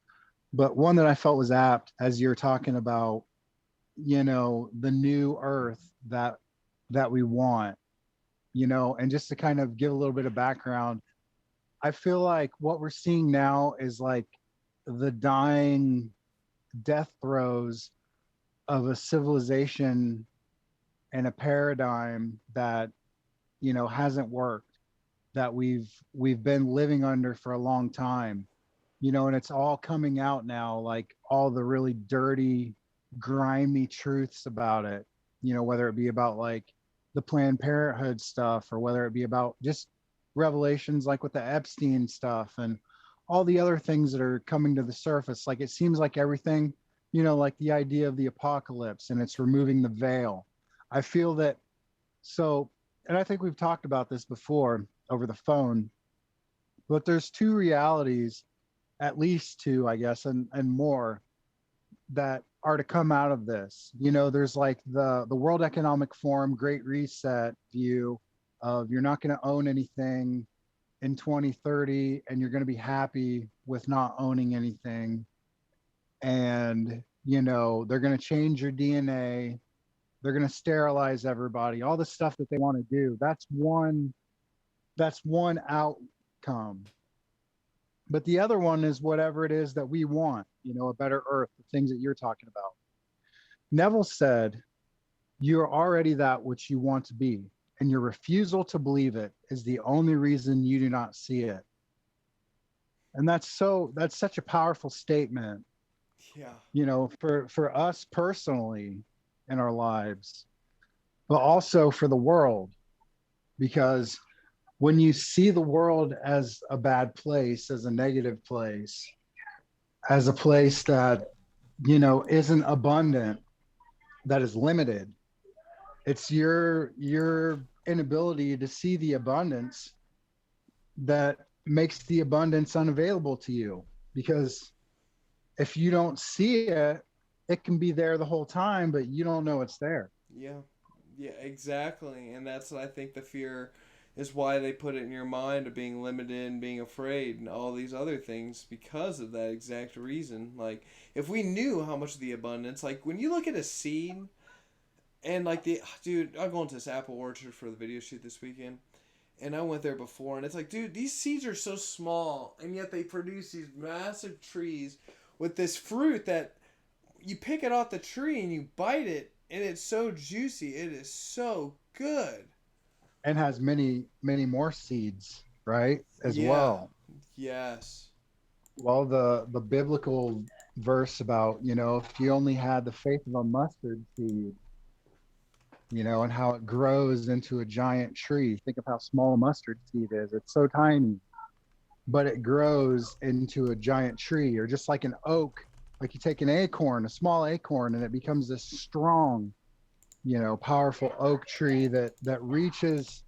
Speaker 2: but one that I felt was apt as you're talking about, the new earth that we want, and just to kind of give a little bit of background, I feel like what we're seeing now is like the dying death throes of a civilization and a paradigm that hasn't worked, that we've been living under for a long time, and it's all coming out now, like all the really dirty, grimy truths about it, whether it be about like the Planned Parenthood stuff, or whether it be about just revelations like with the Epstein stuff and all the other things that are coming to the surface. Like it seems like everything, like the idea of the apocalypse, and it's removing the veil. I feel that. So, and I think we've talked about this before over the phone, but there's two realities, at least two, I guess, and more, that are to come out of this. There's like the World Economic Forum Great Reset view of you're not going to own anything in 2030, and you're going to be happy with not owning anything. And they're going to change your DNA, they're going to sterilize everybody, all the stuff that they want to do. That's one outcome. But the other one is whatever it is that we want, a better earth, the things that you're talking about. Neville said, you're already that which you want to be, and your refusal to believe it is the only reason you do not see it. And that's such a powerful statement,
Speaker 1: Yeah.
Speaker 2: for us personally in our lives, but also for the world. Because when you see the world as a bad place, as a negative place, as a place that isn't abundant, that is limited, it's your inability to see the abundance that makes the abundance unavailable to you. Because if you don't see it, it can be there the whole time, but you don't know it's there.
Speaker 1: Yeah. Yeah, exactly. And that's what I think the fear is why they put it in your mind of being limited and being afraid and all these other things because of that exact reason. Like, if we knew how much of the abundance, like when you look at a seed and like dude, I'm going to this apple orchard for the video shoot this weekend. And I went there before, and it's like, dude, these seeds are so small, and yet they produce these massive trees with this fruit that you pick it off the tree and you bite it, and it's so juicy. It is so good.
Speaker 2: And has many, many more seeds, right? As
Speaker 1: Yeah.
Speaker 2: well.
Speaker 1: Yes.
Speaker 2: Well, the biblical verse about, if you only had the faith of a mustard seed, and how it grows into a giant tree. Think of how small a mustard seed is. It's so tiny, but it grows into a giant tree, or just like an oak. Like you take an acorn, a small acorn, and it becomes this strong, powerful oak tree that reaches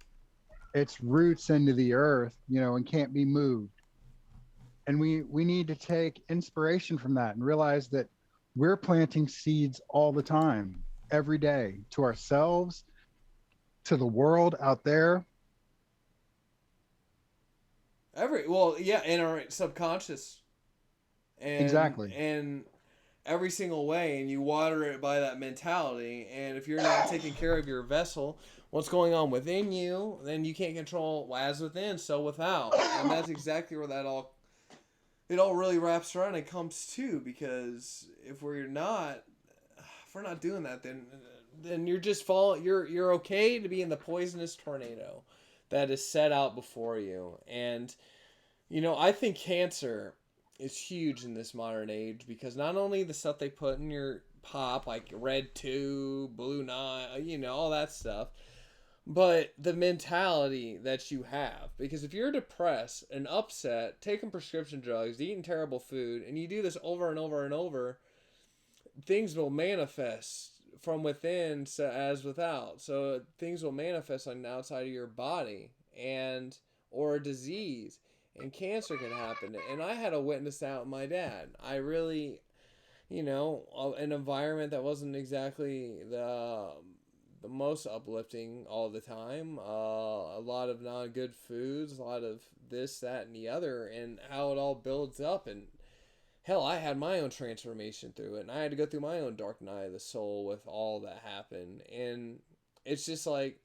Speaker 2: its roots into the earth, and can't be moved. And we need to take inspiration from that and realize that we're planting seeds all the time, every day, to ourselves, to the world out there.
Speaker 1: Well, yeah, in our subconscious,
Speaker 2: Exactly.
Speaker 1: and every single way, and you water it by that mentality. And if you're not taking care of your vessel, what's going on within you, then you can't control as within, so without. And that's exactly where it all really wraps around and comes to, because if we're not doing that, then you're just falling. You're okay to be in the poisonous tornado that is set out before you. And I think cancer is huge in this modern age, because not only the stuff they put in your pop, like red 2, blue 9, all that stuff, but the mentality that you have. Because if you're depressed and upset, taking prescription drugs, eating terrible food, and you do this over and over and over, things will manifest from within as without. So things will manifest on the outside of your body, and or a disease, and cancer can happen. And I had to witness that with my dad. I really, an environment that wasn't exactly the most uplifting all the time. A lot of not good foods, a lot of this, that, and the other, and how it all builds up. And hell, I had my own transformation through it, and I had to go through my own dark night of the soul with all that happened. And it's just like,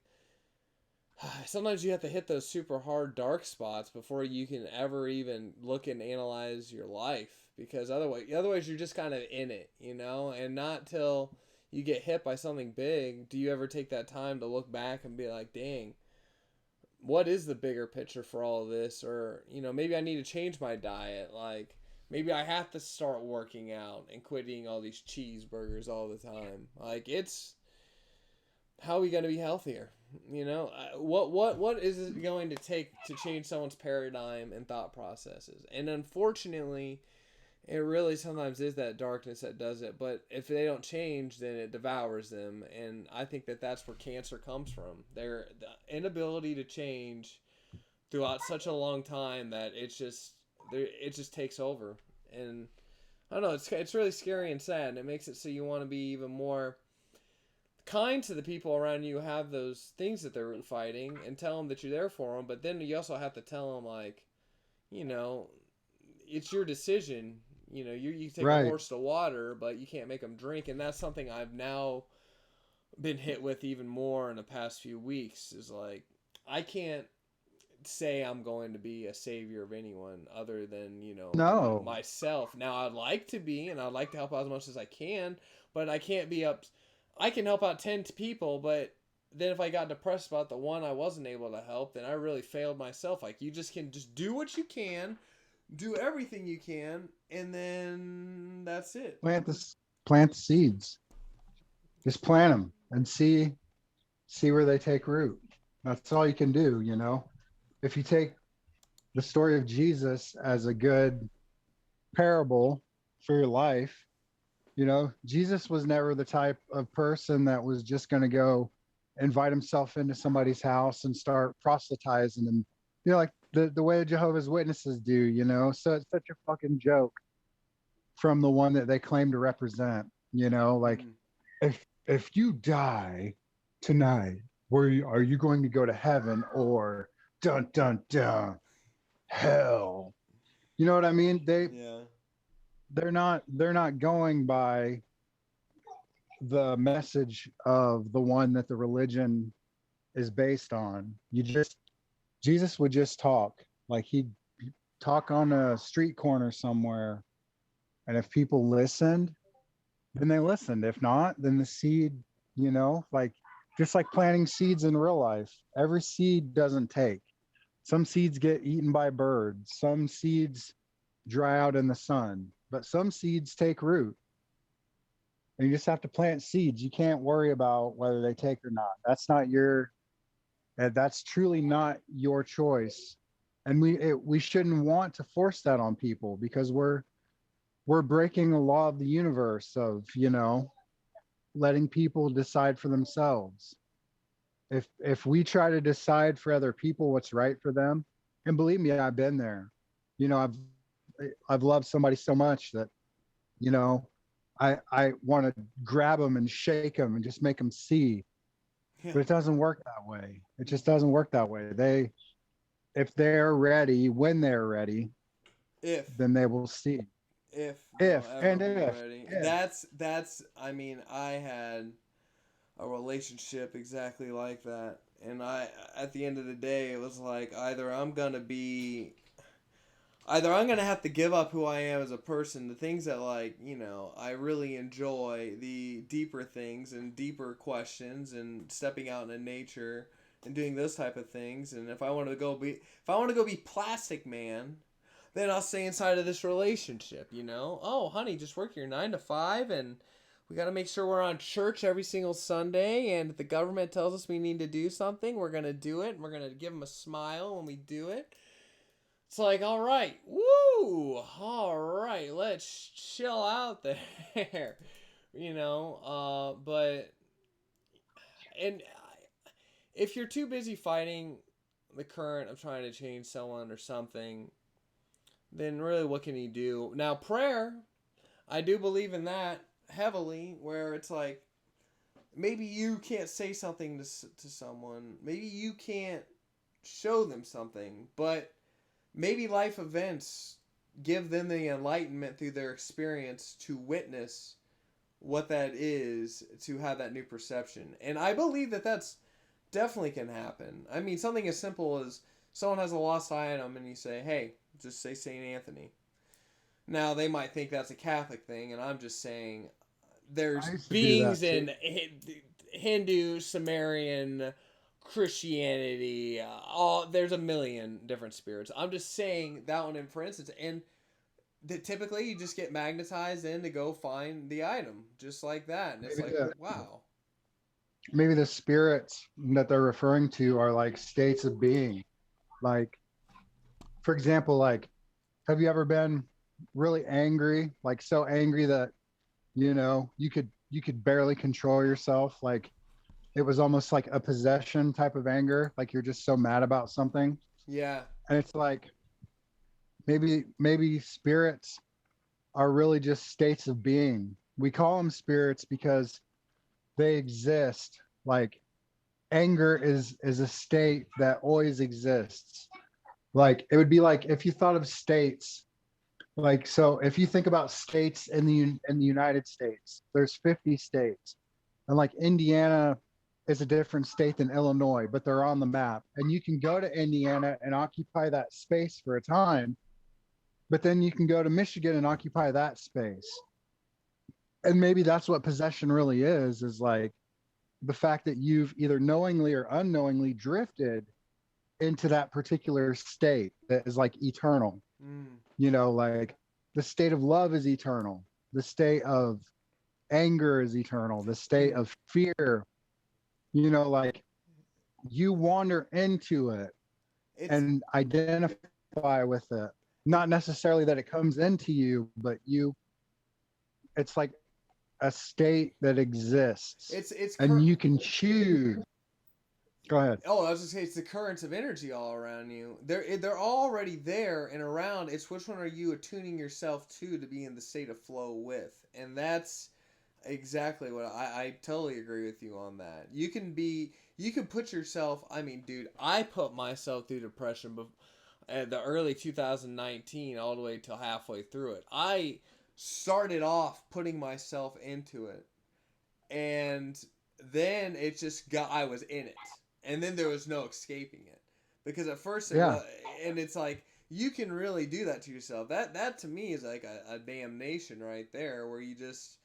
Speaker 1: sometimes you have to hit those super hard dark spots before you can ever even look and analyze your life, because otherwise you're just kind of in it, and not till you get hit by something big do you ever take that time to look back and be like, dang, what is the bigger picture for all of this? Or maybe I need to change my diet. Like, maybe I have to start working out and quit eating all these cheeseburgers all the time. Like, it's how are we going to be healthier? What is it going to take to change someone's paradigm and thought processes? And unfortunately, it really sometimes is that darkness that does it. But if they don't change, then it devours them. And I think that that's where cancer comes from. The inability to change throughout such a long time that it just takes over. And I don't know, it's really scary and sad, and it makes it so you want to be even more kind to the people around you who have those things that they're fighting, and tell them that you're there for them. But then you also have to tell them, like, it's your decision. You take a
Speaker 2: Right.
Speaker 1: horse to water, but you can't make them drink. And that's something I've now been hit with even more in the past few weeks, is like, I can't say I'm going to be a savior of anyone other than,
Speaker 2: No.
Speaker 1: myself. Now, I'd like to be, and I'd like to help out as much as I can, but I can't be up. I can help out 10 people, but then if I got depressed about the one I wasn't able to help, then I really failed myself. Like, you just can just do what you can, do everything you can, and then that's it.
Speaker 2: Plant the seeds. Just plant them and see where they take root. That's all you can do. If you take the story of Jesus as a good parable for your life, Jesus was never the type of person that was just going to go invite himself into somebody's house and start proselytizing and, like the way Jehovah's Witnesses do, so it's such a fucking joke from the one that they claim to represent. Like if you die tonight, are you going to go to heaven or dun dun dun hell? You know what I mean?
Speaker 1: Yeah.
Speaker 2: They're not going by the message of the one that the religion is based on. Jesus would just talk. Like he'd talk on a street corner somewhere, and if people listened, then they listened. If not, then the seed, like just like planting seeds in real life, every seed doesn't take. Some seeds get eaten by birds, some seeds dry out in the sun, but some seeds take root. And you just have to plant seeds. You can't worry about whether they take or not. That's truly not your choice. And we shouldn't want to force that on people, because we're breaking the law of the universe of, letting people decide for themselves. If we try to decide for other people what's right for them, and believe me, I've been there. I've loved somebody so much that, you know, I want to grab them and shake them and just make them see.
Speaker 1: Yeah.
Speaker 2: But it doesn't work that way. It just doesn't work that way. If they're ready, when they're ready,
Speaker 1: If
Speaker 2: then they will see.
Speaker 1: if
Speaker 2: If
Speaker 1: they'll ever
Speaker 2: and
Speaker 1: be
Speaker 2: if,
Speaker 1: ready.
Speaker 2: if.
Speaker 1: That's I mean, I had a relationship exactly like that. And I at the end of the day it was like either I'm gonna have to give up who I am as a person, the things that I really enjoy, the deeper things and deeper questions and stepping out into nature and doing those type of things. And if I want to go be Plastic Man, then I'll stay inside of this relationship, Oh, honey, just work your 9 to 5, and we got to make sure we're on church every single Sunday. And if the government tells us we need to do something, we're going to do it. And we're going to give them a smile when we do it. It's like, all right, woo, all right, let's chill out there, but, and if you're too busy fighting the current of trying to change someone or something, then really what can you do? Now, prayer, I do believe in that heavily, where it's like, maybe you can't say something to someone, maybe you can't show them something, but maybe life events give them the enlightenment through their experience to witness what that is, to have that new perception. And I believe that that's definitely can happen. I mean, something as simple as someone has a lost item and you say, hey, just say St. Anthony. Now, they might think that's a Catholic thing, and I'm just saying there's
Speaker 2: I used to do
Speaker 1: beings
Speaker 2: that too.
Speaker 1: in Hindu, Sumerian, Christianity, there's a million different spirits. I'm just saying that one for instance, and typically you just get magnetized in to go find the item, just like that, and it's
Speaker 2: Maybe
Speaker 1: like,
Speaker 2: the
Speaker 1: wow.
Speaker 2: maybe the spirits that they're referring to are like states of being. Like, for example, like, have you ever been really angry, like so angry that you could barely control yourself? Like it was almost like a possession type of anger, like you're just so mad about something.
Speaker 1: Yeah.
Speaker 2: And it's like maybe spirits are really just states of being. We call them spirits because they exist. Like anger is a state that always exists. Like it would be like if you thought of states, like, so if you think about states in the United States, there's 50 states, and like Indiana is a different state than Illinois, but they're on the map, and you can go to Indiana and occupy that space for a time, but then you can go to Michigan and occupy that space. And maybe that's what possession really is like the fact that you've either knowingly or unknowingly drifted into that particular state that is like eternal.
Speaker 1: Mm.
Speaker 2: Like the state of love is eternal, the state of anger is eternal, the state of fear, like you wander into it
Speaker 1: It's
Speaker 2: and identify with it. Not necessarily that it comes into you, but it's like a state that exists
Speaker 1: it's
Speaker 2: and you can choose. Go ahead.
Speaker 1: Oh, I was just saying, it's the currents of energy all around you. They're already there and around. It's which one are you attuning yourself to be in the state of flow with, and that's exactly what I totally agree with you on that. You can put yourself. I mean, dude, I put myself through depression, at the early 2019 all the way till halfway through it. I started off putting myself into it, and then it just got I was in it, and then there was no escaping it, because at first it
Speaker 2: Yeah.
Speaker 1: was, and it's like you can really do that to yourself. That to me is like a damnation right there, where you just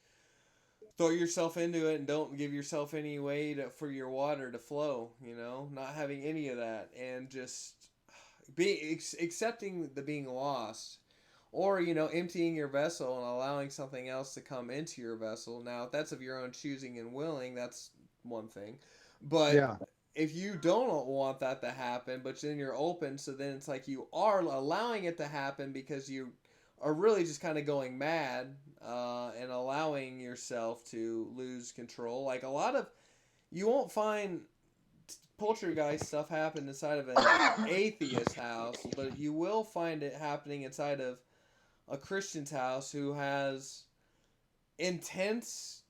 Speaker 1: throw yourself into it and don't give yourself any way for your water to flow, not having any of that, and just accepting the being lost, or emptying your vessel and allowing something else to come into your vessel. Now if that's of your own choosing and willing, that's one thing, but
Speaker 2: Yeah.
Speaker 1: if you don't want that to happen, but then you're open, so then it's like you are allowing it to happen because you are really just kind of going mad, and allowing yourself to lose control. Like a lot of, you won't find poltergeist stuff happen inside of an atheist house, but you will find it happening inside of a Christian's house who has intense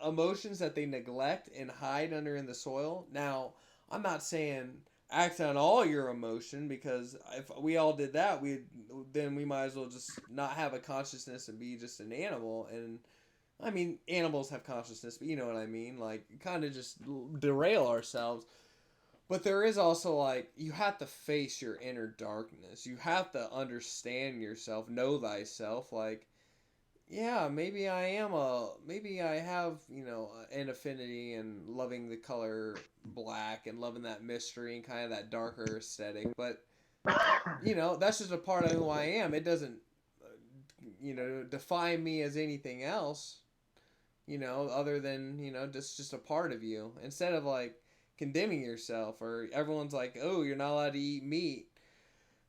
Speaker 1: emotions that they neglect and hide under in the soil. Now, I'm not saying act on all your emotion, because if we all did that, then we might as well just not have a consciousness and be just an animal. And I mean, animals have consciousness, but you know what I mean, like kind of just derail ourselves. But there is also, like, you have to face your inner darkness. You have to understand yourself, know thyself. Like, yeah, maybe I have, an affinity and loving the color black and loving that mystery and kind of that darker aesthetic. But, that's just a part of who I am. It doesn't, define me as anything else, other than, just a part of you. Instead of, like, condemning yourself, or everyone's like, oh, you're not allowed to eat meat,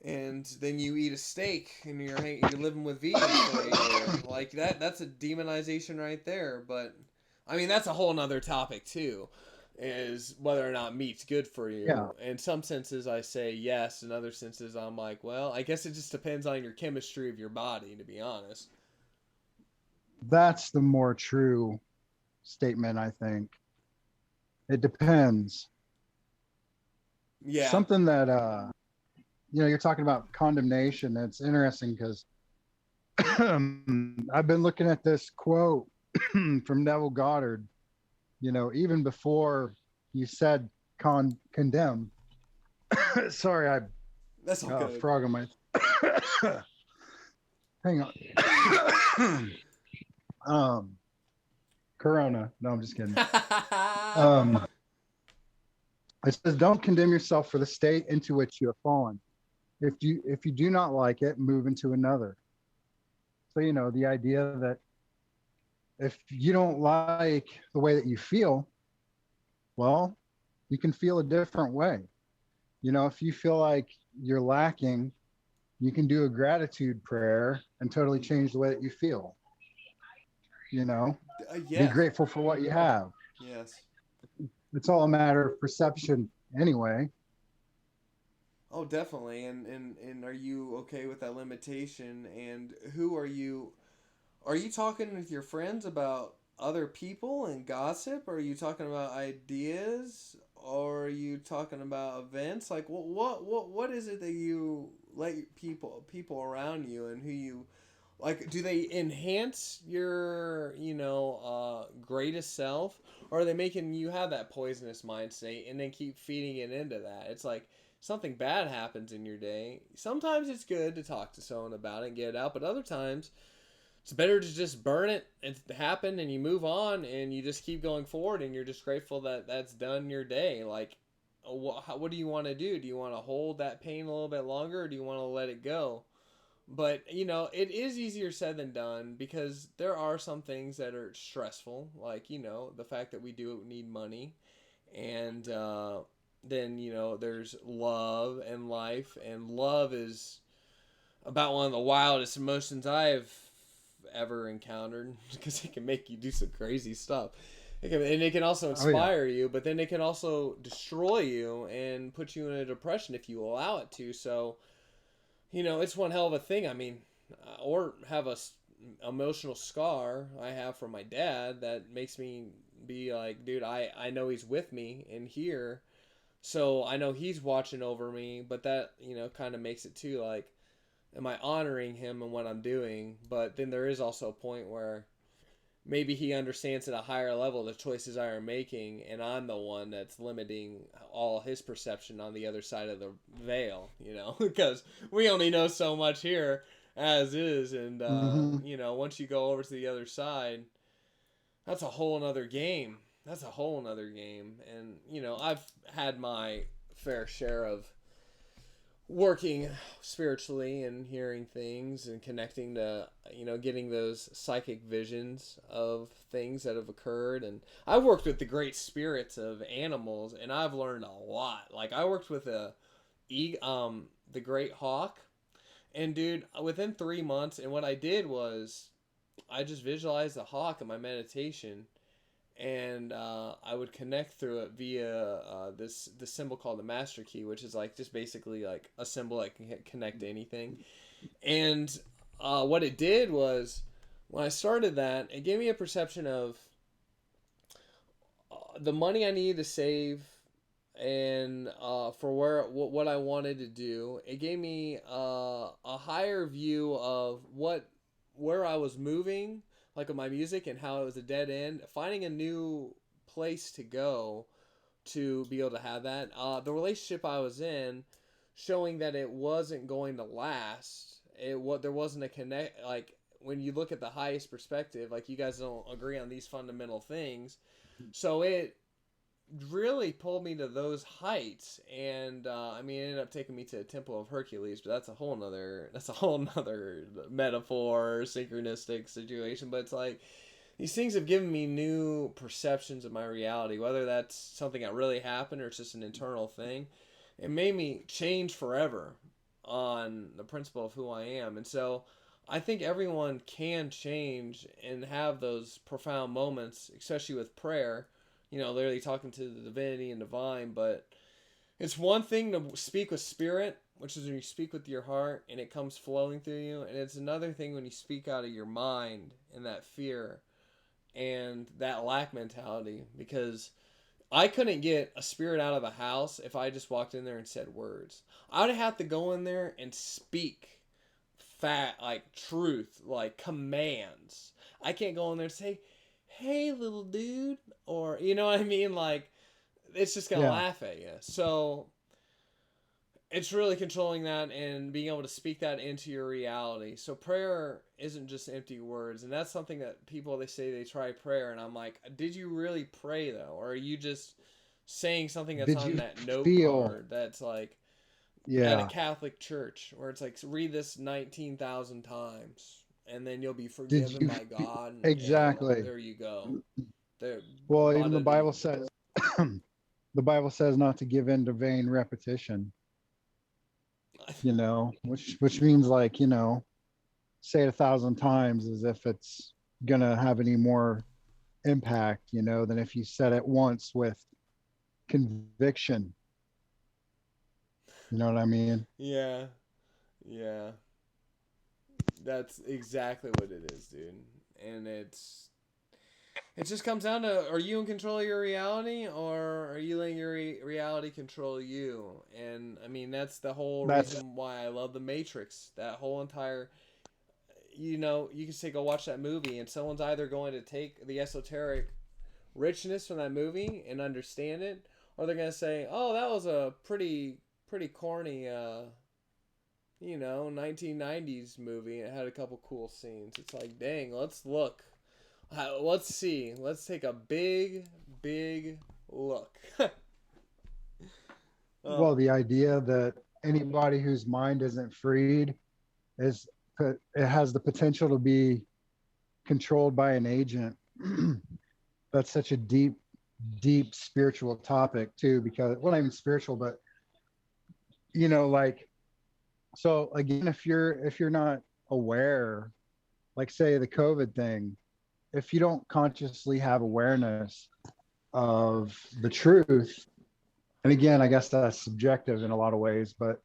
Speaker 1: and then you eat a steak and you're living with vegans for a year. Like that's a demonization right there. But I mean, that's a whole nother topic too, is whether or not meat's good for
Speaker 2: Yeah.
Speaker 1: you. In some senses I say yes, in other senses I'm like, well, I guess it just depends on your chemistry of your body, to be honest.
Speaker 2: That's the more true statement, I think. It depends.
Speaker 1: Yeah.
Speaker 2: Something that you're talking about condemnation. It's interesting because I've been looking at this quote from Neville Goddard, even before you said condemn. Sorry, I
Speaker 1: That's all good.
Speaker 2: frog on my hang on. Corona. No, I'm just kidding. It says, don't condemn yourself for the state into which you have fallen. If you do not like it, move into another. So, the idea that if you don't like the way that you feel, well, you can feel a different way. If you feel like you're lacking, you can do a gratitude prayer and totally change the way that you feel. Be
Speaker 1: Yes.
Speaker 2: grateful for what you have.
Speaker 1: Yes.
Speaker 2: It's all a matter of perception anyway.
Speaker 1: Oh, definitely. And are you okay with that limitation? And who are you? Are you talking with your friends about other people and gossip? Or are you talking about ideas? Or are you talking about events? Like what is it that you let people around you, and who you like, do they enhance your, greatest self, or are they making you have that poisonous mind state and then keep feeding it into that? It's like something bad happens in your day. Sometimes it's good to talk to someone about it and get it out, but other times it's better to just burn it and happen, and you move on and you just keep going forward, and you're just grateful that that's done your day. Like, what do you want to do? Do you want to hold that pain a little bit longer, or do you want to let it go? But, it is easier said than done, because there are some things that are stressful, like, the fact that we do need money. And then, there's love and life. And love is about one of the wildest emotions I've ever encountered, because it can make you do some crazy stuff. it can also
Speaker 2: Oh yeah.
Speaker 1: inspire you, but then it can also destroy you and put you in a depression if you allow it to. So, it's one hell of a thing. I mean, or have emotional scar I have from my dad that makes me be like, dude, I know he's with me in here, so I know he's watching over me, but that, kind of makes it too like, am I honoring him and what I'm doing? But then there is also a point where maybe he understands at a higher level the choices I are making, and I'm the one that's limiting all his perception on the other side of the veil, because we only know so much here as is, and
Speaker 2: Hmm.
Speaker 1: once you go over to the other side, that's a whole nother game. That's a whole nother game, and I've had my fair share of working spiritually and hearing things and connecting to getting those psychic visions of things that have occurred. And I've worked with the great spirits of animals, and I've learned a lot. Like I worked with the great hawk, and dude, within 3 months, and what I did was I just visualized the hawk in my meditation, and I would connect through it via this symbol called the master key, which is like just basically like a symbol that can connect to anything. And what it did was, when I started that, it gave me a perception of the money I needed to save, and for what I wanted to do. It gave me a higher view of where I was moving, like with my music, and how it was a dead end. Finding a new place to go to be able to have that. The relationship I was in, showing that it wasn't going to last. There wasn't a connect. Like when you look at the highest perspective, like you guys don't agree on these fundamental things, so it really pulled me to those heights. And I mean, it ended up taking me to the Temple of Hercules, but that's a whole nother metaphor, synchronistic situation. But it's like these things have given me new perceptions of my reality, whether that's something that really happened or it's just an internal thing. It made me change forever on the principle of who I am. And so I think everyone can change and have those profound moments, especially with prayer, literally talking to the divinity and divine. But it's one thing to speak with spirit, which is when you speak with your heart and it comes flowing through you. And it's another thing when you speak out of your mind and that fear and that lack mentality, because I couldn't get a spirit out of a house if I just walked in there and said words. I would have to go in there and speak like truth, like commands. I can't go in there and say, "Hey, little dude," or you know what I mean. Like it's just gonna
Speaker 2: Yeah.
Speaker 1: laugh at you. So it's really controlling that and being able to speak that into your reality. So prayer isn't just empty words, and that's something that people, they say they try prayer, and I'm like, did you really pray though, or are you just saying something that's
Speaker 2: Did
Speaker 1: on
Speaker 2: you
Speaker 1: that note
Speaker 2: feel?
Speaker 1: card that's like at a
Speaker 2: Yeah.
Speaker 1: Catholic church where it's like read this 19,000 times and then you'll be
Speaker 2: Did
Speaker 1: forgiven
Speaker 2: you
Speaker 1: by God, and
Speaker 2: exactly?
Speaker 1: there you go. There,
Speaker 2: Well, even the
Speaker 1: bodily.
Speaker 2: Bible says the Bible says not to give in to vain repetition. Which means like say it 1,000 times as if it's gonna have any more impact, than if you said it once with conviction. You know what I mean?
Speaker 1: Yeah, yeah. That's exactly what it is, dude. And it just comes down to, are you in control of your reality, or are you letting your reality control you? And I mean, that's the whole
Speaker 2: That's
Speaker 1: reason why I love The Matrix. That whole entire, you can say go watch that movie, and someone's either going to take the esoteric richness from that movie and understand it, or they're going to say, "Oh, that was a pretty corny 1990s movie. It had a couple cool scenes." It's like, dang, let's look. Let's see. Let's take a big look.
Speaker 2: well,
Speaker 1: Oh,
Speaker 2: the idea that anybody whose mind isn't freed is it has the potential to be controlled by an agent. That's such a deep spiritual topic too, because well, not even spiritual, but like so again, if you're not aware, like say the COVID thing, if you don't consciously have awareness, of the truth. And again, I guess that's subjective in a lot of ways, but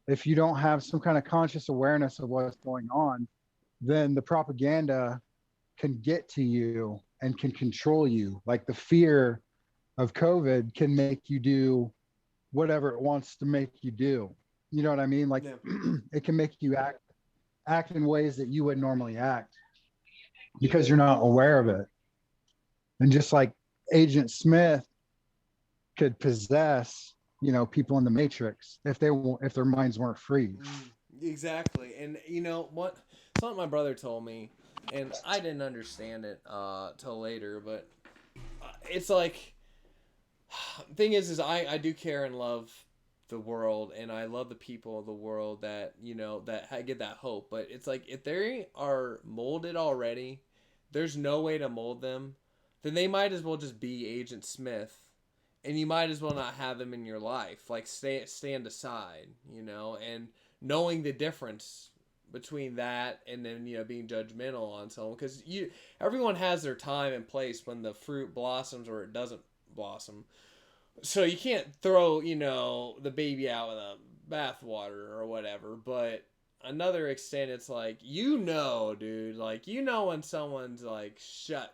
Speaker 2: if you don't have some kind of conscious awareness of what's going on, then the propaganda can get to you and can control you. Like the fear of COVID can make you do whatever it wants to make you do. You know what I mean? Like it can make you act in ways that you would normally act because you're not aware of it. And just like Agent Smith could possess, people in the Matrix if their minds weren't free.
Speaker 1: Exactly. And you know what? Something my brother told me, and I didn't understand it till later, but it's like, thing is I do care and love the world, and I love the people of the world that that get that hope. But it's like, if they are molded already, there's no way to mold them. Then they might as well just be Agent Smith, and you might as well not have them in your life. Like stand aside, and knowing the difference between that and then being judgmental on someone, because everyone has their time and place when the fruit blossoms or it doesn't blossom. So you can't throw the baby out with the bathwater or whatever. But another extent, it's like, dude, like when someone's like shut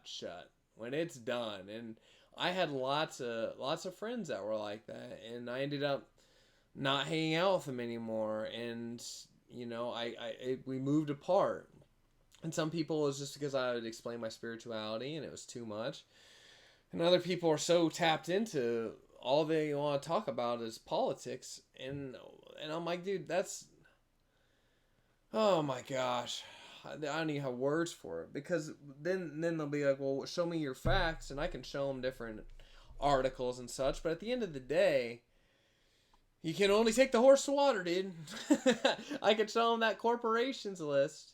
Speaker 1: when it's done. And I had lots of friends that were like that, and I ended up not hanging out with them anymore. And we moved apart. And some people, it was just because I would explain my spirituality and it was too much. And other people are so tapped into all they want to talk about is politics, and I'm like, dude, that's, oh my gosh, I don't even have words for it, because then they'll be like, well, show me your facts, and I can show them different articles and such. But at the end of the day, you can only take the horse to water, dude. I could show them that corporations list,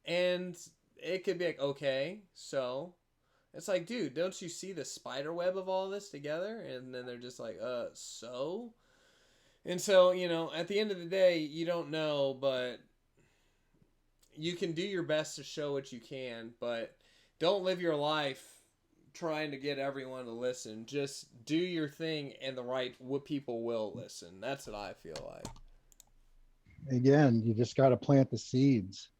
Speaker 1: and it could be like, okay, so it's like, dude, don't you see the spider web of all this together? And then they're just like, so? And so, at the end of the day, you don't know, but you can do your best to show what you can, but don't live your life trying to get everyone to listen. Just do your thing, and what people will listen. That's what I feel like.
Speaker 2: Again, you just got to plant the seeds,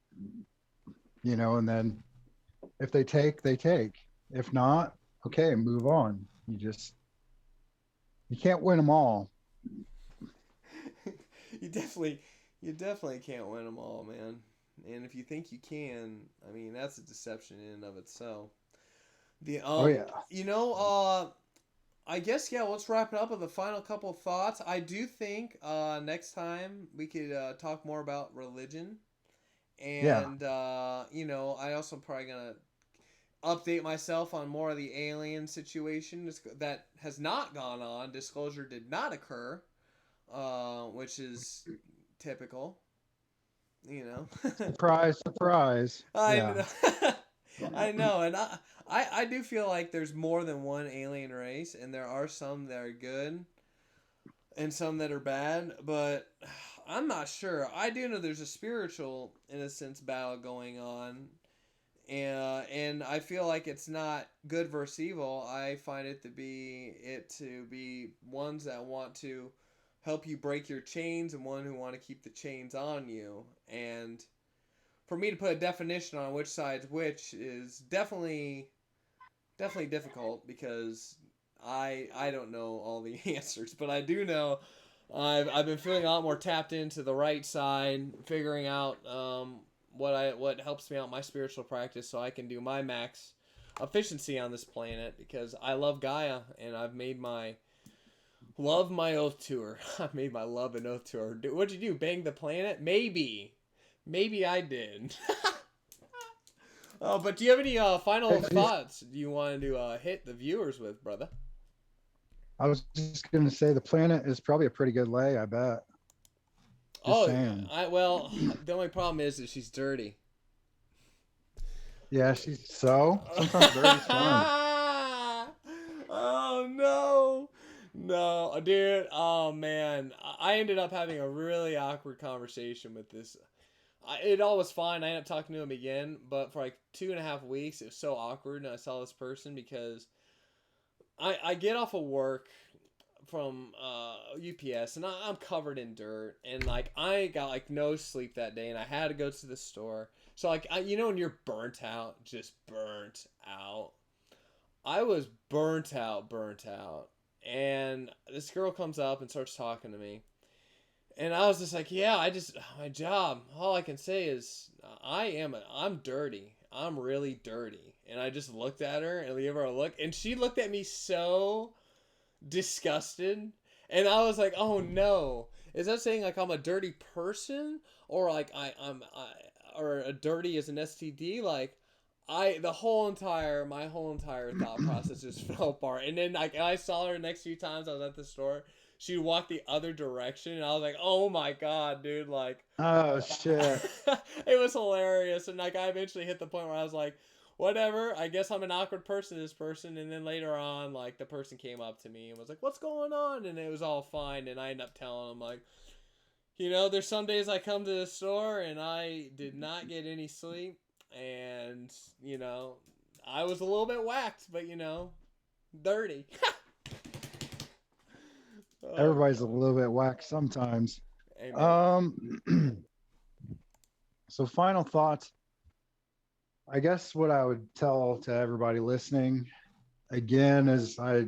Speaker 2: and then if they take, they take. If not, okay, move on. You can't win them all.
Speaker 1: You definitely can't win them all, man. And if you think you can, I mean, that's a deception in and of itself.
Speaker 2: Oh yeah.
Speaker 1: I guess, let's wrap it up with the final couple of thoughts. I do think next time we could talk more about religion. And I also probably gonna update myself on more of the alien situation that has not gone on. Disclosure did not occur, which is typical.
Speaker 2: Surprise, surprise.
Speaker 1: I know. I know, and I do feel like there's more than one alien race, and there are some that are good and some that are bad, but I'm not sure. I do know there's a spiritual, in a sense, battle going on. And I feel like it's not good versus evil. I find it to be ones that want to help you break your chains and one who want to keep the chains on you. And for me to put a definition on which side's which is definitely difficult, because I don't know all the answers, but I do know I've been feeling a lot more tapped into the right side, figuring out what helps me out in my spiritual practice, so I can do my max efficiency on this planet, because I love Gaia, and I've made my oath to her. I made my love and oath to her. What'd you do? Bang the planet? Maybe I did. But do you have any final thoughts you wanted to hit the viewers with, brother?
Speaker 2: I was just going to say the planet is probably a pretty good lay, I bet. Just saying.
Speaker 1: Well, the only problem is that she's dirty.
Speaker 2: Yeah, sometimes dirty's fun.
Speaker 1: Oh no, dude. Oh man, I ended up having a really awkward conversation with this. It all was fine. I ended up talking to him again, but for like 2.5 weeks, it was so awkward. And I saw this person because I get off of work from UPS, and I'm covered in dirt, and like I got like no sleep that day, and I had to go to the store. So like when you're burnt out, just burnt out. I was burnt out, and this girl comes up and starts talking to me, and I was just like, yeah, my job. All I can say is I'm dirty. I'm really dirty, and I just looked at her and gave her a look, and she looked at me so disgusted, and I was like, oh no, is that saying like I'm a dirty person, or like or a dirty as an STD? Like my whole entire thought process just fell apart. And then like I saw her the next few times I was at the store, she walked the other direction, and I was like, oh my god, dude, like
Speaker 2: Oh shit.
Speaker 1: it was hilarious. And like I eventually hit the point where I was like, whatever, I guess I'm an awkward person to this person. And then later on, like the person came up to me and was like, what's going on? And it was all fine. And I ended up telling them like, there's some days I come to the store and I did not get any sleep, and I was a little bit whacked, but dirty. Oh
Speaker 2: Everybody's a
Speaker 1: god.
Speaker 2: little bit whack sometimes.
Speaker 1: Amen.
Speaker 2: Um, so final thoughts. I guess what I would tell to everybody listening again is I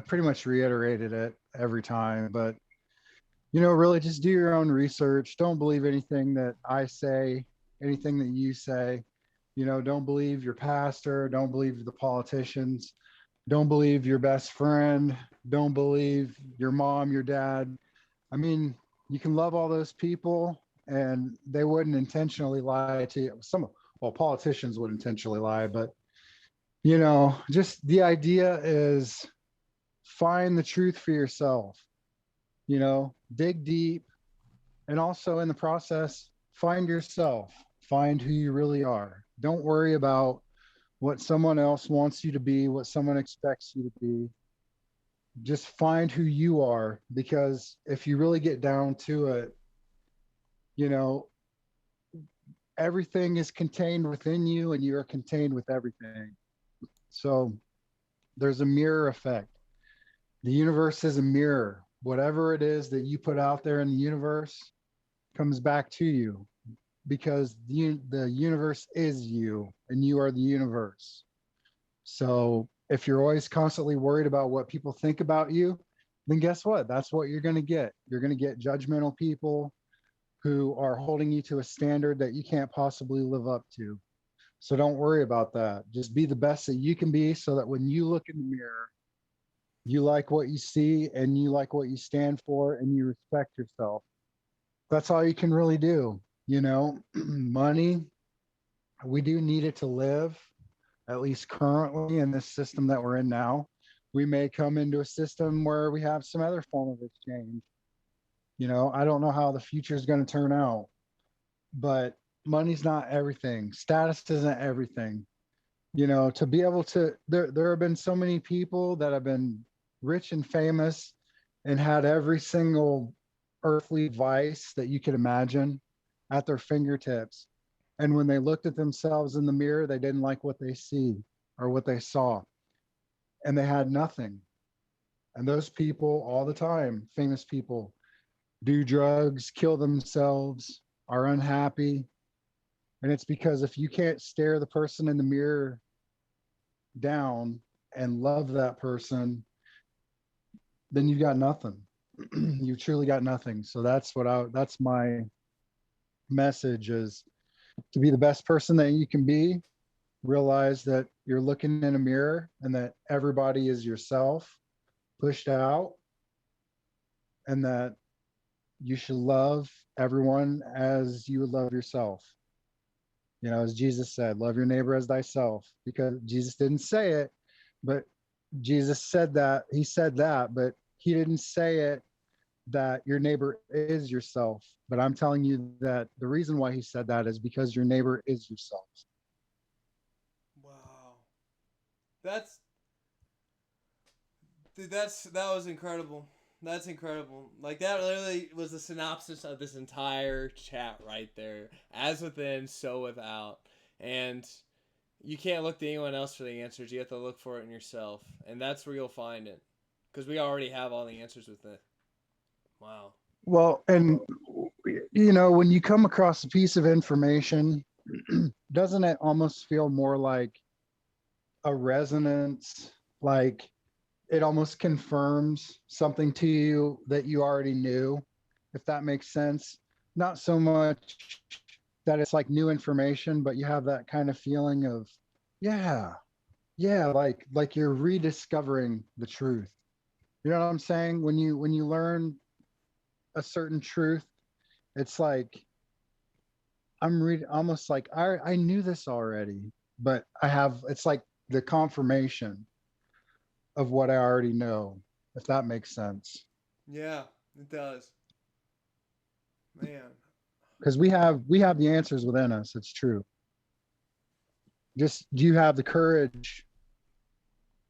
Speaker 2: pretty much reiterated it every time, but really just do your own research. Don't believe anything that I say, anything that you say. Don't believe your pastor, don't believe the politicians, don't believe your best friend, don't believe your mom, your dad. I mean, you can love all those people and they wouldn't intentionally lie to you. Well, politicians would intentionally lie, but just the idea is find the truth for yourself, dig deep, and also in the process, find yourself, find who you really are. Don't worry about what someone else wants you to be, what someone expects you to be. Just find who you are, because if you really get down to it, you know, everything is contained within you and you are contained with everything. So there's a mirror effect. The universe is a mirror. Whatever it is that you put out there in the universe comes back to you, because the universe is you and you are the universe. So if you're always constantly worried about what people think about you, then guess what? That's what you're going to get. You're going to get judgmental people who are holding you to a standard that you can't possibly live up to. So don't worry about that. Just be the best that you can be, so that when you look in the mirror, you like what you see and you like what you stand for and you respect yourself. That's all you can really do. Money, we do need it to live, at least currently in this system that we're in now. We may come into a system where we have some other form of exchange. I don't know how the future is going to turn out, but money's not everything. Status isn't everything. To be able to, there have been so many people that have been rich and famous and had every single earthly vice that you could imagine at their fingertips. And when they looked at themselves in the mirror, they didn't like what they see or what they saw, and they had nothing. And those people all the time, famous people, do drugs, kill themselves, are unhappy. And it's because if you can't stare the person in the mirror down and love that person, then you've got nothing. You've truly got nothing. So that's my message, is to be the best person that you can be. Realize that you're looking in a mirror and that everybody is yourself pushed out, and that you should love everyone as you would love yourself. As Jesus said, love your neighbor as thyself, because Jesus didn't say it, but Jesus said that. He said that, but he didn't say it that your neighbor is yourself. But I'm telling you that the reason why he said that is because your neighbor is yourself.
Speaker 1: Wow. That's Dude, that was incredible. That's incredible. Like that literally was the synopsis of this entire chat right there. As within, so without. And You can't look to anyone else for the answers. You have to look for it in yourself, and that's where you'll find it, because we already have all the answers with it. Wow.
Speaker 2: Well, and you know, when you come across a piece of information, doesn't it almost feel more like a resonance? Like it almost confirms something to you that you already knew, if that makes sense. Not so much that it's like new information, but you have that kind of feeling of, yeah, yeah, like you're rediscovering the truth. You know what I'm saying? When you learn a certain truth, it's like I'm read almost like I knew this already, but I have it's like the confirmation of what I already know, if that makes sense.
Speaker 1: Yeah, it does. Man.
Speaker 2: Because we have the answers within us. It's true. Just do you have the courage?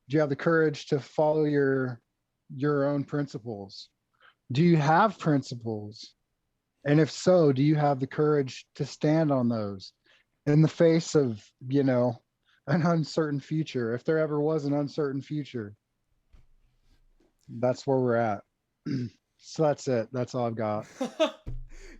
Speaker 2: Do you have the courage to follow your own principles? Do you have principles? And if so, do you have the courage to stand on those in the face of, you know, an uncertain future? If there ever was an uncertain future, that's where we're at. So that's it. That's all I've got.